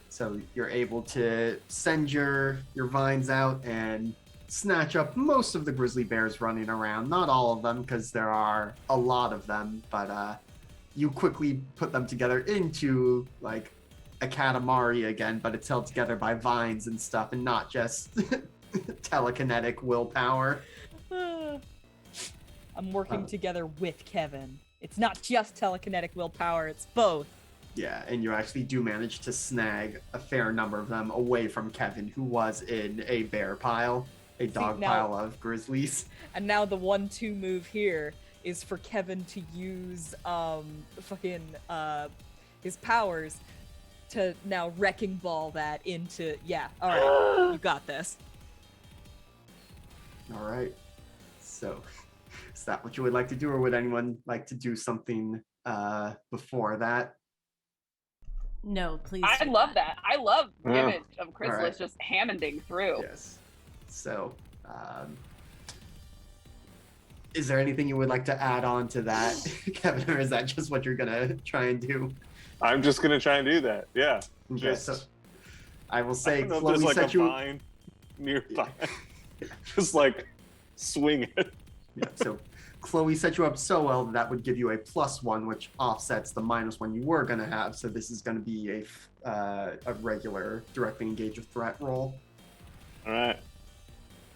Speaker 1: so you're able to send your vines out and snatch up most of the grizzly bears running around. Not all of them, because there are a lot of them, but you quickly put them together into a Katamari again, but it's held together by vines and stuff, and not just telekinetic willpower.
Speaker 5: I'm working together with Kevin. It's not just telekinetic willpower, it's both.
Speaker 1: Yeah, and you actually do manage to snag a fair number of them away from Kevin, who was in a bear pile, a dog pile of grizzlies.
Speaker 5: And now the 1-2 move here is for Kevin to use his powers to now wrecking ball that into all right, you got this.
Speaker 1: All right. So, is that what you would like to do, or would anyone like to do something before that?
Speaker 3: No, please.
Speaker 6: I love that. I love the
Speaker 4: Yeah.
Speaker 6: image of Chrysalis
Speaker 1: Alright.
Speaker 6: just hammonding through.
Speaker 1: Yes. So, is there anything you would like to add on to that, Kevin, or is that just what you're gonna try and do?
Speaker 4: I'm just gonna try and do that. Yeah.
Speaker 1: Okay,
Speaker 4: Just-
Speaker 1: so I will
Speaker 4: I
Speaker 1: say
Speaker 4: don't know if
Speaker 1: Chloe
Speaker 4: there's like
Speaker 1: set
Speaker 4: a
Speaker 1: you.
Speaker 4: vine nearby. Just like swing it.
Speaker 1: Yeah, so Chloe set you up so well that would give you a +1, which offsets the -1 you were gonna have. So this is gonna be a regular directly engage with threat roll.
Speaker 4: All right.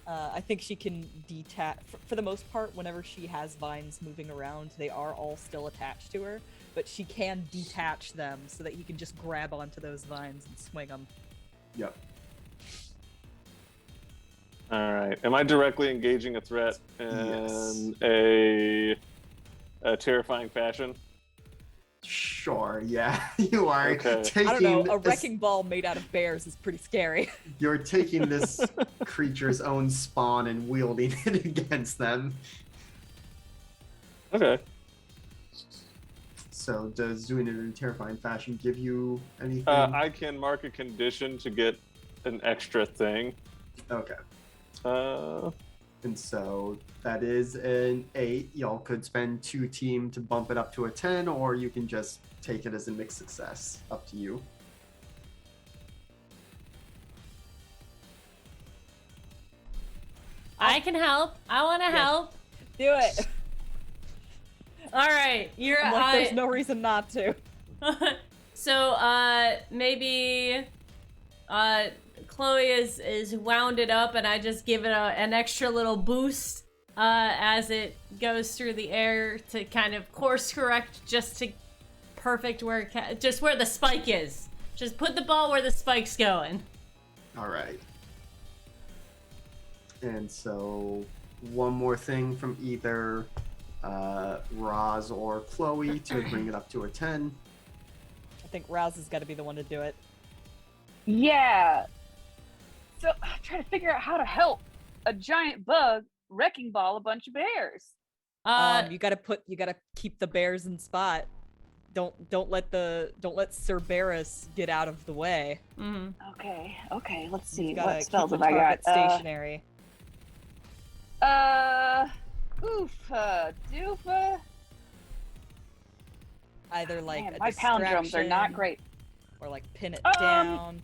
Speaker 5: I think she can detach, for the most part, whenever she has vines moving around, they are all still attached to her, but she can detach them so that he can just grab onto those vines and swing them.
Speaker 1: Yep.
Speaker 4: All right. Am I directly engaging a threat in a terrifying fashion?
Speaker 1: Sure, yeah. You are
Speaker 4: Okay.
Speaker 1: taking
Speaker 5: I don't know, a
Speaker 1: this-
Speaker 5: wrecking ball made out of bears is pretty scary.
Speaker 1: You're taking this creature's own spawn and wielding it against them.
Speaker 4: Okay.
Speaker 1: So does doing it in a terrifying fashion give you anything?
Speaker 4: I can mark a condition to get an extra thing.
Speaker 1: Okay.
Speaker 4: Uh,
Speaker 1: And so that is an 8. Y'all could spend 2 team to bump it up to a 10, or you can just take it as a mixed success. Up to you.
Speaker 3: I can help. I want to
Speaker 5: Yes.
Speaker 3: help.
Speaker 5: Do it.
Speaker 3: All right, you're.
Speaker 5: I'm like, there's no reason not to.
Speaker 3: So maybe Chloe is wounded up, and I just give it an extra little boost as it goes through the air to kind of course correct just to perfect where just where the spike is. Just put the ball where the spike's going.
Speaker 1: All right. And so one more thing from either Roz or Chloe to bring it up to a 10.
Speaker 5: I think Raz has got to be the one to do it.
Speaker 6: Yeah. So I'm trying to figure out how to help a giant bug wrecking ball a bunch of bears.
Speaker 5: You gotta keep the bears in spot. Don't let Cerberus get out of the way.
Speaker 3: Mhm.
Speaker 6: Okay. Let's see.
Speaker 5: You gotta
Speaker 6: What spells
Speaker 5: keep the
Speaker 6: have I got?
Speaker 5: target stationary.
Speaker 6: Doofa.
Speaker 5: Either like
Speaker 6: Man,
Speaker 5: a
Speaker 6: my palindromes are not
Speaker 5: distraction
Speaker 6: great.
Speaker 5: or like pin it
Speaker 6: Um,
Speaker 5: down.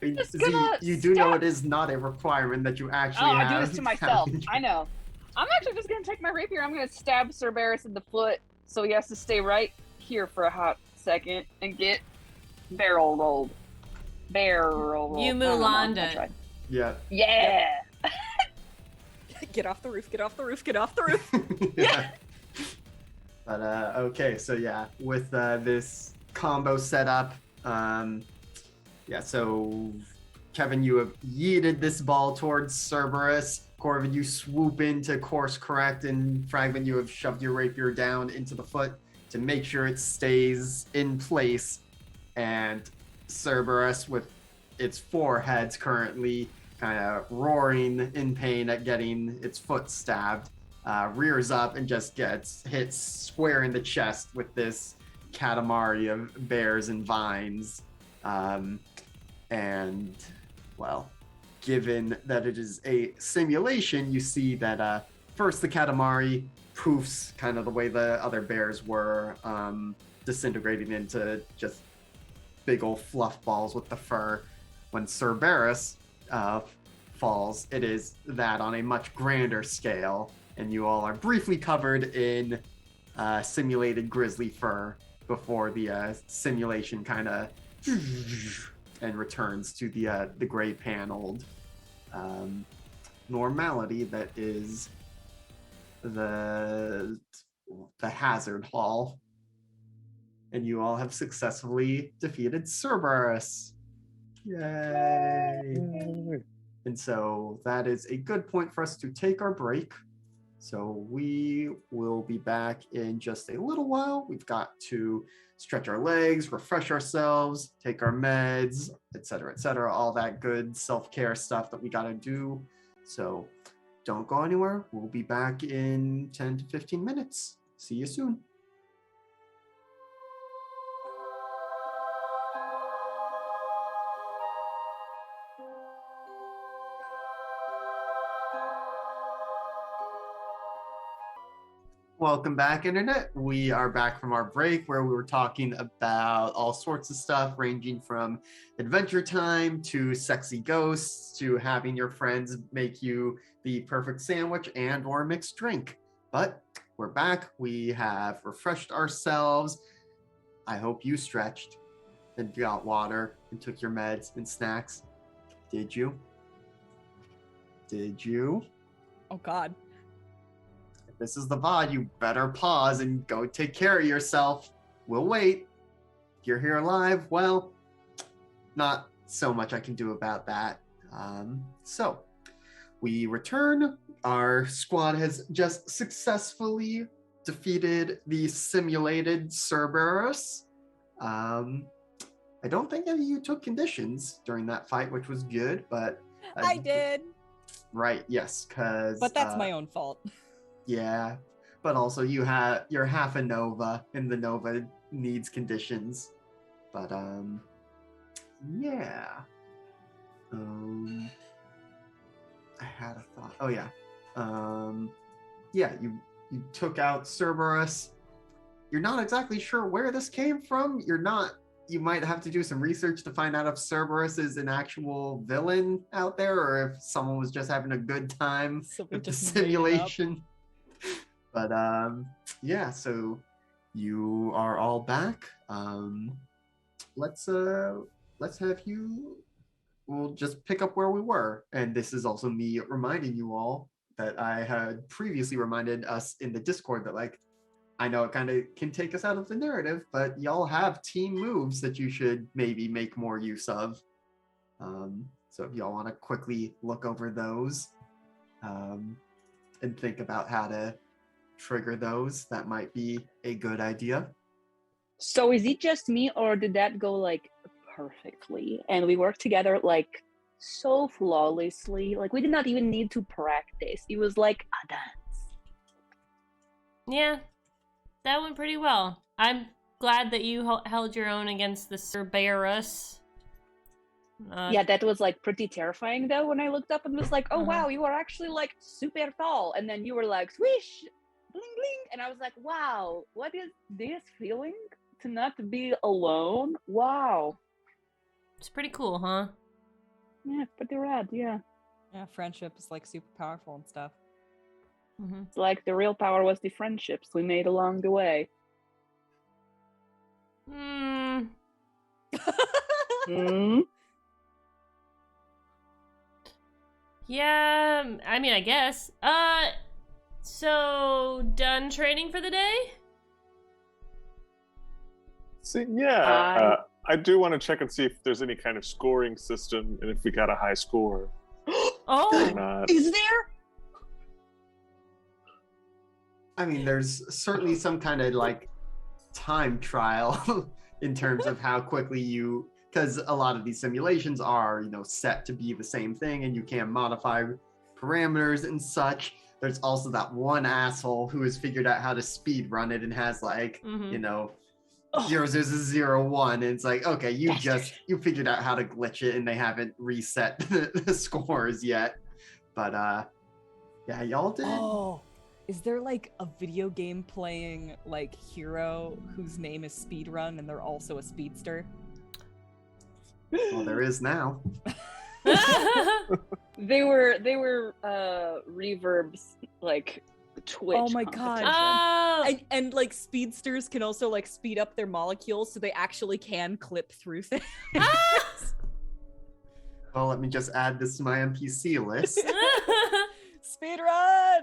Speaker 6: I'm just
Speaker 1: See,
Speaker 6: gonna
Speaker 1: you do know
Speaker 6: stab-
Speaker 1: it is not a requirement that you actually
Speaker 6: Oh,
Speaker 1: have.
Speaker 6: I do this to myself. I know. I'm actually just gonna take my rapier. I'm gonna stab Cerberus in the foot, so he has to stay right here for a hot second and get barrel rolled. Barrel rolled.
Speaker 3: You
Speaker 6: I don't know.
Speaker 3: Mulan
Speaker 6: I
Speaker 3: it.
Speaker 6: tried.
Speaker 1: Yeah.
Speaker 6: Yeah.
Speaker 5: Get off the roof, get off the roof, get off the roof.
Speaker 1: Yeah. But okay, so yeah, with this combo set up, so Kevin, you have yeeted this ball towards Cerberus. Corvin, you swoop in to course correct, and Fragment, you have shoved your rapier down into the foot to make sure it stays in place. And Cerberus, with its 4 heads currently kind of roaring in pain at getting its foot stabbed, rears up and just gets hit square in the chest with this Katamari of bears and vines. And, well, given that it is a simulation, you see that first the Katamari poofs kind of the way the other bears were, disintegrating into just big old fluff balls with the fur. When Cerberus falls, it is that on a much grander scale, and you all are briefly covered in simulated grizzly fur before the simulation kind of and returns to the gray paneled normality that is the hazard hall. And you all have successfully defeated Cerberus. Yay! And so that is a good point for us to take our break. So we will be back in just a little while. We've got to stretch our legs, refresh ourselves, take our meds, etc., all that good self-care stuff that we got to do. So don't go anywhere. We'll be back in 10 to 15 minutes. See you soon. Welcome back, Internet. We are back from our break where we were talking about all sorts of stuff, ranging from Adventure Time to sexy ghosts to having your friends make you the perfect sandwich and or mixed drink. But we're back. We have refreshed ourselves. I hope you stretched and got water and took your meds and snacks. Did you? Did you?
Speaker 5: Oh, God.
Speaker 1: If this is the VOD, you better pause and go take care of yourself. We'll wait. If you're here live, well, not so much I can do about that. So we return. Our squad has just successfully defeated the simulated Cerberus. I don't think any of you took conditions during that fight, which was good, but...
Speaker 5: I did.
Speaker 1: Right, yes, because...
Speaker 5: But that's my own fault.
Speaker 1: Yeah, but also you're half a Nova, and the Nova needs conditions. But yeah. I had a thought. Oh yeah. Yeah, you took out Cerberus. You're not exactly sure where this came from. You might have to do some research to find out if Cerberus is an actual villain out there, or if someone was just having a good time with the simulation. But yeah, so you are all back. Let's have you. We'll just pick up where we were, and this is also me reminding you all that I had previously reminded us in the Discord that, like, I know it kind of can take us out of the narrative, but y'all have team moves that you should maybe make more use of. So if y'all want to quickly look over those and think about how to trigger those, that might be a good idea.
Speaker 2: So is it just me, or did that go like perfectly and we worked together like so flawlessly? Like we did not even need to practice. It was like a dance.
Speaker 3: Yeah, that went pretty well. I'm glad that you held your own against the Cerberus.
Speaker 2: Yeah, that was like pretty terrifying though when I looked up and was like, oh wow, you are actually like super tall, and then you were like swish, bling bling, and I was like, wow, what is this feeling to not be alone? Wow,
Speaker 3: it's pretty cool, huh?
Speaker 2: Yeah, it's pretty rad. Yeah,
Speaker 5: friendship is like super powerful and stuff.
Speaker 2: It's like the real power was the friendships we made along the way.
Speaker 3: Yeah, I mean, I guess. So done training for the day?
Speaker 4: See, yeah, I do want to check and see if there's any kind of scoring system and if we got a high score.
Speaker 3: Oh,
Speaker 4: or not.
Speaker 2: Is there?
Speaker 1: I mean, there's certainly some kind of like time trial in terms of how quickly you, because a lot of these simulations are, set to be the same thing and you can modify parameters and such. There's also that one asshole who has figured out how to speed run it and has like, 0.001, and it's like, okay, you figured out how to glitch it and they haven't reset the scores yet. But yeah, y'all did.
Speaker 5: Oh, is there like a video game playing like hero whose name is Speedrun and they're also a speedster?
Speaker 1: Well, there is now.
Speaker 6: They were reverbs like Twitch.
Speaker 5: Oh my God.
Speaker 6: competition.
Speaker 3: Oh,
Speaker 5: And like speedsters can also like speed up their molecules so they actually can clip through things.
Speaker 3: Ah!
Speaker 1: Well, let me just add this to my NPC list.
Speaker 5: Speed run!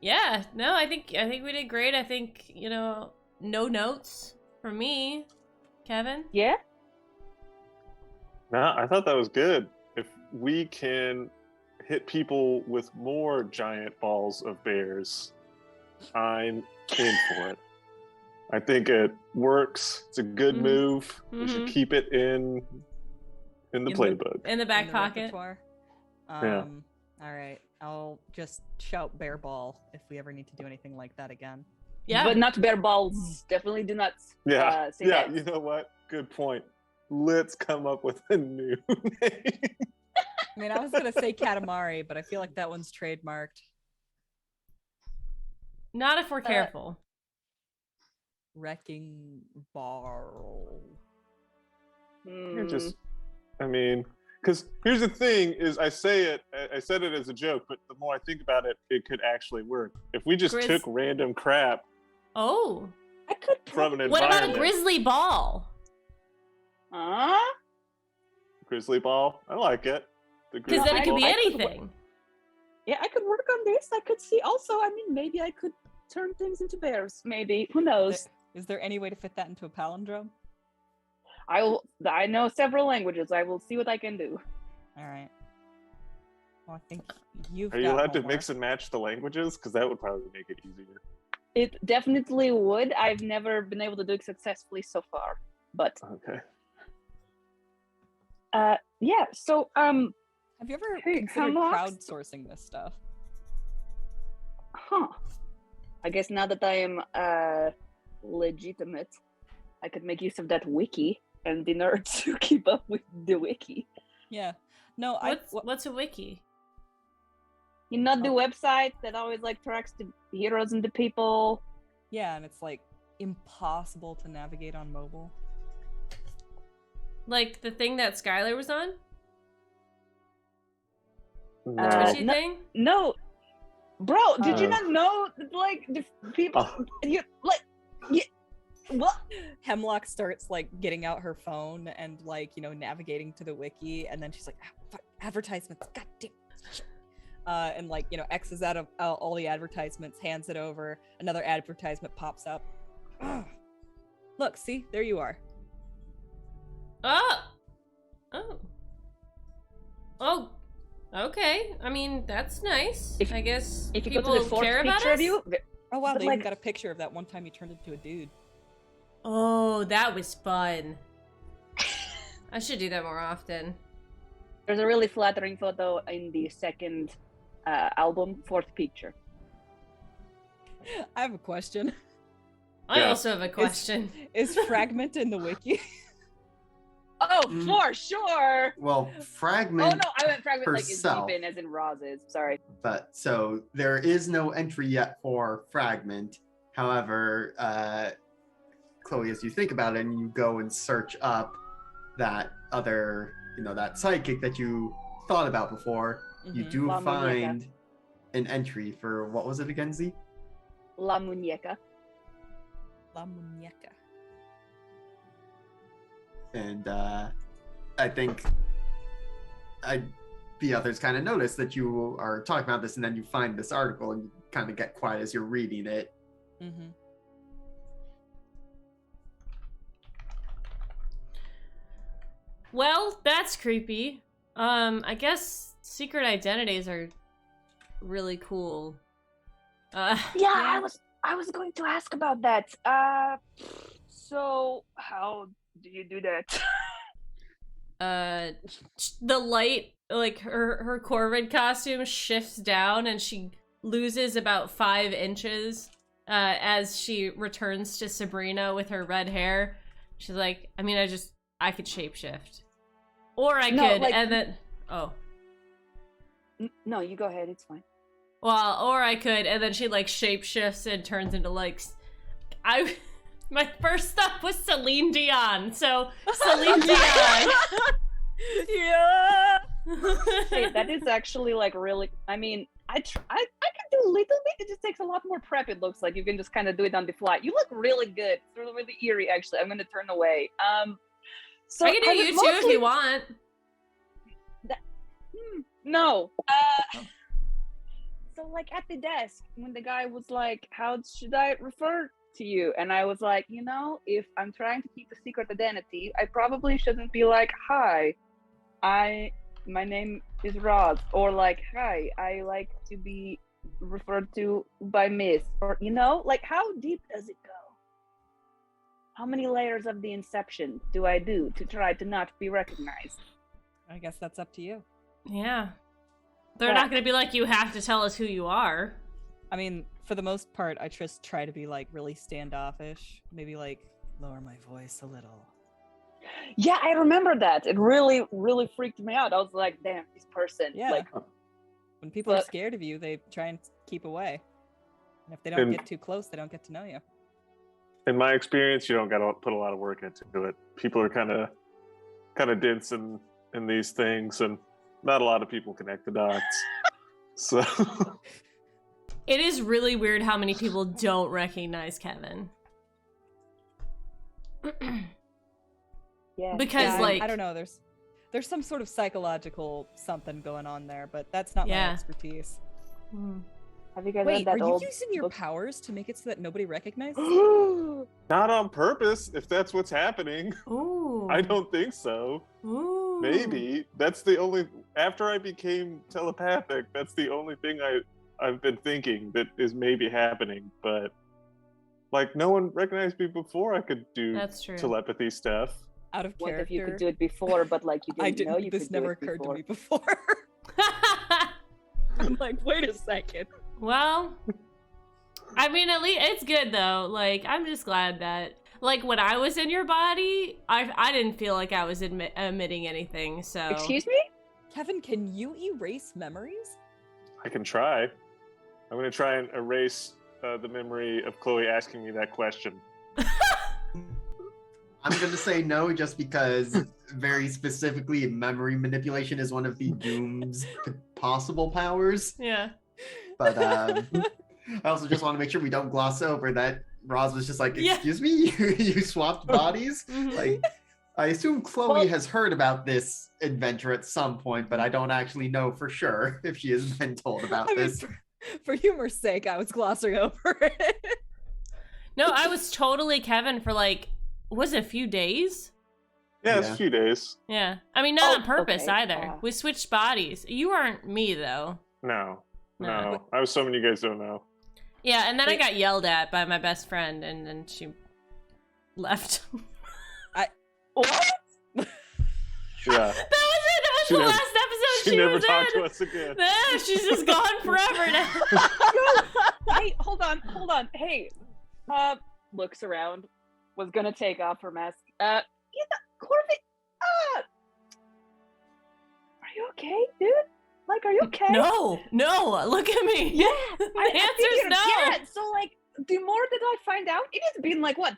Speaker 3: Yeah, no, I think we did great. I think, no notes from me. Kevin?
Speaker 6: Yeah.
Speaker 4: No, I thought that was good. If we can hit people with more giant balls of bears, I'm in for it. I think it works. It's a good move. We should keep it in the playbook.
Speaker 3: In the back
Speaker 5: In the
Speaker 3: pocket.
Speaker 5: repertoire.
Speaker 4: Yeah.
Speaker 5: All right. I'll just shout bear ball if we ever need to do anything like that again.
Speaker 3: Yeah.
Speaker 6: But not bear balls. Definitely do not
Speaker 4: Yeah,
Speaker 6: say
Speaker 4: yeah.
Speaker 6: that.
Speaker 4: You know what? Good point. Let's come up with a new name.
Speaker 5: I mean, I was gonna say Katamari, but I feel like that one's trademarked.
Speaker 3: Not if we're careful.
Speaker 5: Wrecking ball.
Speaker 4: You're because here's the thing: is I said it as a joke, but the more I think about it, it could actually work. If we just took random crap
Speaker 3: Oh.
Speaker 6: I could
Speaker 4: from an
Speaker 3: What
Speaker 4: environment.
Speaker 3: about a grizzly ball?
Speaker 4: Grizzly ball? I like it. The
Speaker 3: Because
Speaker 4: grizzly
Speaker 3: then it could
Speaker 4: ball.
Speaker 3: be
Speaker 6: I could
Speaker 3: anything.
Speaker 6: Yeah, I could work on this. I could see also, I mean, maybe I could turn things into bears. Maybe. Who knows?
Speaker 5: Is there any way to fit that into a palindrome?
Speaker 6: I know several languages. I will see what I can do.
Speaker 5: All right. Well, I think you've
Speaker 4: Are you
Speaker 5: got
Speaker 4: allowed to
Speaker 5: homework.
Speaker 4: mix and match the languages? Because that would probably make it easier.
Speaker 6: It definitely would. I've never been able to do it successfully so far. But
Speaker 4: Okay.
Speaker 6: yeah, so
Speaker 5: Have you ever
Speaker 6: Hey,
Speaker 5: considered
Speaker 6: Hemlock?
Speaker 5: crowdsourcing this stuff?
Speaker 6: I guess now that I am legitimate, I could make use of that wiki and the nerds who keep up with the wiki.
Speaker 5: Yeah. No,
Speaker 3: What's a wiki?
Speaker 6: You know the website that always like tracks the heroes and the people.
Speaker 5: yeah, and it's like impossible to navigate on mobile.
Speaker 3: Like the thing that Skylar was on?
Speaker 4: No.
Speaker 3: Twitchy
Speaker 6: no-
Speaker 3: thing?
Speaker 6: No, bro, did you
Speaker 4: Oh.
Speaker 6: not know like the people?
Speaker 4: Oh.
Speaker 6: You like, what?
Speaker 5: Hemlock starts like getting out her phone and like navigating to the wiki, and then she's like, fuck, advertisements, god damn shit. And like X's out of all the advertisements, hands it over. Another advertisement pops up. Ugh. Look, see, there you are.
Speaker 3: Oh, okay. I mean, that's nice. I guess
Speaker 6: If you go
Speaker 3: people
Speaker 6: to the fourth
Speaker 3: care about
Speaker 6: picture
Speaker 3: us.
Speaker 6: of you,
Speaker 5: Oh wow,
Speaker 6: But,
Speaker 5: they even
Speaker 6: like-
Speaker 5: got a picture of that one time you turned into a dude.
Speaker 3: Oh, that was fun. I should do that more often.
Speaker 6: there's a really flattering photo in the second album, fourth picture.
Speaker 5: I have a question.
Speaker 3: I
Speaker 4: Yeah.
Speaker 3: also have a question.
Speaker 5: Is Fragment in the wiki?
Speaker 6: Oh,
Speaker 1: Mm.
Speaker 6: for sure.
Speaker 1: Well,
Speaker 6: Oh
Speaker 1: Fragment,
Speaker 6: no, I went fragment like is
Speaker 1: herself.
Speaker 6: deep in, as in Roz's. Sorry.
Speaker 1: but so there is no entry yet for Fragment. However, Chloe, as you think about it and you go and search up that other, that psychic that you thought about before, you
Speaker 5: Mhm.
Speaker 1: do
Speaker 6: La Muñeca.
Speaker 1: find an entry for, what was it again, Z?
Speaker 6: La Muñeca.
Speaker 5: La Muñeca.
Speaker 1: And I think the others kind of notice that you are talking about this, and then you find this article and you kind of get quiet as you're reading it.
Speaker 5: Mm-hmm.
Speaker 3: Well, that's creepy. I guess secret identities are really cool.
Speaker 6: Yeah, I was going to ask about that. So how do you do that?
Speaker 3: The light, like her Corvid costume shifts down and she loses about 5 inches as she returns to Subrina with her red hair. She's like, I mean, I could shapeshift. Or I
Speaker 6: No,
Speaker 3: could,
Speaker 6: like-
Speaker 3: and then, oh.
Speaker 6: No, you go ahead. It's fine.
Speaker 3: Well, or I could, and then she like shapeshifts and turns into like, my first thought was Celine Dion, so Celine Dion.
Speaker 5: Yeah.
Speaker 6: Hey, that is actually like really. I mean, I can do a little bit. It just takes a lot more prep. It looks like you can just kind of do it on the fly. You look really good. It's really eerie. Actually, I'm gonna turn away. So
Speaker 3: I can do you too if you want.
Speaker 6: No. So like at the desk, when the guy was like, "How should I refer to you?" and I was like, if I'm trying to keep a secret identity, I probably shouldn't be like, "Hi, my name is Roz," or like, "Hi, I like to be referred to by Miss," or like how deep does it go? How many layers of the inception do I do to try to not be recognized?
Speaker 5: I guess that's up to you.
Speaker 3: Yeah. They're not going to be like, you have to tell us who you are.
Speaker 5: I mean, for the most part, I just try to be like really standoffish. Maybe like lower my voice a little.
Speaker 6: Yeah, I remember that. It really, really freaked me out. I was like, damn, this person.
Speaker 5: Yeah.
Speaker 6: Like,
Speaker 5: when people are scared of you, they try and keep away. And if they don't get too close, they don't get to know you.
Speaker 4: In my experience, you don't got to put a lot of work into it. People are kind of dense in these things, and not a lot of people connect the dots. So
Speaker 3: it is really weird how many people don't recognize Kevin.
Speaker 6: Yeah.
Speaker 3: Because like
Speaker 5: I don't know, there's some sort of psychological something going on there, but that's not my expertise.
Speaker 6: Have you guys
Speaker 5: Wait,
Speaker 6: read that
Speaker 5: are
Speaker 6: old
Speaker 5: you using your powers to make it so that nobody recognizes?
Speaker 4: not on purpose, if that's what's happening.
Speaker 3: Ooh.
Speaker 4: I don't think so.
Speaker 3: Ooh.
Speaker 4: Maybe that's the only. After I became telepathic, that's the only thing I've been thinking that is maybe happening. But like, no one recognized me before I could do telepathy stuff.
Speaker 5: Out of character.
Speaker 6: What if you could do it before, but like you didn't know you could do it?
Speaker 5: This never occurred to me before. I'm like, wait a second.
Speaker 3: Well, I mean, at least it's good though. Like, I'm just glad that, like, when I was in your body, I didn't feel like I was emitting anything. So,
Speaker 6: excuse me,
Speaker 5: Kevin, can you erase memories?
Speaker 4: I can try. I'm gonna try and erase the memory of Chloe asking me that question.
Speaker 1: I'm going to say no, just because very specifically memory manipulation is one of the Doom's possible powers.
Speaker 3: Yeah.
Speaker 1: But I also just want to make sure we don't gloss over that Roz was just like, excuse me, you swapped bodies? Like, I assume Chloe has heard about this adventure at some point, but I don't actually know for sure if she has been told about this.
Speaker 5: For humor's sake, I was glossing over it.
Speaker 3: No, I was totally Kevin for like, was it a few days?
Speaker 4: Yeah, it's a few days.
Speaker 3: Yeah. I mean, not on purpose either. We switched bodies. You aren't me, though.
Speaker 4: No. I was someone you guys don't know.
Speaker 3: Yeah, and then I got yelled at by my best friend, and then she left.
Speaker 6: What?
Speaker 4: Yeah.
Speaker 3: That was it. That was the last episode
Speaker 4: she never
Speaker 3: was
Speaker 4: talked
Speaker 3: in.
Speaker 4: to us again.
Speaker 3: Yeah, she's just gone forever now.
Speaker 6: Hey, hold on. Hey, looks around. Was gonna take off her mask. Corbett, are you okay, dude? Like, are you okay?
Speaker 3: No, look at me.
Speaker 6: Yeah,
Speaker 3: the answer is no.
Speaker 6: Yeah, so like, the more that I find out, it has been like what,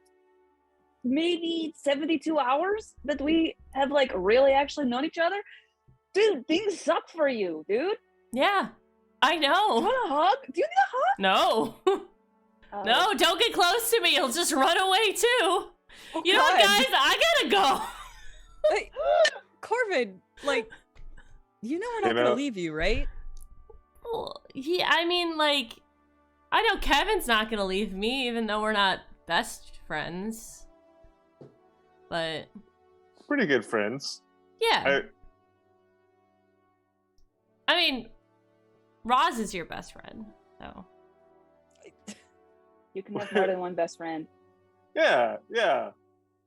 Speaker 6: maybe 72 hours that we have like really actually known each other. Dude, things suck for you, dude.
Speaker 3: Yeah, I know.
Speaker 6: You want a hug? Do you need a hug?
Speaker 3: No. No, don't get close to me. You'll just run away too.
Speaker 5: Oh,
Speaker 3: you know what, guys? I gotta go.
Speaker 5: Hey, Corvin, like, you know we're not gonna leave you, right?
Speaker 3: Well, yeah, I mean, like, I know Kevin's not gonna leave me, even though we're not best friends. But
Speaker 4: pretty good friends.
Speaker 3: Yeah. I mean, Roz is your best friend, so.
Speaker 6: You can have more than one best friend.
Speaker 4: Yeah. I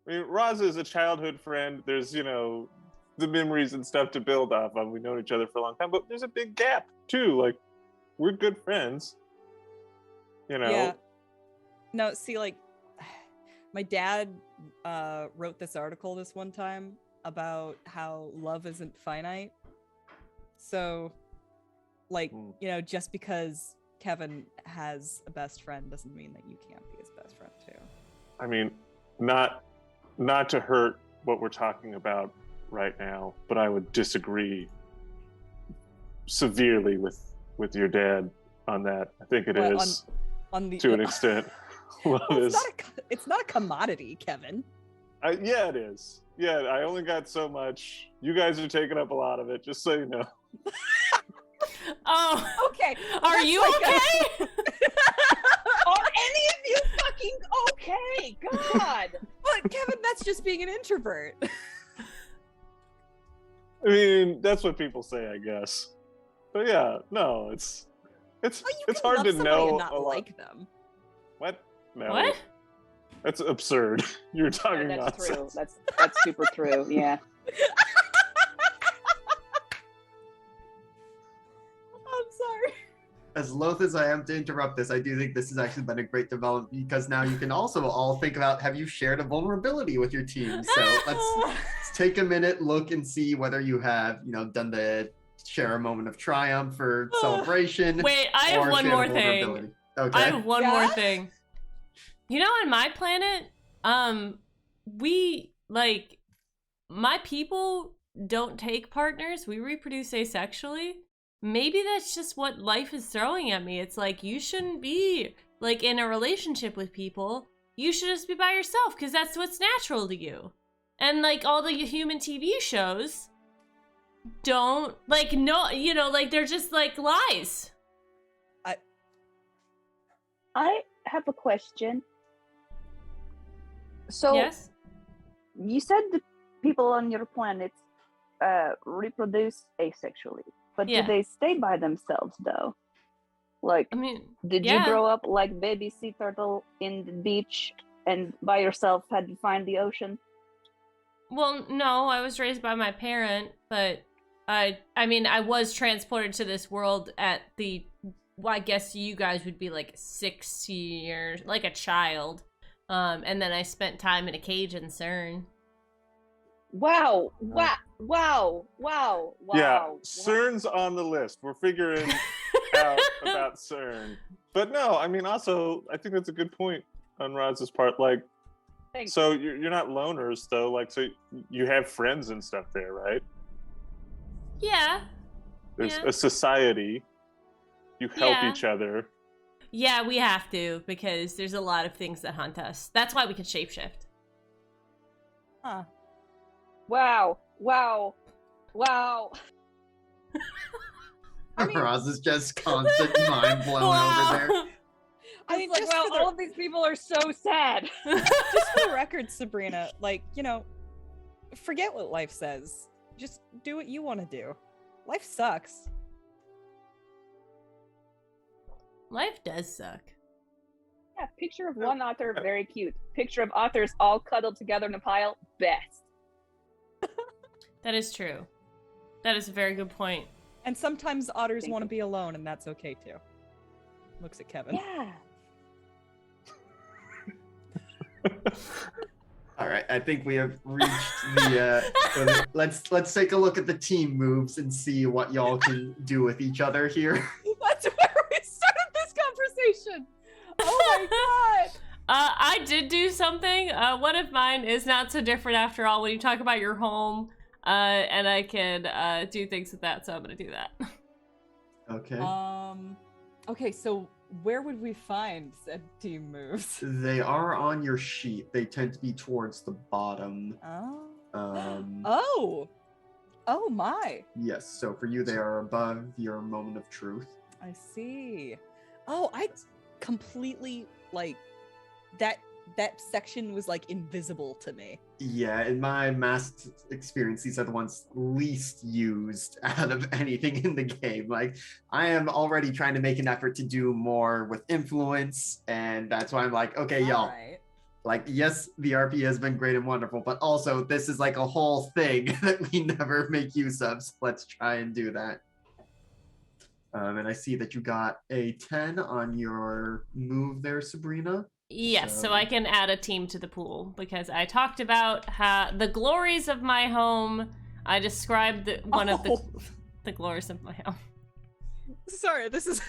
Speaker 4: mean, Roz is a childhood friend. There's, the memories and stuff to build off of. We've known each other for a long time, but there's a big gap too. Like, we're good friends.
Speaker 5: Yeah. No, see, like, my dad wrote this article this one time about how love isn't finite. So, like, just because Kevin has a best friend doesn't mean that you can't be his best friend too.
Speaker 4: I mean, not to hurt what we're talking about right now, but I would disagree severely with your dad on that. I think it
Speaker 5: Well,
Speaker 4: is
Speaker 5: on the
Speaker 4: to an extent.
Speaker 5: Well, it's not a commodity, Kevin.
Speaker 4: Yeah, it is. Yeah, I only got so much. You guys are taking up a lot of it, just so you know.
Speaker 3: Oh,
Speaker 5: Okay.
Speaker 3: are
Speaker 5: that's
Speaker 3: you
Speaker 5: like
Speaker 3: okay?
Speaker 6: Are any of you fucking okay? God.
Speaker 5: But Kevin, that's just being an introvert.
Speaker 4: I mean, that's what people say, I guess. But yeah, no, it's
Speaker 5: Oh, you
Speaker 4: it's
Speaker 5: can
Speaker 4: hard
Speaker 5: love
Speaker 4: to
Speaker 5: somebody
Speaker 4: know
Speaker 5: and not
Speaker 4: a lot.
Speaker 5: like them.
Speaker 4: What? No.
Speaker 3: What?
Speaker 4: That's absurd. You're talking
Speaker 6: Yeah, that's true.
Speaker 4: nonsense.
Speaker 6: That's super true. Yeah.
Speaker 5: I'm sorry.
Speaker 1: As loath as I am to interrupt this, I do think this has actually been a great development because now you can also all think about, have you shared a vulnerability with your team? So let's take a minute, look and see whether you have, done the share a moment of triumph or celebration.
Speaker 3: Wait, I have
Speaker 1: or
Speaker 3: one
Speaker 1: shared a
Speaker 3: more thing.
Speaker 1: vulnerability. Okay.
Speaker 3: I have one
Speaker 5: Yeah?
Speaker 3: more thing. You know, on my planet, we my people don't take partners. We reproduce asexually. Maybe that's just what life is throwing at me. It's like, you shouldn't be in a relationship with people. You should just be by yourself because that's what's natural to you. And all the human TV shows don't they're just lies.
Speaker 2: I have a question. So
Speaker 3: Yes.
Speaker 2: you said the people on your planet reproduce asexually, but
Speaker 3: Yeah.
Speaker 2: do they stay by themselves though? Like,
Speaker 3: I mean,
Speaker 2: did
Speaker 3: yeah.
Speaker 2: you grow up like baby sea turtle in the beach and by yourself had to find the ocean?
Speaker 3: Well, no, I was raised by my parent, but I was transported to this world at I guess you guys would be 6 years, like a child. And then I spent time in a cage in CERN.
Speaker 6: Wow. Wow.
Speaker 4: Yeah, CERN's on the list. We're figuring out about CERN. But no, I mean, also, I think that's a good point on Roz's part.
Speaker 6: Thanks.
Speaker 4: So you're not loners, though. So you have friends and stuff there, right?
Speaker 3: Yeah.
Speaker 4: There's
Speaker 3: Yeah.
Speaker 4: a society. You help
Speaker 3: Yeah.
Speaker 4: each other.
Speaker 3: Yeah, we have to, because there's a lot of things that hunt us. That's why we can shapeshift.
Speaker 5: Huh.
Speaker 6: Wow.
Speaker 5: I mean-
Speaker 1: Roz is just constant mind blown over there.
Speaker 5: I mean,
Speaker 6: It's
Speaker 5: just
Speaker 6: wow,
Speaker 5: for the-
Speaker 6: all of these people are so sad.
Speaker 5: just for the record, Sabrina, forget what life says. Just do what you want to do. Life sucks.
Speaker 3: Life does suck.
Speaker 6: Yeah, picture of one otter, very cute. Picture of otters all cuddled together in a pile, best.
Speaker 3: That is true. That is a very good point.
Speaker 5: And sometimes otters
Speaker 6: Thank
Speaker 5: want to
Speaker 6: you.
Speaker 5: be alone, and that's okay too. Looks at Kevin.
Speaker 2: Yeah.
Speaker 1: All right, I think we have reached the. Let's take a look at the team moves and see what y'all can do with each other here.
Speaker 5: That's where we started this conversation. Oh my god.
Speaker 3: I did do something. One of mine is not so different after all when you talk about your home. And I can do things with that, so I'm gonna do that.
Speaker 1: Okay.
Speaker 5: Okay, so where would we find said team moves?
Speaker 1: They are on your sheet. They tend to be towards the bottom.
Speaker 5: Oh. Oh my.
Speaker 1: Yes, so for you, they are above your moment of truth.
Speaker 5: I see. Oh, I completely that section was invisible to me.
Speaker 1: Yeah, in my masked experience, these are the ones least used out of anything in the game. I am already trying to make an effort to do more with influence, and that's why I'm okay, y'all.
Speaker 5: Alright.
Speaker 1: Yes, the RP has been great and wonderful, but also this is a whole thing that we never make use of, so let's try and do that. And I see that you got a 10 on your move there, Subrina.
Speaker 3: Yes, so
Speaker 1: So-
Speaker 3: I can add a team to the pool because I talked about the glories of my home. I described one of the glories of my home.
Speaker 5: Sorry, this is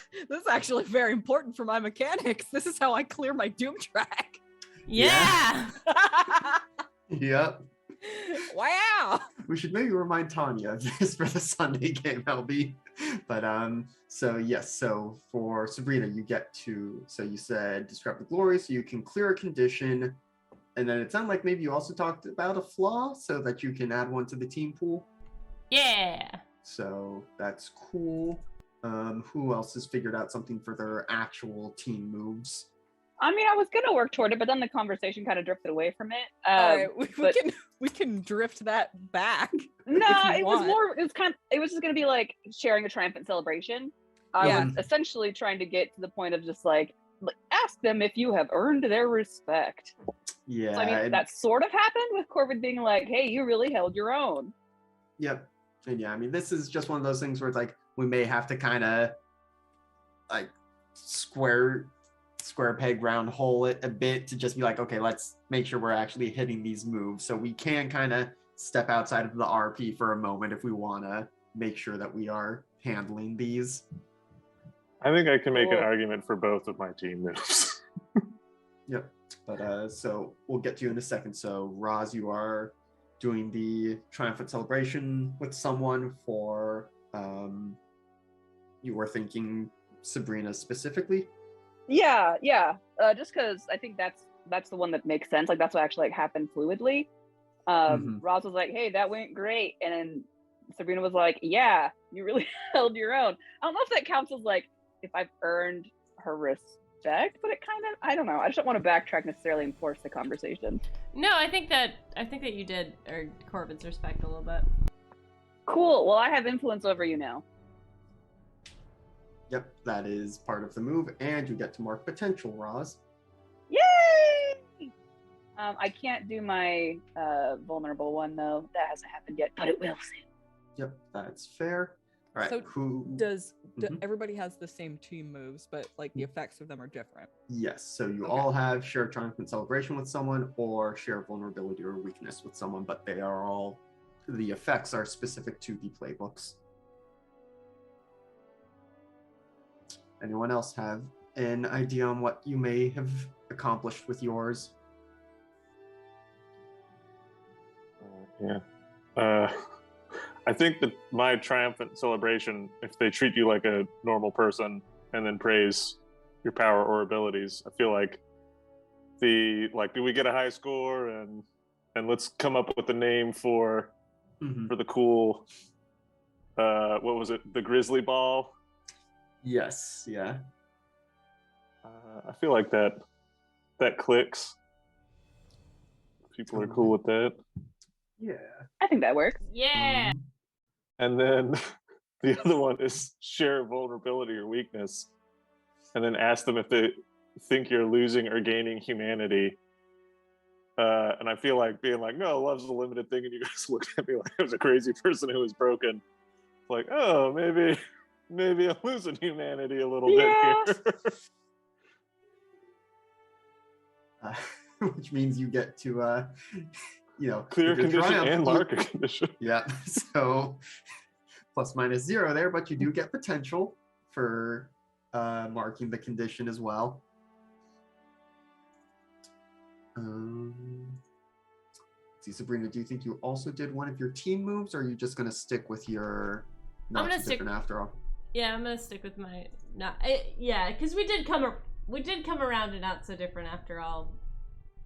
Speaker 5: actually very important for my mechanics. This is how I clear my Doom track.
Speaker 3: Yeah.
Speaker 1: Yep.
Speaker 5: Wow.
Speaker 1: We should maybe remind Tanya of this for the Sunday game, LB. But so yes, so for Subrina, you get to, so you said describe the glory, so you can clear a condition, and then it sounded like maybe you also talked about a flaw so that you can add one to the team pool.
Speaker 3: Yeah.
Speaker 1: So that's cool. Who else has figured out something for their actual team moves?
Speaker 6: I mean, I was gonna work toward it, but then the conversation kind of drifted away from it.
Speaker 5: All right,
Speaker 6: but-
Speaker 5: we can drift that back.
Speaker 6: No,
Speaker 5: if you
Speaker 6: it was
Speaker 5: want.
Speaker 6: more. It was just gonna be like sharing a triumphant celebration. I
Speaker 5: Yeah.
Speaker 6: was essentially trying to get to the point of just like ask them if you have earned their respect.
Speaker 1: Yeah.
Speaker 6: So, I mean, that sort of happened with Corbin being like, "Hey, you really held your own."
Speaker 1: Yep. And yeah, I mean, this is just one of those things where it's like we may have to kind of like square peg round hole it a bit to just be like, okay, let's make sure we're actually hitting these moves. So we can kind of step outside of the RP for a moment if we want to make sure that we are handling these.
Speaker 4: I think I can make an
Speaker 6: Cool.
Speaker 4: argument for both of my team moves.
Speaker 1: Yep. But so we'll get to you in a second. So Roz, you are doing the triumphant celebration with someone for you were thinking Subrina specifically?
Speaker 6: Yeah. Just because I think that's the one that makes sense. Like that's what actually happened fluidly. Roz was like, "Hey, that went great," and then Sabrina was like, "Yeah, you really held your own." I don't know if that counts as like if I've earned her respect, but it kind of, I don't know. I just don't want to backtrack necessarily and force the conversation.
Speaker 3: No, I think that you did earn Corbin's respect a little bit.
Speaker 6: Cool. Well, I have influence over you now.
Speaker 1: Yep, that is part of the move, and you get to mark potential, Roz.
Speaker 6: Yay! I can't do my vulnerable one though. That hasn't happened yet, but it will soon.
Speaker 1: Yep, that's fair. All right,
Speaker 5: So
Speaker 1: who
Speaker 5: Does
Speaker 1: Mhm.
Speaker 5: everybody has the same team moves, but like the effects of them are different?
Speaker 1: Yes, so you
Speaker 5: Okay.
Speaker 1: all have share triumphant celebration with someone or share vulnerability or weakness with someone, but they are all, the effects are specific to the playbooks. Anyone else have an idea on what you may have accomplished with yours?
Speaker 4: Yeah. I think that my triumphant celebration, if they treat you like a normal person and then praise your power or abilities, I feel like do we get a high score and let's come up with a name for the cool what was it, the grizzly ball?
Speaker 1: Yes, yeah.
Speaker 4: I feel like that clicks. People are cool with that.
Speaker 1: Yeah.
Speaker 6: I think that works.
Speaker 3: Yeah.
Speaker 4: And then the other one is share vulnerability or weakness, and then ask them if they think you're losing or gaining humanity. And I feel like being like, no, love's a limited thing, and you guys look at me like I was a crazy person who was broken. It's like, oh, maybe I'm losing humanity a little bit here.
Speaker 1: Which means you get to,
Speaker 4: Clear
Speaker 1: with your
Speaker 4: condition
Speaker 1: triumph,
Speaker 4: and mark a condition.
Speaker 1: Yeah, so plus minus 0 there, but you do get potential for marking the condition as well. See, Sabrina, do you think you also did one of your team moves, or are you just going to stick with your not so different after all?
Speaker 3: Yeah, I'm gonna stick with my because we did come around to not so different after all,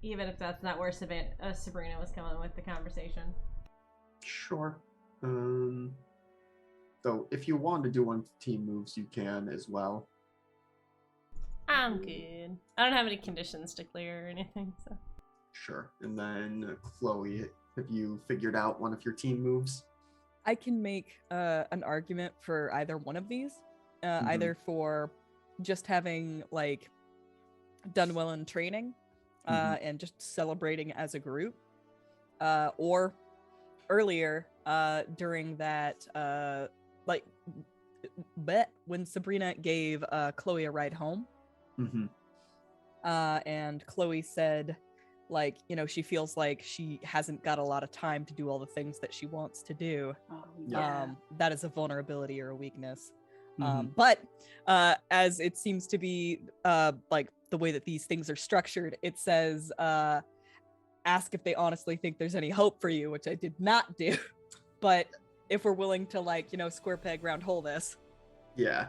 Speaker 3: even if that's not where Sabrina was coming with the conversation.
Speaker 1: Sure. So if you want to do one of the team moves, you can as well.
Speaker 3: I'm good. I don't have any conditions to clear or anything, so.
Speaker 1: Sure. And then Chloe, have you figured out one of your team moves?
Speaker 5: I can make an argument for either one of these, either for just having like done well in training and just celebrating as a group, or earlier during that when Sabrina gave Chloe a ride home, and Chloe said, like, she feels like she hasn't got a lot of time to do all the things that she wants to do. That is a vulnerability or a weakness. But as it seems to be like the way that these things are structured, it says ask if they honestly think there's any hope for you, which I did not do. But if we're willing to square peg round hole this,
Speaker 1: Yeah.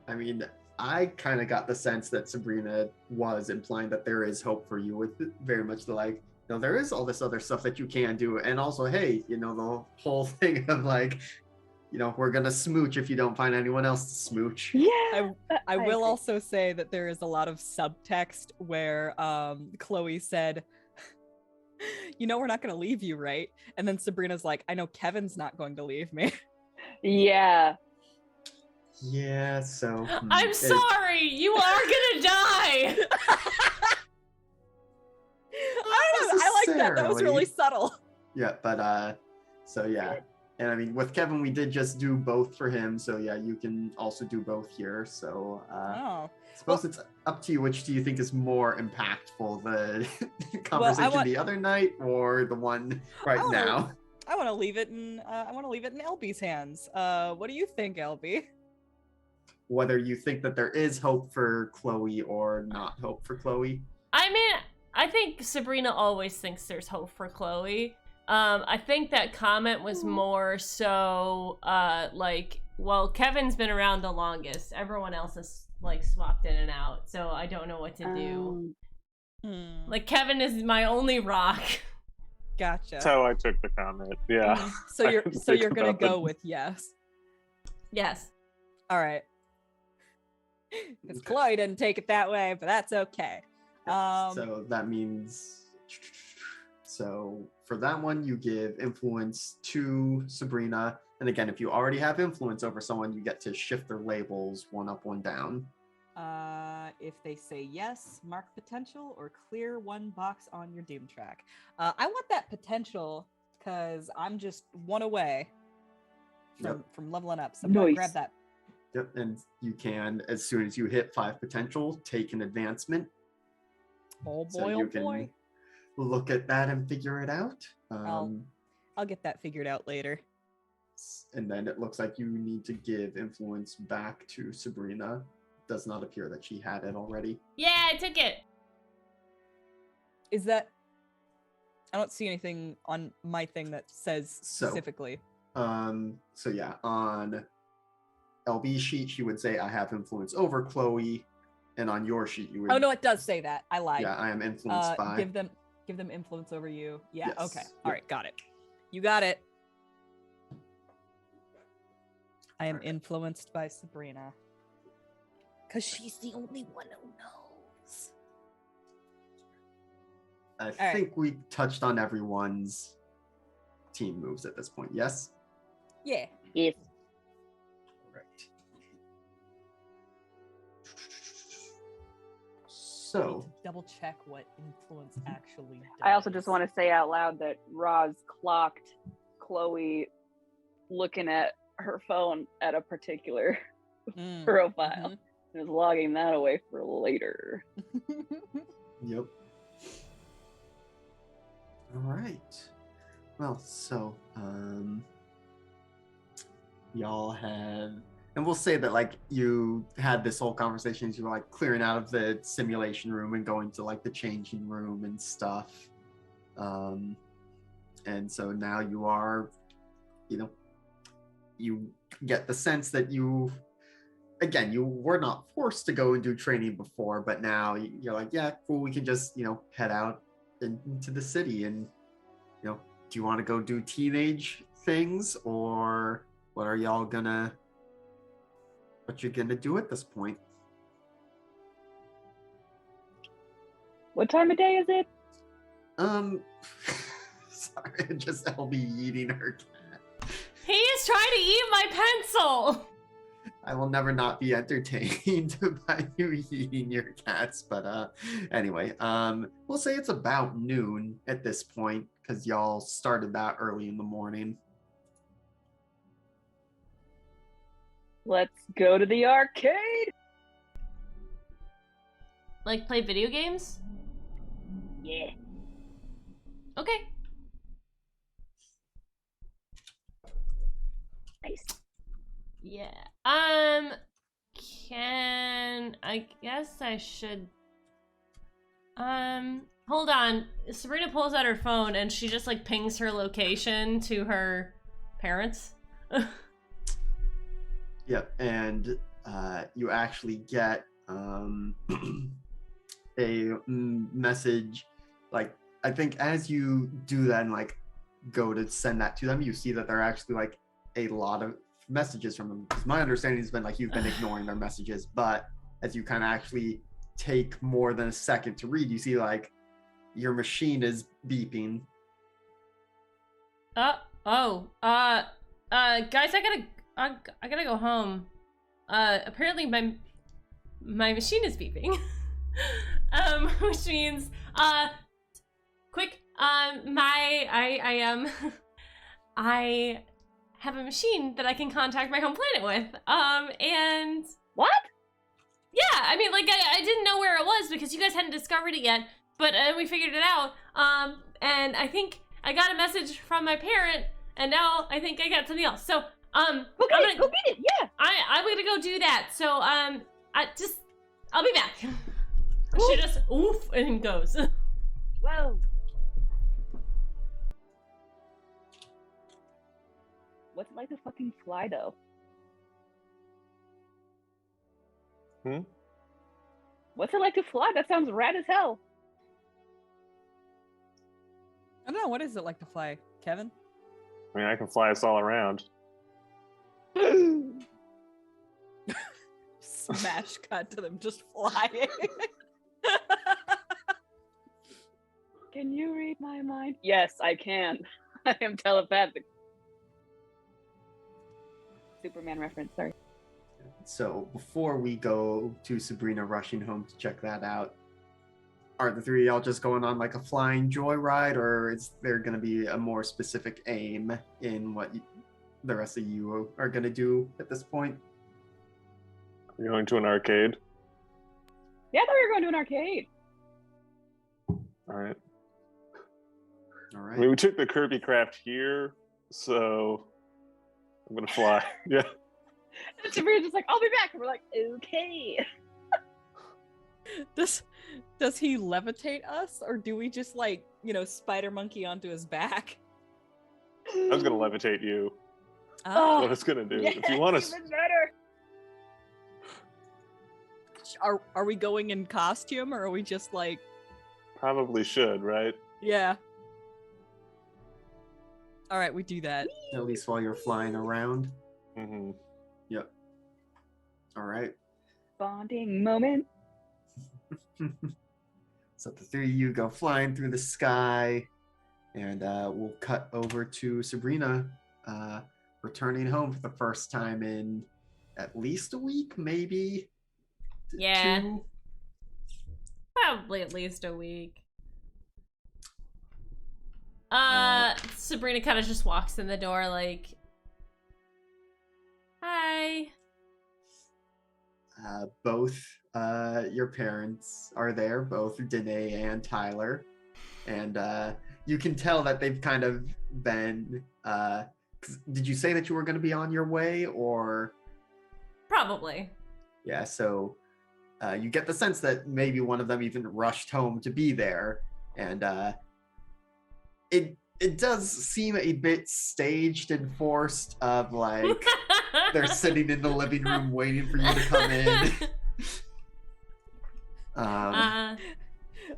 Speaker 1: I mean, I kind of got the sense that Sabrina was implying that there is hope for you, with very much the like, there is all this other stuff that you can do. And also, hey, the whole thing of like, we're going to smooch if you don't find anyone else to smooch.
Speaker 2: Yeah.
Speaker 5: I will
Speaker 2: agree.
Speaker 5: also say that there is a lot of subtext where Chloe said, we're not going to leave you, right? And then Sabrina's like, I know Kevin's not going to leave me.
Speaker 6: Yeah.
Speaker 1: Yeah, so.
Speaker 3: I'm sorry, you are gonna die.
Speaker 5: I like that. That was really subtle.
Speaker 1: Yeah, but so yeah. And I mean, with Kevin, we did just do both for him. So yeah, you can also do both here. So I suppose it's up to you. Which do you think is more impactful, the conversation the other night or the one now?
Speaker 5: I want to leave it in. I want to leave it in LB's hands. What do you think, LB?
Speaker 1: Whether you think that there is hope for Chloe or not hope for Chloe?
Speaker 3: I mean, I think Subrina always thinks there's hope for Chloe. I think that comment was more so, well, Kevin's been around the longest. Everyone else has, swapped in and out, so I don't know what to do. Kevin is my only rock.
Speaker 5: Gotcha.
Speaker 4: That's how I took the comment, yeah.
Speaker 5: So you're gonna go with yes?
Speaker 3: Yes.
Speaker 5: All right. Because Chloe didn't take it that way, but that's okay.
Speaker 1: So that means, for that one, you give influence to Subrina. And again, if you already have influence over someone, you get to shift their labels 1 up, 1 down.
Speaker 5: If they say yes, mark potential or clear 1 box on your doom track. I want that potential because I'm just 1 away from leveling up. So I'm gonna grab that.
Speaker 1: Yep, and you can, as soon as you hit 5 potential, take an advancement.
Speaker 5: Oh boy,
Speaker 1: so you can look at that and figure it out.
Speaker 5: I'll get that figured out later.
Speaker 1: And then it looks like you need to give influence back to Subrina. Does not appear that she had it already.
Speaker 3: Yeah, I took it.
Speaker 5: Is that... I don't see anything on my thing that says specifically.
Speaker 1: So yeah, on LB's sheet, she would say, I have influence over Chloe. And on your sheet, you would...
Speaker 5: Oh, no, it does say that. I lied.
Speaker 1: Yeah, I am influenced by...
Speaker 5: Give them influence over you. Yeah,
Speaker 1: yes.
Speaker 5: Okay. All right, got it. You got it. I am influenced by Subrina. Because she's the only one who knows.
Speaker 1: I think we touched on everyone's team moves at this point, yes?
Speaker 5: Yeah.
Speaker 6: Yes.
Speaker 1: Right. So...
Speaker 5: double check what influence actually does.
Speaker 6: I also just want to say out loud that Roz clocked Chloe looking at her phone at a particular profile. And is logging that away for later.
Speaker 1: Yep. All right. Well, so y'all have, and we'll say that you had this whole conversation as you were clearing out of the simulation room and going to the changing room and stuff. And so now you are, you get the sense that you were not forced to go and do training before, but now you're like, yeah, cool, we can just, head out into the city and, do you want to go do teenage things, or what you're gonna do at this point?
Speaker 6: What time of day is it?
Speaker 1: Sorry, just LB eating her cat.
Speaker 3: He is trying to eat my pencil.
Speaker 1: I will never not be entertained by you eating your cats, but anyway, we'll say it's about noon at this point because y'all started that early in the morning.
Speaker 6: Let's go to the arcade.
Speaker 3: Play video games?
Speaker 6: Yeah.
Speaker 3: Okay.
Speaker 6: Nice.
Speaker 3: Yeah. I guess I should... Hold on. Sabrina pulls out her phone and she just, pings her location to her parents.
Speaker 1: Yep, and you actually get a message. Like, I think as you do that and like go to send that to them, you see that there are actually like a lot of messages from them. 'Cause my understanding has been like you've been ignoring their messages, but as you kind of actually take more than a second to read, you see like your machine is beeping.
Speaker 3: Guys, I gotta go home. Apparently my machine is beeping. Which means, quick, I have a machine that I can contact my home planet with. And
Speaker 2: What?
Speaker 3: yeah, I mean, like, I didn't know where it was because you guys hadn't discovered it yet, but we figured it out. And I think I got a message from my parent, and now I think I got something else. So,
Speaker 2: Go get it. Go get it. Yeah.
Speaker 3: I'm gonna go do that. So, I'll be back. She just oof and goes.
Speaker 2: Whoa. What's it like to fucking fly though? What's it like to fly? That sounds rad as hell.
Speaker 5: I don't know. What is it like to fly, Kevin?
Speaker 4: I mean, I can fly us all around.
Speaker 5: Smash cut to them just flying.
Speaker 6: Can you read my mind? Yes, I can. I am telepathic. Superman reference, sorry.
Speaker 1: So before we go to Subrina rushing home to check that out, are the three of y'all just going on like a flying joyride, or is there going to be a more specific aim in what the rest of you are going to do at this point?
Speaker 4: We're going to an arcade.
Speaker 6: Yeah, I thought we were going to an arcade.
Speaker 4: All right.
Speaker 1: All
Speaker 4: I
Speaker 1: right.
Speaker 4: mean, we took the Kirby Craft here, so I'm gonna fly. Yeah.
Speaker 6: And Sabrina's just like, I'll be back. And we're like, okay.
Speaker 5: Does he levitate us, or do we just like, spider monkey onto his back?
Speaker 4: I was gonna levitate you.
Speaker 5: Oh,
Speaker 4: What it's gonna do.
Speaker 6: Yes,
Speaker 4: If you want to,
Speaker 6: even better.
Speaker 5: are we going in costume, or are we just like?
Speaker 4: probably should, right?
Speaker 5: Yeah. All right, we do that.
Speaker 1: At least while you're flying around.
Speaker 4: Mm-hmm.
Speaker 1: Yep. All right.
Speaker 6: Bonding moment.
Speaker 1: So the three of you go flying through the sky, and we'll cut over to Subrina returning home for the first time in at least a week, maybe
Speaker 3: Yeah.
Speaker 1: 2.
Speaker 3: Probably at least a week. Sabrina kind of just walks in the door like, hi.
Speaker 1: Both your parents are there, both Danae and Tyler, and you can tell that they've kind of been. Did you say that you were going to be on your way, or?
Speaker 3: Probably.
Speaker 1: Yeah, so you get the sense that maybe one of them even rushed home to be there, and it does seem a bit staged and forced, of like they're sitting in the living room waiting for you to come in.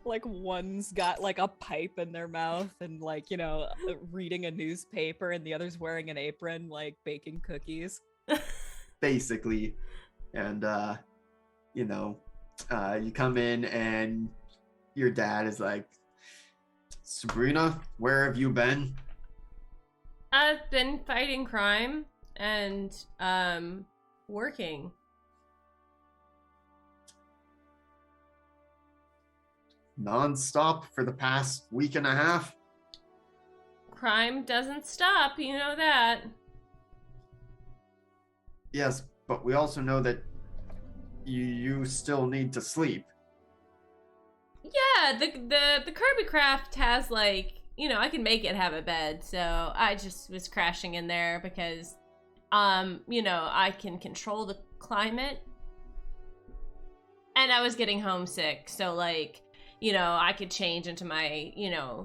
Speaker 5: Like one's got like a pipe in their mouth and like, reading a newspaper, and the other's wearing an apron, like baking cookies.
Speaker 1: Basically, and you come in and your dad is like, Subrina, where have you been?
Speaker 3: I've been fighting crime and working.
Speaker 1: Non-stop for the past week and a half?
Speaker 3: Crime doesn't stop, you know that.
Speaker 1: Yes, but we also know that you still need to sleep.
Speaker 3: Yeah, the Kirby Craft has like, I can make it have a bed, so I just was crashing in there because, I can control the climate. And I was getting homesick, so like, I could change into my,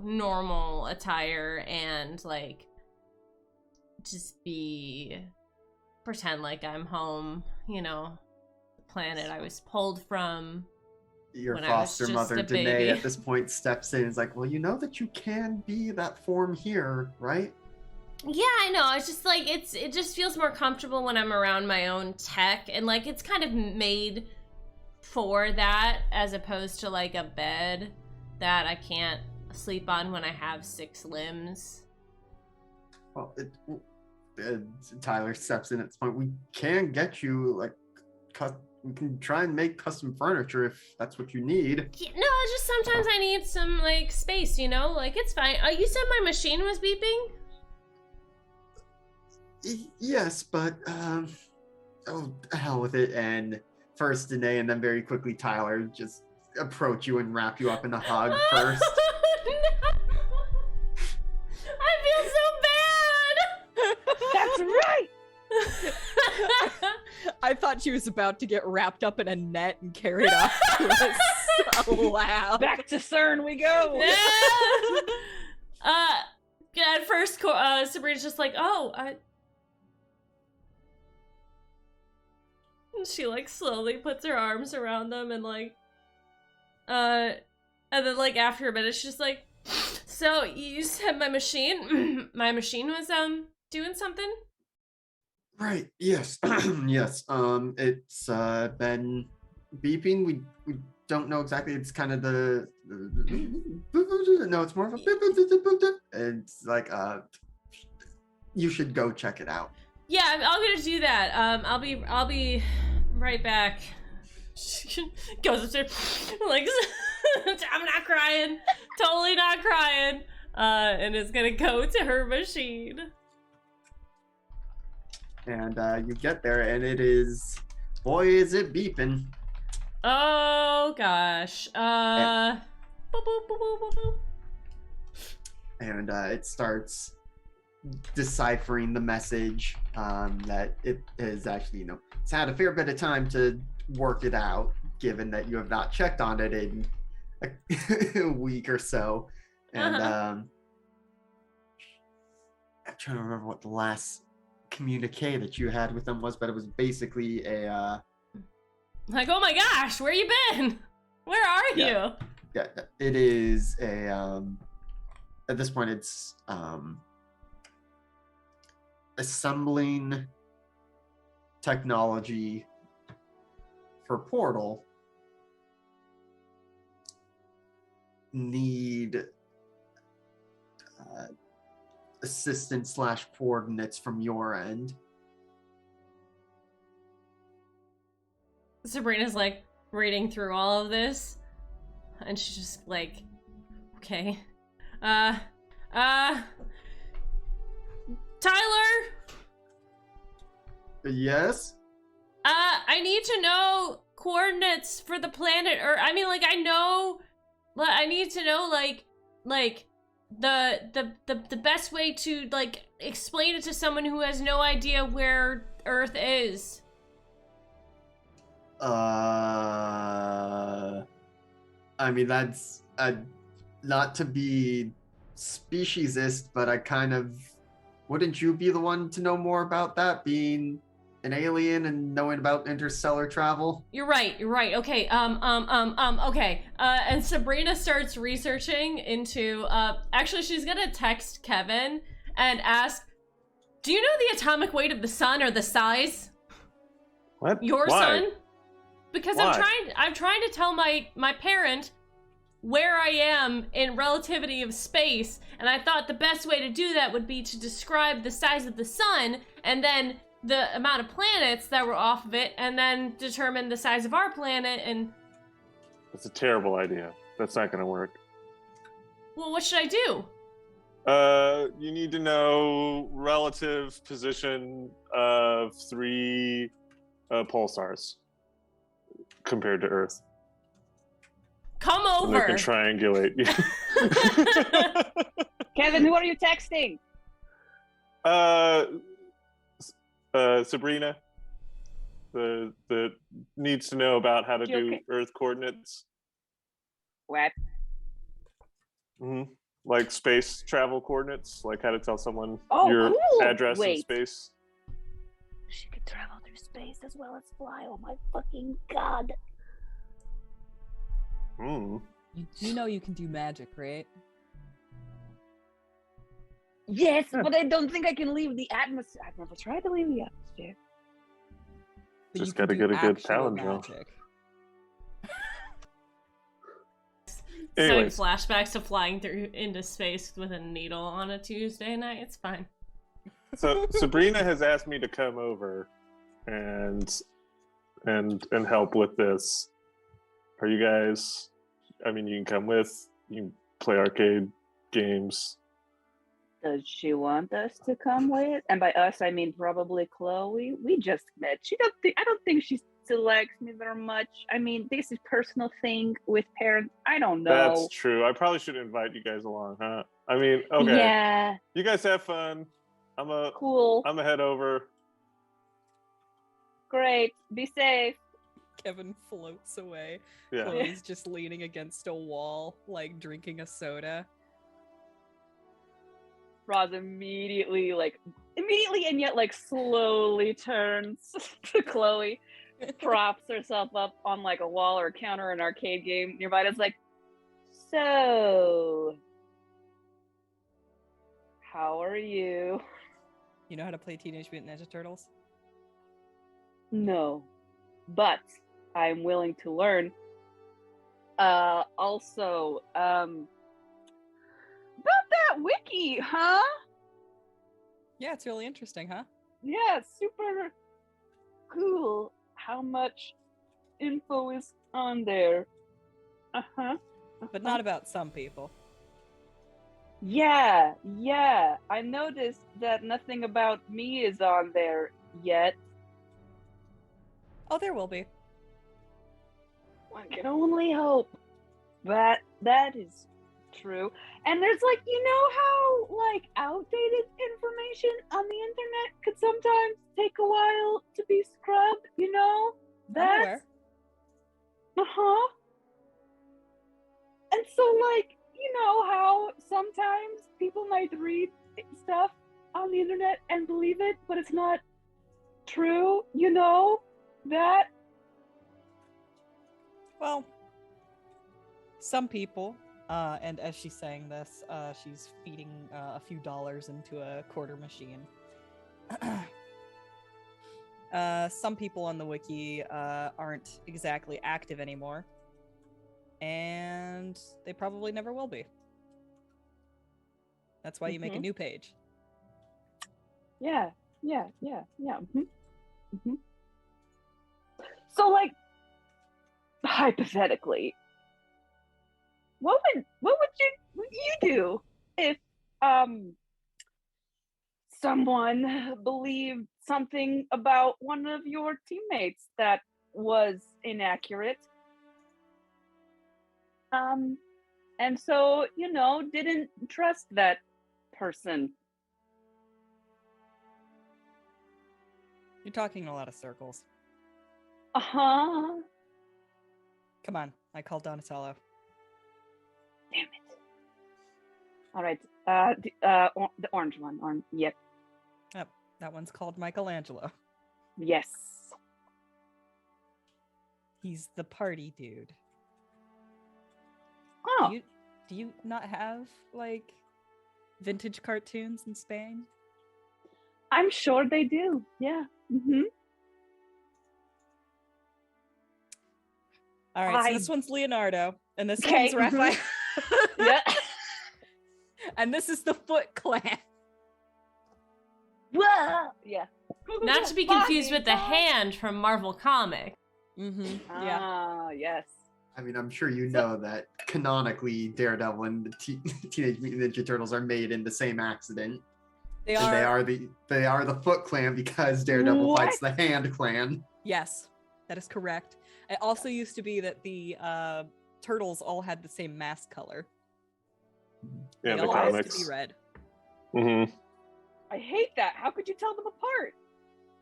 Speaker 3: normal attire and like just be pretend like I'm home, you know, the planet I was pulled from.
Speaker 1: Your
Speaker 3: when I was
Speaker 1: foster
Speaker 3: just
Speaker 1: mother,
Speaker 3: a
Speaker 1: Danae,
Speaker 3: baby.
Speaker 1: at this point steps in and is like, well, you know that you can be that form here, right?
Speaker 3: Yeah, I know. It's just like it just feels more comfortable when I'm around my own tech, and like it's kind of made for that as opposed to like a bed that I can't sleep on when I have 6 limbs.
Speaker 1: Well, Tyler steps in at this point. We can get you like, we can try and make custom furniture if that's what you need.
Speaker 3: Yeah, no, it's just sometimes I need some like space, you know. Like it's fine. You said my machine was beeping.
Speaker 1: Yes, but oh, hell with it. And first Danae, and then very quickly Tyler just approach you and wrap you up in a hug first.
Speaker 3: No. I feel so bad.
Speaker 6: That's right.
Speaker 5: I thought she was about to get wrapped up in a net and carried off to us so loud.
Speaker 6: Back to CERN we go.
Speaker 3: At first, Sabrina's just like, oh, and she like slowly puts her arms around them and like, and then like after a minute, she's just like, so you said my machine was doing something?
Speaker 1: Right. Yes. Yes. It's been beeping. We don't know exactly. It's kind of the no. It's more of a. It's like you should go check it out.
Speaker 3: Yeah, I'm gonna do that. I'll be right back. She goes upstairs, like, I'm not crying, totally not crying, and is gonna go to her machine.
Speaker 1: And you get there, and it is, boy, is it beeping.
Speaker 3: Oh gosh. Boop, boop, boop, boop, boop, boop.
Speaker 1: And it starts deciphering the message that it is actually, you know, it's had a fair bit of time to work it out, given that you have not checked on it in a week or so. And I'm trying to remember what the last communique that you had with them was, but it was basically a
Speaker 3: like, oh my gosh, where you been? Where are you?
Speaker 1: Yeah, it is a at this point it's assembling technology for Portal. Need assistance / coordinates from your end.
Speaker 3: Sabrina's like reading through all of this, and she's just like, okay, Tyler?
Speaker 1: Yes?
Speaker 3: I need to know coordinates for the planet, or I mean, like, I know, but I need to know, like the best way to, like, explain it to someone who has no idea where Earth is.
Speaker 1: I mean, that's not to be speciesist, but I kind of, wouldn't you be the one to know more about that, being an alien and knowing about interstellar travel?
Speaker 3: You're right. Okay. Okay. And Sabrina starts researching into, actually she's gonna text Kevin and ask, do you know the atomic weight of the sun, or the size?
Speaker 4: What?
Speaker 3: Your
Speaker 4: Why?
Speaker 3: son? Because
Speaker 4: Why?
Speaker 3: I'm trying to tell my parent where I am in relativity of space, and I thought the best way to do that would be to describe the size of the sun, and then the amount of planets that were off of it, and then determine the size of our planet. And
Speaker 4: That's a terrible idea. That's not gonna work.
Speaker 3: well, what should I do?
Speaker 4: You need to know relative position of 3 pulsars compared to Earth.
Speaker 3: Come
Speaker 4: And they
Speaker 3: over.
Speaker 4: can triangulate.
Speaker 6: Kevin, who are you texting?
Speaker 4: Sabrina, the needs to know about how to
Speaker 6: You
Speaker 4: do
Speaker 6: okay?
Speaker 4: Earth coordinates.
Speaker 6: What?
Speaker 4: Like space travel coordinates, like how to tell someone
Speaker 6: Oh,
Speaker 4: your
Speaker 6: cool.
Speaker 4: address in
Speaker 6: Wait.
Speaker 4: space.
Speaker 2: she could travel through space as well as fly. Oh my fucking god.
Speaker 4: Hmm.
Speaker 5: You know you can do magic, right?
Speaker 2: Yes, but I don't think I can leave the atmosphere. I've never tried to leave the atmosphere.
Speaker 5: But
Speaker 4: Just
Speaker 5: you can
Speaker 4: gotta
Speaker 5: do
Speaker 4: get a good
Speaker 5: actual
Speaker 4: palindrome.
Speaker 5: magic.
Speaker 3: Having
Speaker 4: Anyways,
Speaker 3: flashbacks to flying through into space with a needle on a Tuesday night. It's fine.
Speaker 4: so Sabrina has asked me to come over and help with this. Are you guys? I mean, you can come with. You can play arcade games.
Speaker 2: Does she want us to come with? And by us, I mean probably Chloe. We just met. I don't think she still likes me very much. I mean, this is personal thing with parents. I don't know.
Speaker 4: That's true. I probably should invite you guys along, huh? I mean, okay.
Speaker 2: Yeah.
Speaker 4: You guys have fun.
Speaker 2: Cool.
Speaker 4: I'm a head over.
Speaker 2: Great. Be safe.
Speaker 5: Kevin floats away.
Speaker 4: Yeah.
Speaker 5: Chloe's just leaning against a wall, like drinking a soda.
Speaker 6: Roz immediately and yet like slowly turns to Chloe, props herself up on like a wall or a counter in an arcade game nearby. It's like, so how are you?
Speaker 5: You know how to play Teenage Mutant Ninja Turtles?
Speaker 6: No, but I'm willing to learn. Also, about that wiki, huh?
Speaker 5: Yeah, it's really interesting, huh?
Speaker 6: Yeah, super cool. How much info is on there? Uh-huh.
Speaker 5: But not about some people.
Speaker 6: Yeah. I noticed that nothing about me is on there yet.
Speaker 5: Oh, there will be.
Speaker 6: One can only hope that is true. And there's like, you know how like outdated information on the internet could sometimes take a while to be scrubbed, you know?
Speaker 5: I'm
Speaker 6: That's
Speaker 5: aware.
Speaker 6: uh-huh. And so like, you know how sometimes people might read stuff on the internet and believe it, but it's not true, you know? That
Speaker 5: Well, some people, and as she's saying this, she's feeding a few dollars into a quarter machine. Some people on the wiki aren't exactly active anymore, and they probably never will be. That's why you make a new page.
Speaker 6: yeah. Mm-hmm. So like hypothetically, what would you do if someone believed something about one of your teammates that was inaccurate? And so, you know, didn't trust that person.
Speaker 5: You're talking in a lot of circles.
Speaker 6: Uh-huh.
Speaker 5: Come on, I called Donatello.
Speaker 6: Damn it. All right. The orange one. Yep.
Speaker 5: Yep, that one's called Michelangelo.
Speaker 6: Yes.
Speaker 5: He's the party dude.
Speaker 6: Oh.
Speaker 5: Do you not have like vintage cartoons in Spain?
Speaker 6: I'm sure they do. Yeah. Mm-hmm.
Speaker 5: All right, so this one's Leonardo, and this
Speaker 6: Okay,
Speaker 5: one's Raphael.
Speaker 6: Yeah.
Speaker 5: And this is the Foot Clan.
Speaker 6: Whoa. Yeah.
Speaker 3: Not to be confused with the Hand from Marvel Comics.
Speaker 5: Mm-hmm. Yeah.
Speaker 6: Ah, yes.
Speaker 1: I mean, I'm sure you know that canonically Daredevil and the Teenage Mutant Ninja Turtles are made in the same accident.
Speaker 5: They
Speaker 1: And
Speaker 5: are.
Speaker 1: they are the Foot Clan because Daredevil
Speaker 6: What?
Speaker 1: fights the Hand Clan.
Speaker 5: Yes, that is correct. It also used to be that the turtles all had the same mask color.
Speaker 4: Yeah,
Speaker 5: They
Speaker 4: the
Speaker 5: all used
Speaker 4: comics.
Speaker 5: to be red.
Speaker 4: Mm-hmm.
Speaker 6: I hate that. How could you tell them apart?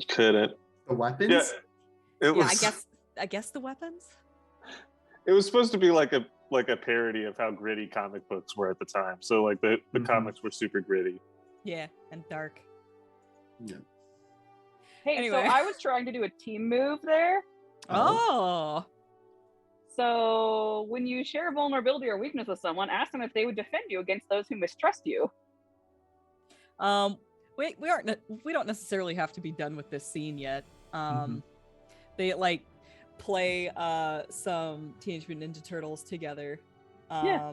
Speaker 4: Couldn't.
Speaker 1: The weapons?
Speaker 4: Yeah. It
Speaker 5: Yeah,
Speaker 4: was.
Speaker 5: I guess the weapons.
Speaker 4: It was supposed to be like a parody of how gritty comic books were at the time. So like the
Speaker 1: Mhm.
Speaker 4: comics were super gritty.
Speaker 5: Yeah, and dark.
Speaker 1: Yeah.
Speaker 6: Hey,
Speaker 5: Anyway.
Speaker 6: so I was trying to do a team move there.
Speaker 5: Oh.
Speaker 6: So when you share a vulnerability or weakness with someone, ask them if they would defend you against those who mistrust you.
Speaker 5: We don't necessarily have to be done with this scene yet. They like play some Teenage Mutant Ninja Turtles together.
Speaker 6: Yeah.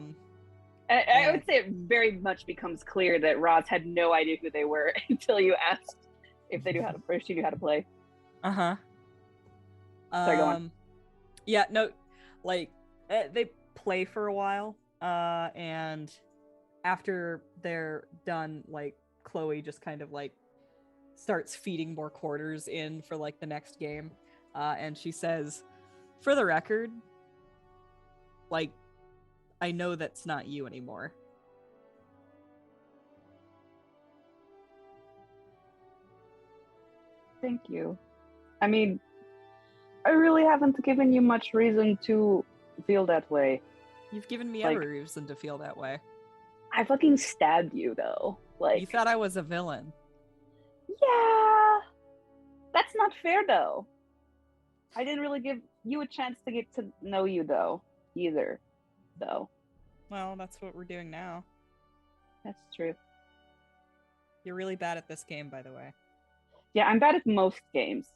Speaker 6: I would say it very much becomes clear that Roz had no idea who they were until you asked if they knew how to, or she knew how to play.
Speaker 5: Uh-huh.
Speaker 6: Sorry, go on.
Speaker 5: Yeah, no, like they play for a while, and after they're done, like Chloe just kind of like starts feeding more quarters in for like the next game, and she says, "For the record, like, I know that's not you anymore."
Speaker 6: Thank you. I mean, I really haven't given you much reason to feel that way.
Speaker 5: You've given me
Speaker 6: Like-
Speaker 5: every reason to feel that way.
Speaker 6: I fucking stabbed you, though. Like,
Speaker 5: You thought I was a villain.
Speaker 6: yeah, that's not fair, though. I didn't really give you a chance to get to know you, though, either, though.
Speaker 5: Well, that's what we're doing now.
Speaker 6: That's true.
Speaker 5: You're really bad at this game, by the way.
Speaker 6: Yeah, I'm bad at most games,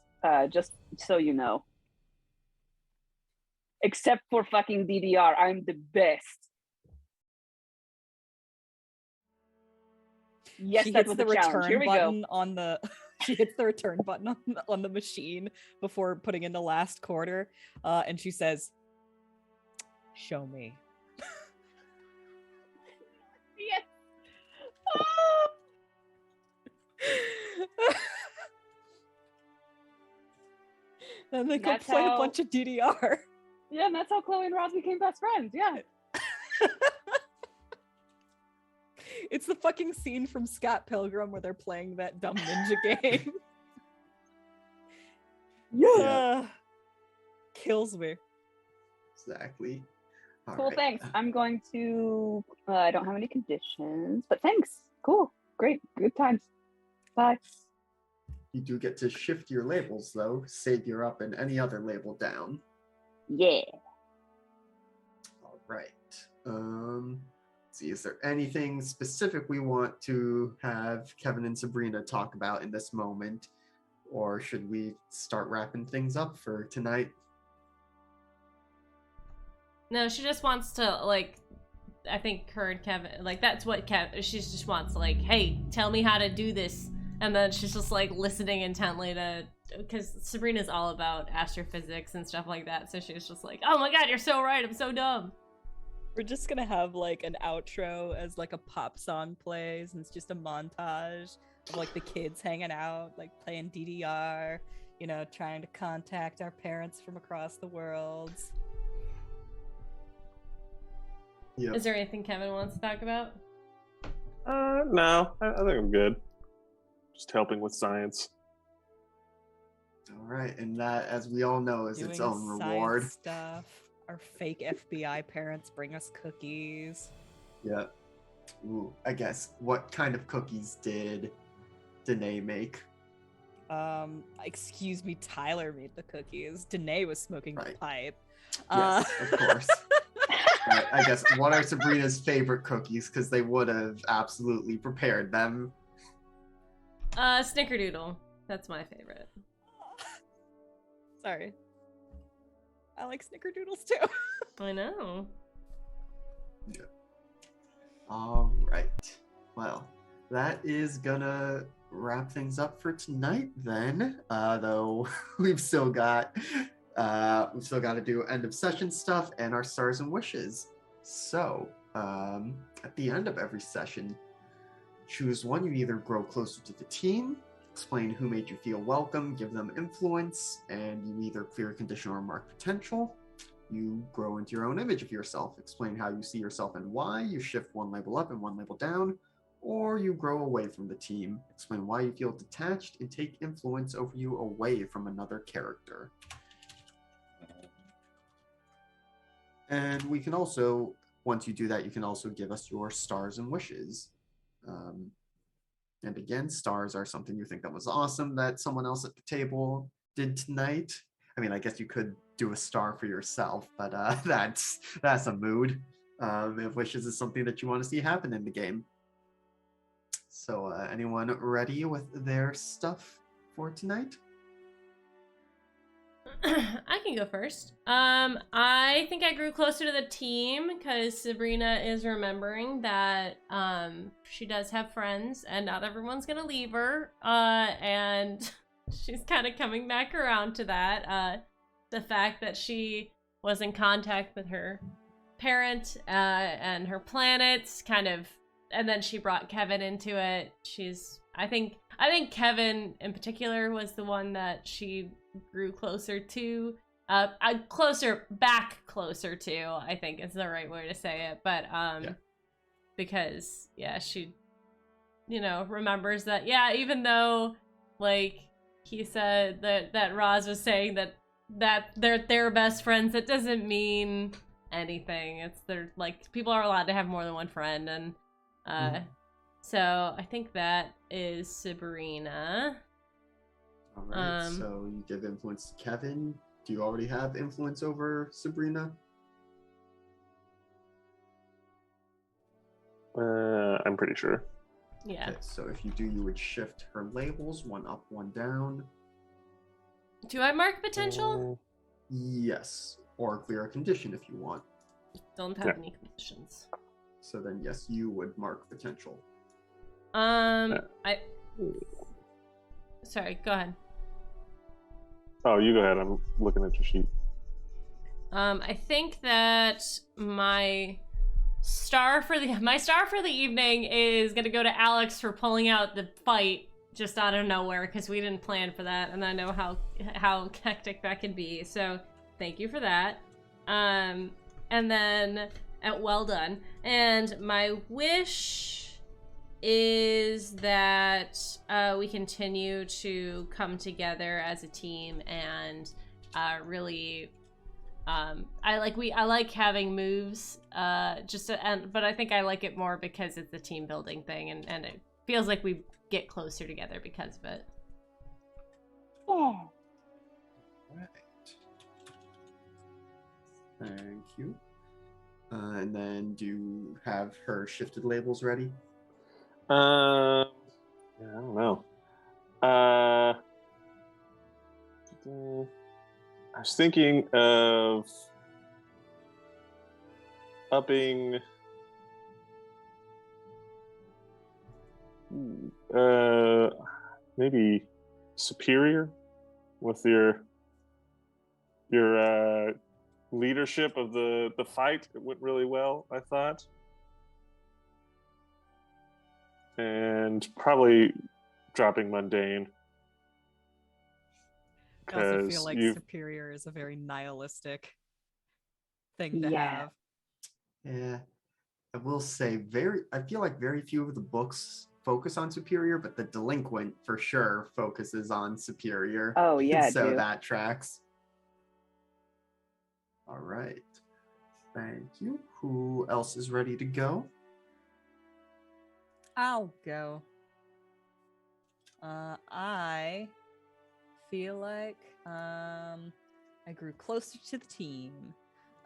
Speaker 6: just so you know. Except for fucking DDR, I'm the best. Yes,
Speaker 5: She
Speaker 6: that
Speaker 5: hits
Speaker 6: was
Speaker 5: the
Speaker 6: a challenge.
Speaker 5: return
Speaker 6: Here we go.
Speaker 5: button on the. She hits the return button on the machine before putting in the last quarter, and she says, "Show me."
Speaker 6: Yes. Oh!
Speaker 5: And they go
Speaker 6: That's
Speaker 5: play a
Speaker 6: how-
Speaker 5: bunch of DDR.
Speaker 6: Yeah, and that's how Chloe and Roz became best friends. Yeah.
Speaker 5: It's the fucking scene from Scott Pilgrim where they're playing that dumb ninja game.
Speaker 1: Yeah.
Speaker 5: Kills me.
Speaker 1: Exactly. All
Speaker 6: Cool,
Speaker 1: right.
Speaker 6: thanks. I'm going to. I don't have any conditions, but thanks. Cool, great, good times. Bye.
Speaker 1: You do get to shift your labels, though. Save your up and any other label down.
Speaker 6: Yeah.
Speaker 1: All right. Let's see, is there anything specific we want to have Kevin and Sabrina talk about in this moment? Or should we start wrapping things up for tonight?
Speaker 3: No, she just wants to, like, I think her and Kevin, like, that's what she just wants, like, hey, tell me how to do this. And then she's just, like, listening intently to, because Sabrina's all about astrophysics and stuff like that. So she's just like, oh my god, you're so right, I'm so dumb.
Speaker 5: We're just gonna have like an outro as like a pop song plays, and it's just a montage of like the kids hanging out, like playing DDR, you know, trying to contact our parents from across the world.
Speaker 1: Yeah.
Speaker 3: Is there anything Kevin wants to talk about?
Speaker 4: No, I think I'm good. Just helping with science.
Speaker 1: All right, and that, as we all know, is its
Speaker 5: Doing
Speaker 1: own
Speaker 5: science
Speaker 1: reward.
Speaker 5: stuff. Our fake FBI parents bring us cookies.
Speaker 1: Yeah. Ooh, I guess. What kind of cookies did Danae make?
Speaker 5: Excuse me, Tyler made the cookies. Danae was smoking the
Speaker 1: Right.
Speaker 5: pipe.
Speaker 1: Yes, of course. Right, I guess, what are Sabrina's favorite cookies? Because they would have absolutely prepared them.
Speaker 3: Snickerdoodle. That's my favorite.
Speaker 5: Sorry. I like snickerdoodles too.
Speaker 3: I know.
Speaker 1: All right. Well, that is gonna wrap things up for tonight then. Though we've still got to do end of session stuff and our stars and wishes. So, at the end of every session, choose one. You either grow closer to the team, explain who made you feel welcome, give them influence, and you either clear a condition or mark potential. You grow into your own image of yourself, explain how you see yourself and why. You shift one label up and one label down, or you grow away from the team, explain why you feel detached, and take influence over you away from another character. And we can also, once you do that, you can also give us your stars and wishes. And again, stars are something you think that was awesome that someone else at the table did tonight. I mean, I guess you could do a star for yourself, but that's a mood. If wishes is something that you want to see happen in the game. So anyone ready with their stuff for tonight?
Speaker 3: I can go first. I think I grew closer to the team because Subrina is remembering that she does have friends and not everyone's gonna leave her. And she's kind of coming back around to that. The fact that she was in contact with her parent and her planets kind of, and then she brought Kevin into it. I think Kevin in particular was the one that she grew closer to, closer to, I think is the right way to say it. But because she, remembers that, even though like he said that Roz was saying that they're best friends, that doesn't mean anything. It's they're like, people are allowed to have more than one friend, and so I think that is Subrina.
Speaker 1: All right, so you give influence to Kevin. Do you already have influence over Subrina?
Speaker 4: I'm pretty sure.
Speaker 3: Yeah.
Speaker 1: Okay, so if you do, you would shift her labels, one up, one down.
Speaker 3: Do I mark potential?
Speaker 1: Yes, or clear a condition if you want.
Speaker 3: Don't have any conditions.
Speaker 1: So then, yes, you would mark potential.
Speaker 3: Sorry, go ahead.
Speaker 4: Oh, you go ahead. I'm looking at your sheet.
Speaker 3: I think that my star for the evening is gonna go to Alex for pulling out the fight just out of nowhere because we didn't plan for that, and I know how hectic that can be. So thank you for that. And then well done. And my wish is that we continue to come together as a team and really I like having moves but I think I like it more because it's a team building thing, and it feels like we get closer together because of it.
Speaker 1: Oh. Right. Thank you. And then do you have her shifted labels ready?
Speaker 4: I don't know. I was thinking of upping maybe superior with your leadership of the fight. It went really well, I thought. And probably dropping mundane.
Speaker 5: I also feel like superior is a very nihilistic thing to have.
Speaker 1: Yeah. I will say I feel like very few of the books focus on superior, but the delinquent for sure focuses on superior.
Speaker 6: Oh yeah.
Speaker 1: So that tracks. All right. Thank you. Who else is ready to go?
Speaker 5: I'll go. I feel like I grew closer to the team.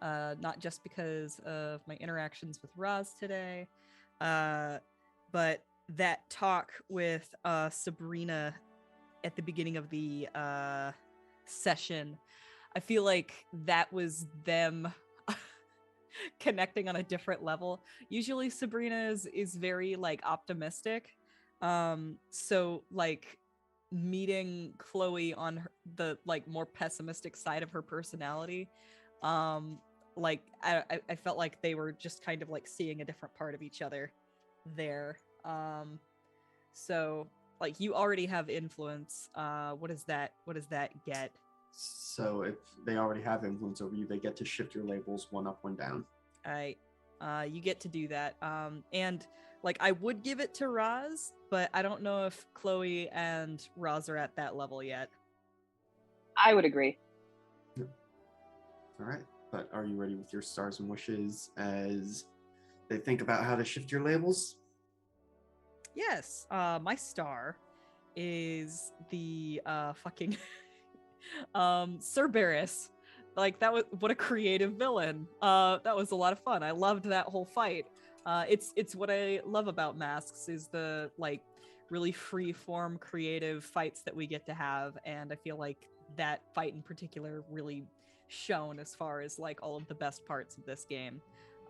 Speaker 5: Not just because of my interactions with Roz today, but that talk with Subrina at the beginning of the session. I feel like that was them connecting on a different level. Usually Subrina is very like optimistic. So like meeting Chloe on the like more pessimistic side of her personality, like I felt like they were just kind of like seeing a different part of each other there. So like you already have influence. What does that get?
Speaker 1: So if they already have influence over you, they get to shift your labels one up, one down.
Speaker 5: All right. You get to do that. And like I would give it to Roz, but I don't know if Chloe and Roz are at that level yet.
Speaker 6: I would agree.
Speaker 1: All right. But are you ready with your stars and wishes as they think about how to shift your labels?
Speaker 5: Yes, my star is the fucking Cerberus. Like that was what a creative villain. That was a lot of fun. I loved that whole fight. It's what I love about Masks is the like really free form creative fights that we get to have, and I feel like that fight in particular really shone as far as like all of the best parts of this game.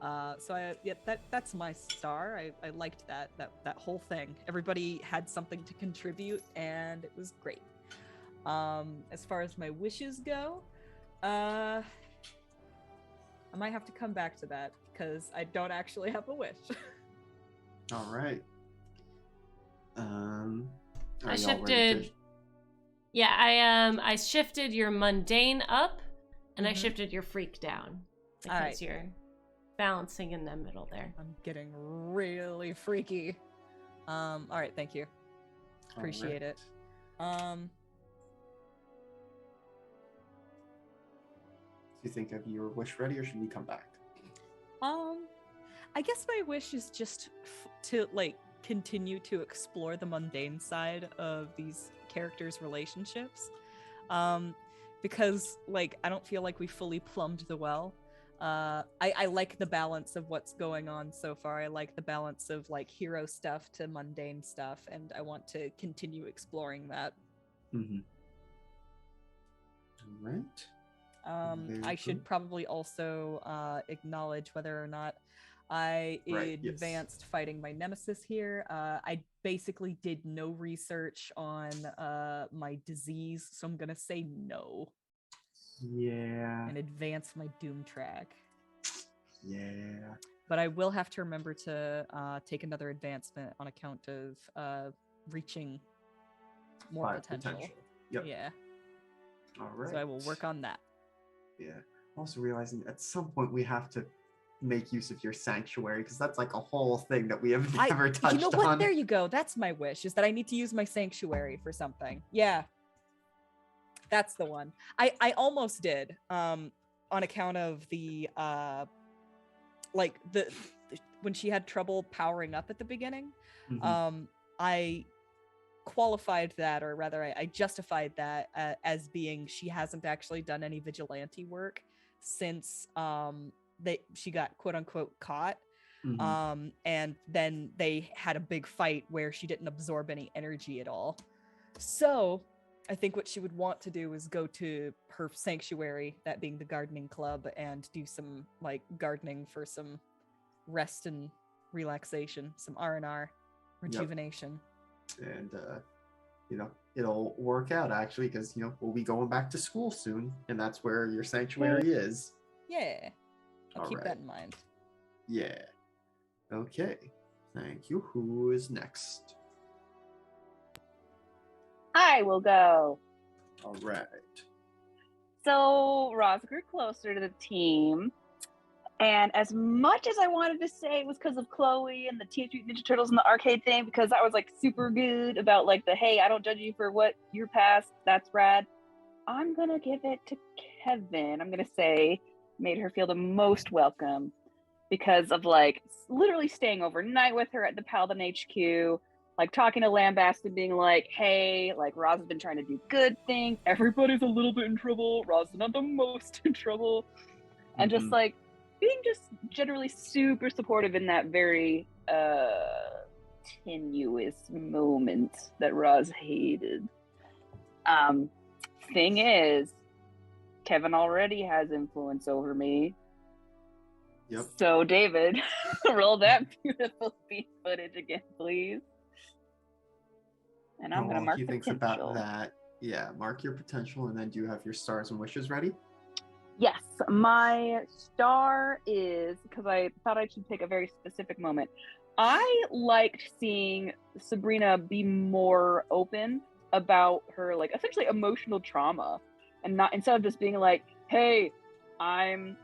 Speaker 5: That's my star. I liked that whole thing. Everybody had something to contribute, and it was great. As far as my wishes go, I might have to come back to that because I don't actually have a wish.
Speaker 1: All right.
Speaker 3: I shifted. Yeah, I shifted your mundane up, and I shifted your freak down because you're balancing in the middle there.
Speaker 5: I'm getting really freaky. All right, thank you. Appreciate it.
Speaker 1: Do you think of your wish ready, or should we come back?
Speaker 5: I guess my wish is just to like continue to explore the mundane side of these characters' relationships. Because like I don't feel like we fully plumbed the well. I like the balance of what's going on so far. I like the balance of like hero stuff to mundane stuff, and I want to continue exploring that.
Speaker 1: Mm-hmm. All right.
Speaker 5: I should probably also acknowledge whether or not I advanced fighting my nemesis here. I basically did no research on my disease, so I'm gonna say no.
Speaker 1: Yeah.
Speaker 5: And advance my doom track.
Speaker 1: Yeah.
Speaker 5: But I will have to remember to take another advancement on account of reaching more potential.
Speaker 1: Yep.
Speaker 5: Yeah.
Speaker 1: All right.
Speaker 5: So I will work on that.
Speaker 1: Yeah. Also realizing at some point we have to make use of your sanctuary, because that's like a whole thing that we have never touched on.
Speaker 5: You know what? There you go. That's my wish, is that I need to use my sanctuary for something. Yeah. That's the one. I almost did, on account of the when she had trouble powering up at the beginning. I qualified that, or rather I justified that as being she hasn't actually done any vigilante work since she got quote unquote caught. And then they had a big fight where she didn't absorb any energy at all. So I think what she would want to do is go to her sanctuary, that being the gardening club, and do some like gardening for some rest and relaxation, some R&R, rejuvenation.
Speaker 1: Yep. And it'll work out actually, because we'll be going back to school soon, and that's where your sanctuary is.
Speaker 5: Yeah, I'll keep that in mind.
Speaker 1: Yeah. Okay. Thank you. Who is next?
Speaker 2: I will go.
Speaker 1: All right.
Speaker 2: So Roz grew closer to the team, and as much as I wanted to say it was because of Chloe and the Teenage Mutant Ninja Turtles and the arcade thing, because I was like super good about like the hey, I don't judge you for what your past, that's rad, I'm gonna give it to Kevin. I'm gonna say made her feel the most welcome because of like literally staying overnight with her at the Paladin HQ, like talking to Lambast and being like, hey, like Roz has been trying to do good things. Everybody's a little bit in trouble. Roz is not the most in trouble. And just like being just generally super supportive in that very tenuous moment that Roz hated. Thing is, Kevin already has influence over me.
Speaker 1: Yep.
Speaker 2: So David, roll that beautiful speed footage again, please. And I'm going to mark
Speaker 1: he
Speaker 2: the
Speaker 1: thinks
Speaker 2: potential.
Speaker 1: about that. Yeah, mark your potential, and then do you have your stars and wishes ready?
Speaker 2: Yes, my star is, because I thought I should pick a very specific moment. I liked seeing Subrina be more open about her, like, essentially emotional trauma, and not, instead of just being like, hey, I'm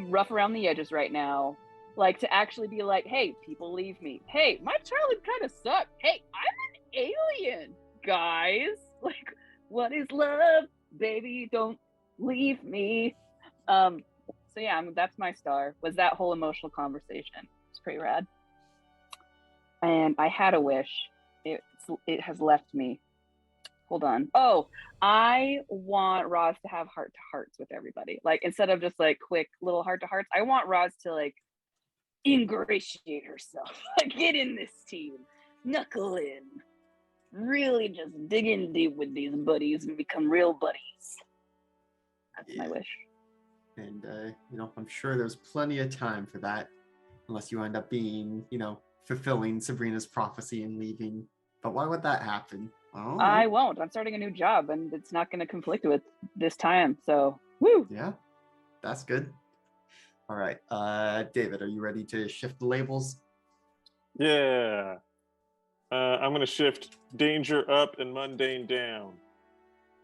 Speaker 2: rough around the edges right now. Like, to actually be like, hey, people leave me. Hey, my childhood kind of sucked. Hey, I'm an alien, guys. Like, what is love? Baby, don't leave me. So yeah, that's my star, was that whole emotional conversation. It's pretty rad.
Speaker 6: and I had a wish. It has left me. Hold on. Oh, I want Roz to have heart to hearts with everybody. Like instead of just like quick little heart to hearts, I want Roz to like ingratiate herself. Like get in this team, knuckle in, really just dig in deep with these buddies and become real buddies. That's my wish.
Speaker 1: And I'm sure there's plenty of time for that, unless you end up being, fulfilling Sabrina's prophecy and leaving. But why would that happen?
Speaker 6: I won't. I'm starting a new job, and it's not going to conflict with this time. So, woo!
Speaker 1: Yeah, that's good. All right, David, are you ready to shift the labels?
Speaker 4: Yeah. I'm going to shift danger up and mundane down.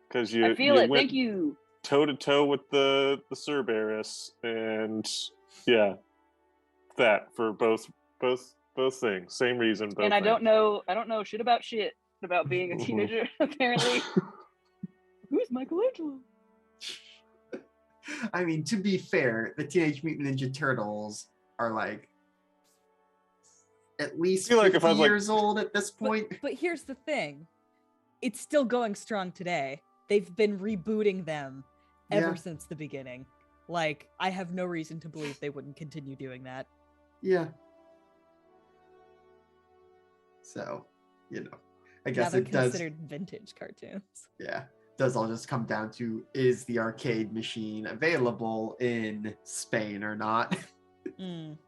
Speaker 4: Because
Speaker 6: I feel it.
Speaker 4: went
Speaker 6: Thank you.
Speaker 4: toe to toe with the Cerberus, and yeah, that for both things. Same reason. Both
Speaker 6: and I
Speaker 4: things.
Speaker 6: don't know shit about being a teenager. Apparently, who's Michelangelo?
Speaker 1: I mean, to be fair, the Teenage Mutant Ninja Turtles are like at least 50 years old at this point.
Speaker 5: But here's the thing. It's still going strong today. They've been rebooting them ever since the beginning. Like, I have no reason to believe they wouldn't continue doing that.
Speaker 1: Yeah. So, I guess it does.
Speaker 5: Considered vintage cartoons.
Speaker 1: Yeah. Does all just come down to, is the arcade machine available in Spain or not? I don't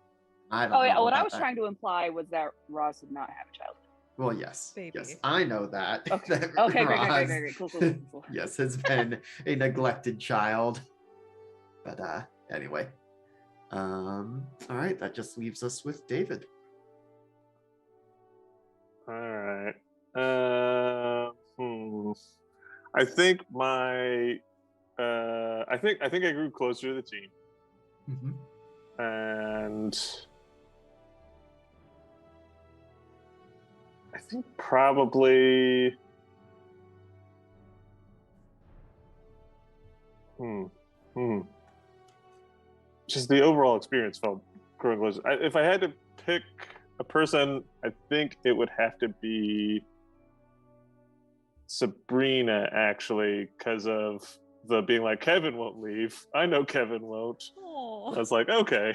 Speaker 1: know.
Speaker 6: What I was trying to imply was that Roz did not have a childhood.
Speaker 1: Well, yes.
Speaker 5: Baby.
Speaker 1: Yes, I know that.
Speaker 6: Okay,
Speaker 1: that
Speaker 6: great. Cool.
Speaker 1: Yes, has been a neglected child. But anyway. All right, that just leaves us with David.
Speaker 4: All right. I think I think I grew closer to the team.
Speaker 1: Mm-hmm.
Speaker 4: And I think probably just the overall experience felt growing closer. If I had to pick a person, I think it would have to be Subrina, actually, because of the being like, Kevin won't leave. I know Kevin won't.
Speaker 5: Aww.
Speaker 4: I was like, okay.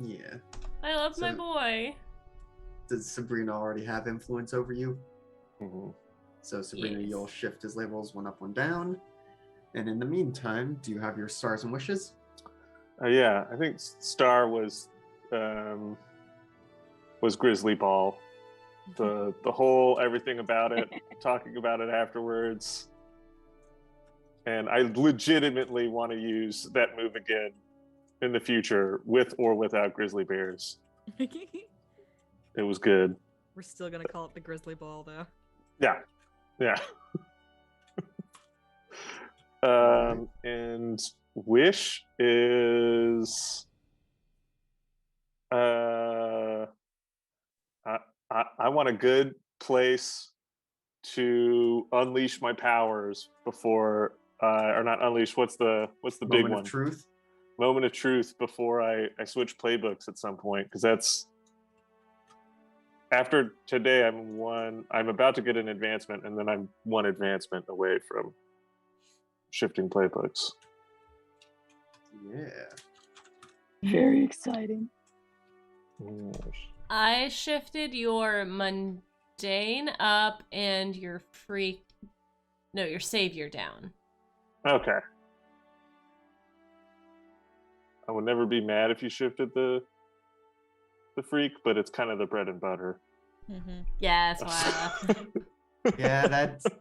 Speaker 1: Yeah.
Speaker 3: I love my boy.
Speaker 1: Does Subrina already have influence over you?
Speaker 4: Mm-hmm.
Speaker 1: So Subrina,
Speaker 3: Yes.
Speaker 1: you'll shift his labels one up, one down. And in the meantime, do you have your stars and wishes?
Speaker 4: Yeah, I think Star was Grizzly Ball. The whole everything about it, talking about it afterwards. And I legitimately want to use that move again in the future, with or without grizzly bears. It was good.
Speaker 5: We're still gonna call it the Grizzly Ball, though.
Speaker 4: Yeah. And wish is I want a good place to unleash my powers before or not unleash, what's the big one?
Speaker 1: Moment of truth.
Speaker 4: Moment of truth before I switch playbooks at some point, because that's after today. I'm about to get an advancement, and then I'm one advancement away from shifting playbooks.
Speaker 1: Yeah.
Speaker 6: Very exciting.
Speaker 3: I shifted your mundane up and your savior down.
Speaker 4: Okay. I would never be mad if you shifted the freak, but it's kind of the bread and butter.
Speaker 5: Mm-hmm.
Speaker 3: Yeah, that's why I left.
Speaker 1: Yeah,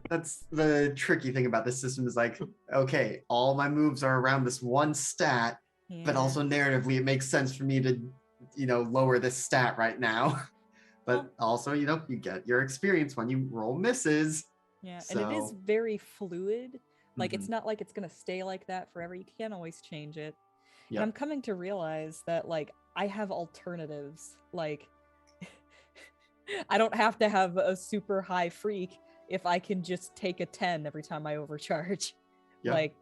Speaker 1: that's the tricky thing about this system is like, okay, all my moves are around this one stat, but also narratively it makes sense for me to, lower this stat right now. But also, you get your experience when you roll misses.
Speaker 5: Yeah,
Speaker 1: So,
Speaker 5: and it is very fluid. Like, it's not like it's going to stay like that forever. You can always change it.
Speaker 1: Yep.
Speaker 5: And I'm coming to realize that, like, I have alternatives. Like, I don't have to have a super high freak if I can just take a 10 every time I overcharge.
Speaker 1: Yep.
Speaker 5: Like,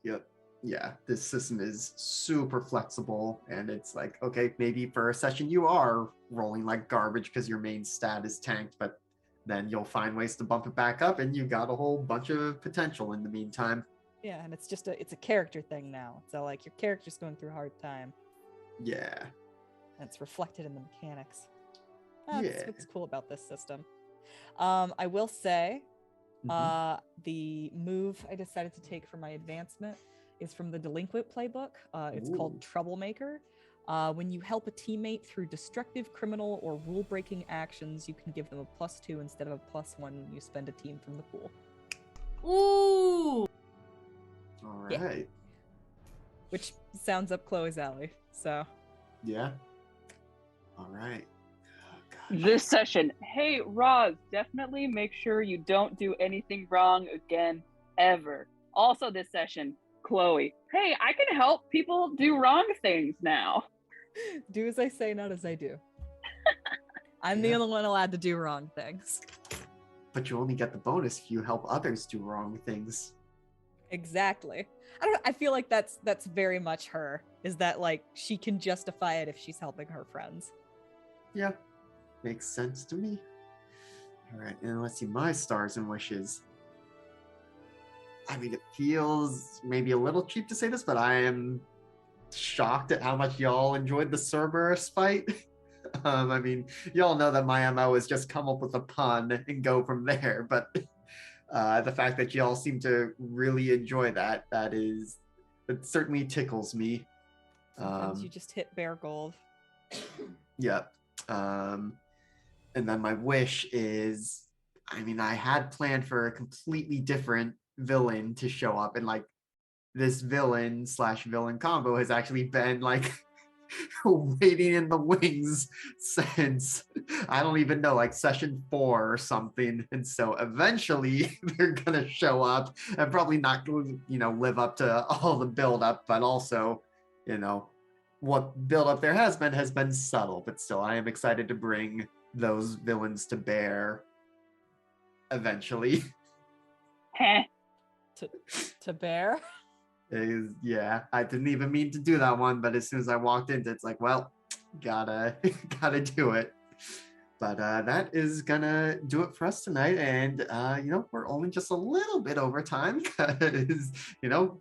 Speaker 1: Yep. yeah, this system is super flexible, and it's like, okay, maybe for a session you are rolling like garbage because your main stat is tanked, but then you'll find ways to bump it back up, and you got a whole bunch of potential in the meantime.
Speaker 5: Yeah, and it's a character thing now. So like your character's going through a hard time.
Speaker 1: Yeah.
Speaker 5: And it's reflected in the mechanics.
Speaker 1: Yeah.
Speaker 5: That's what's cool about this system. I will say, the move I decided to take for my advancement is from the Delinquent playbook. It's called Troublemaker. When you help a teammate through destructive, criminal, or rule-breaking actions, you can give them a +2 instead of a +1 when you spend a team from the pool.
Speaker 3: Ooh.
Speaker 1: All right.
Speaker 5: Yeah. Which sounds up Chloe's alley. So.
Speaker 1: Yeah. All right.
Speaker 6: This session, hey Roz, definitely make sure you don't do anything wrong again, ever. Also this session, Chloe, hey, I can help people do wrong things now.
Speaker 5: Do as I say, not as I do. I'm the only one allowed to do wrong things.
Speaker 1: But you only get the bonus if you help others do wrong things.
Speaker 5: Exactly. I don't know, I feel like that's very much her, is that like she can justify it if she's helping her friends.
Speaker 1: Yeah. Makes sense to me. All right, and let's see my stars and wishes. I mean, it feels maybe a little cheap to say this, but I am shocked at how much y'all enjoyed the Cerberus fight. I mean, y'all know that my MO is just come up with a pun and go from there, but the fact that y'all seem to really enjoy that, it certainly tickles me.
Speaker 5: Sometimes you just hit bare gold.
Speaker 1: Yeah. And then my wish is, I mean, I had planned for a completely different villain to show up, and like this villain/villain combo has actually been like waiting in the wings since I don't even know, like session 4 or something. And so eventually they're gonna show up and probably not, live up to all the build up, but also, what build up there has been subtle, but still I am excited to bring those villains to bear eventually.
Speaker 6: Heh.
Speaker 5: To bear?
Speaker 1: Yeah, I didn't even mean to do that one, but as soon as I walked into it's like, well, gotta do it. But that is gonna do it for us tonight, and we're only just a little bit over time because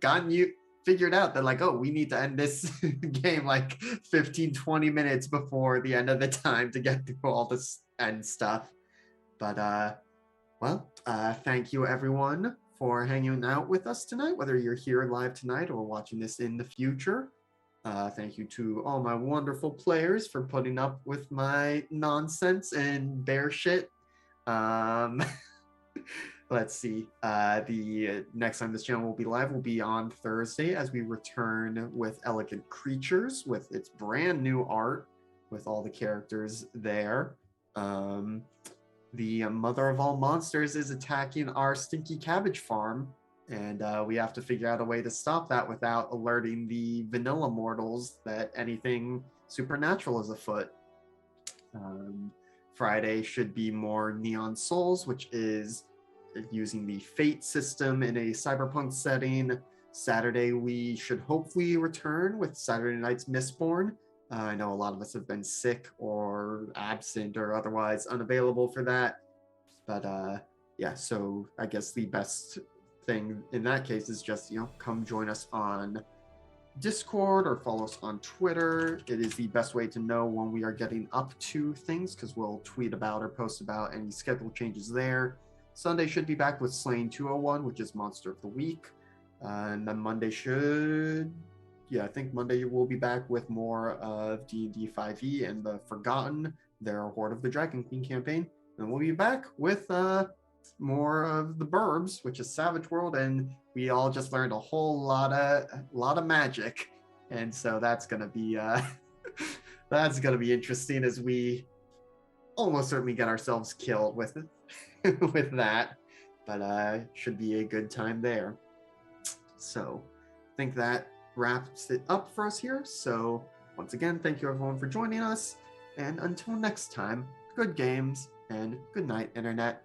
Speaker 1: gotten you figured out that like, oh, we need to end this game like 15-20 minutes before the end of the time to get through all this end stuff. But thank you everyone for hanging out with us tonight, whether you're here live tonight or watching this in the future. Thank you to all my wonderful players for putting up with my nonsense and bear shit. Let's see. The next time this channel will be live will be on Thursday as we return with Elegant Creatures with its brand new art with all the characters there. The mother of all monsters is attacking our stinky cabbage farm, and we have to figure out a way to stop that without alerting the vanilla mortals that anything supernatural is afoot. Friday should be more Neon Souls, which is using the Fate system in a cyberpunk setting. Saturday, we should hopefully return with Saturday Night's Mistborn. I know a lot of us have been sick or absent or otherwise unavailable for that. But so I guess the best thing in that case is just, come join us on Discord or follow us on Twitter. It is the best way to know when we are getting up to things because we'll tweet about or post about any schedule changes there. Sunday should be back with Slain 201, which is Monster of the Week. And then Monday I think Monday we'll be back with more of D&D 5e and the Forgotten, their Horde of the Dragon Queen campaign. And we'll be back with more of the Burbs, which is Savage World, and we all just learned a whole lot of magic. And so that's gonna be interesting as we almost certainly get ourselves killed with with that. But should be a good time there. So I think that wraps it up for us here. So once again, thank you everyone for joining us, and until next time, good games and good night, internet.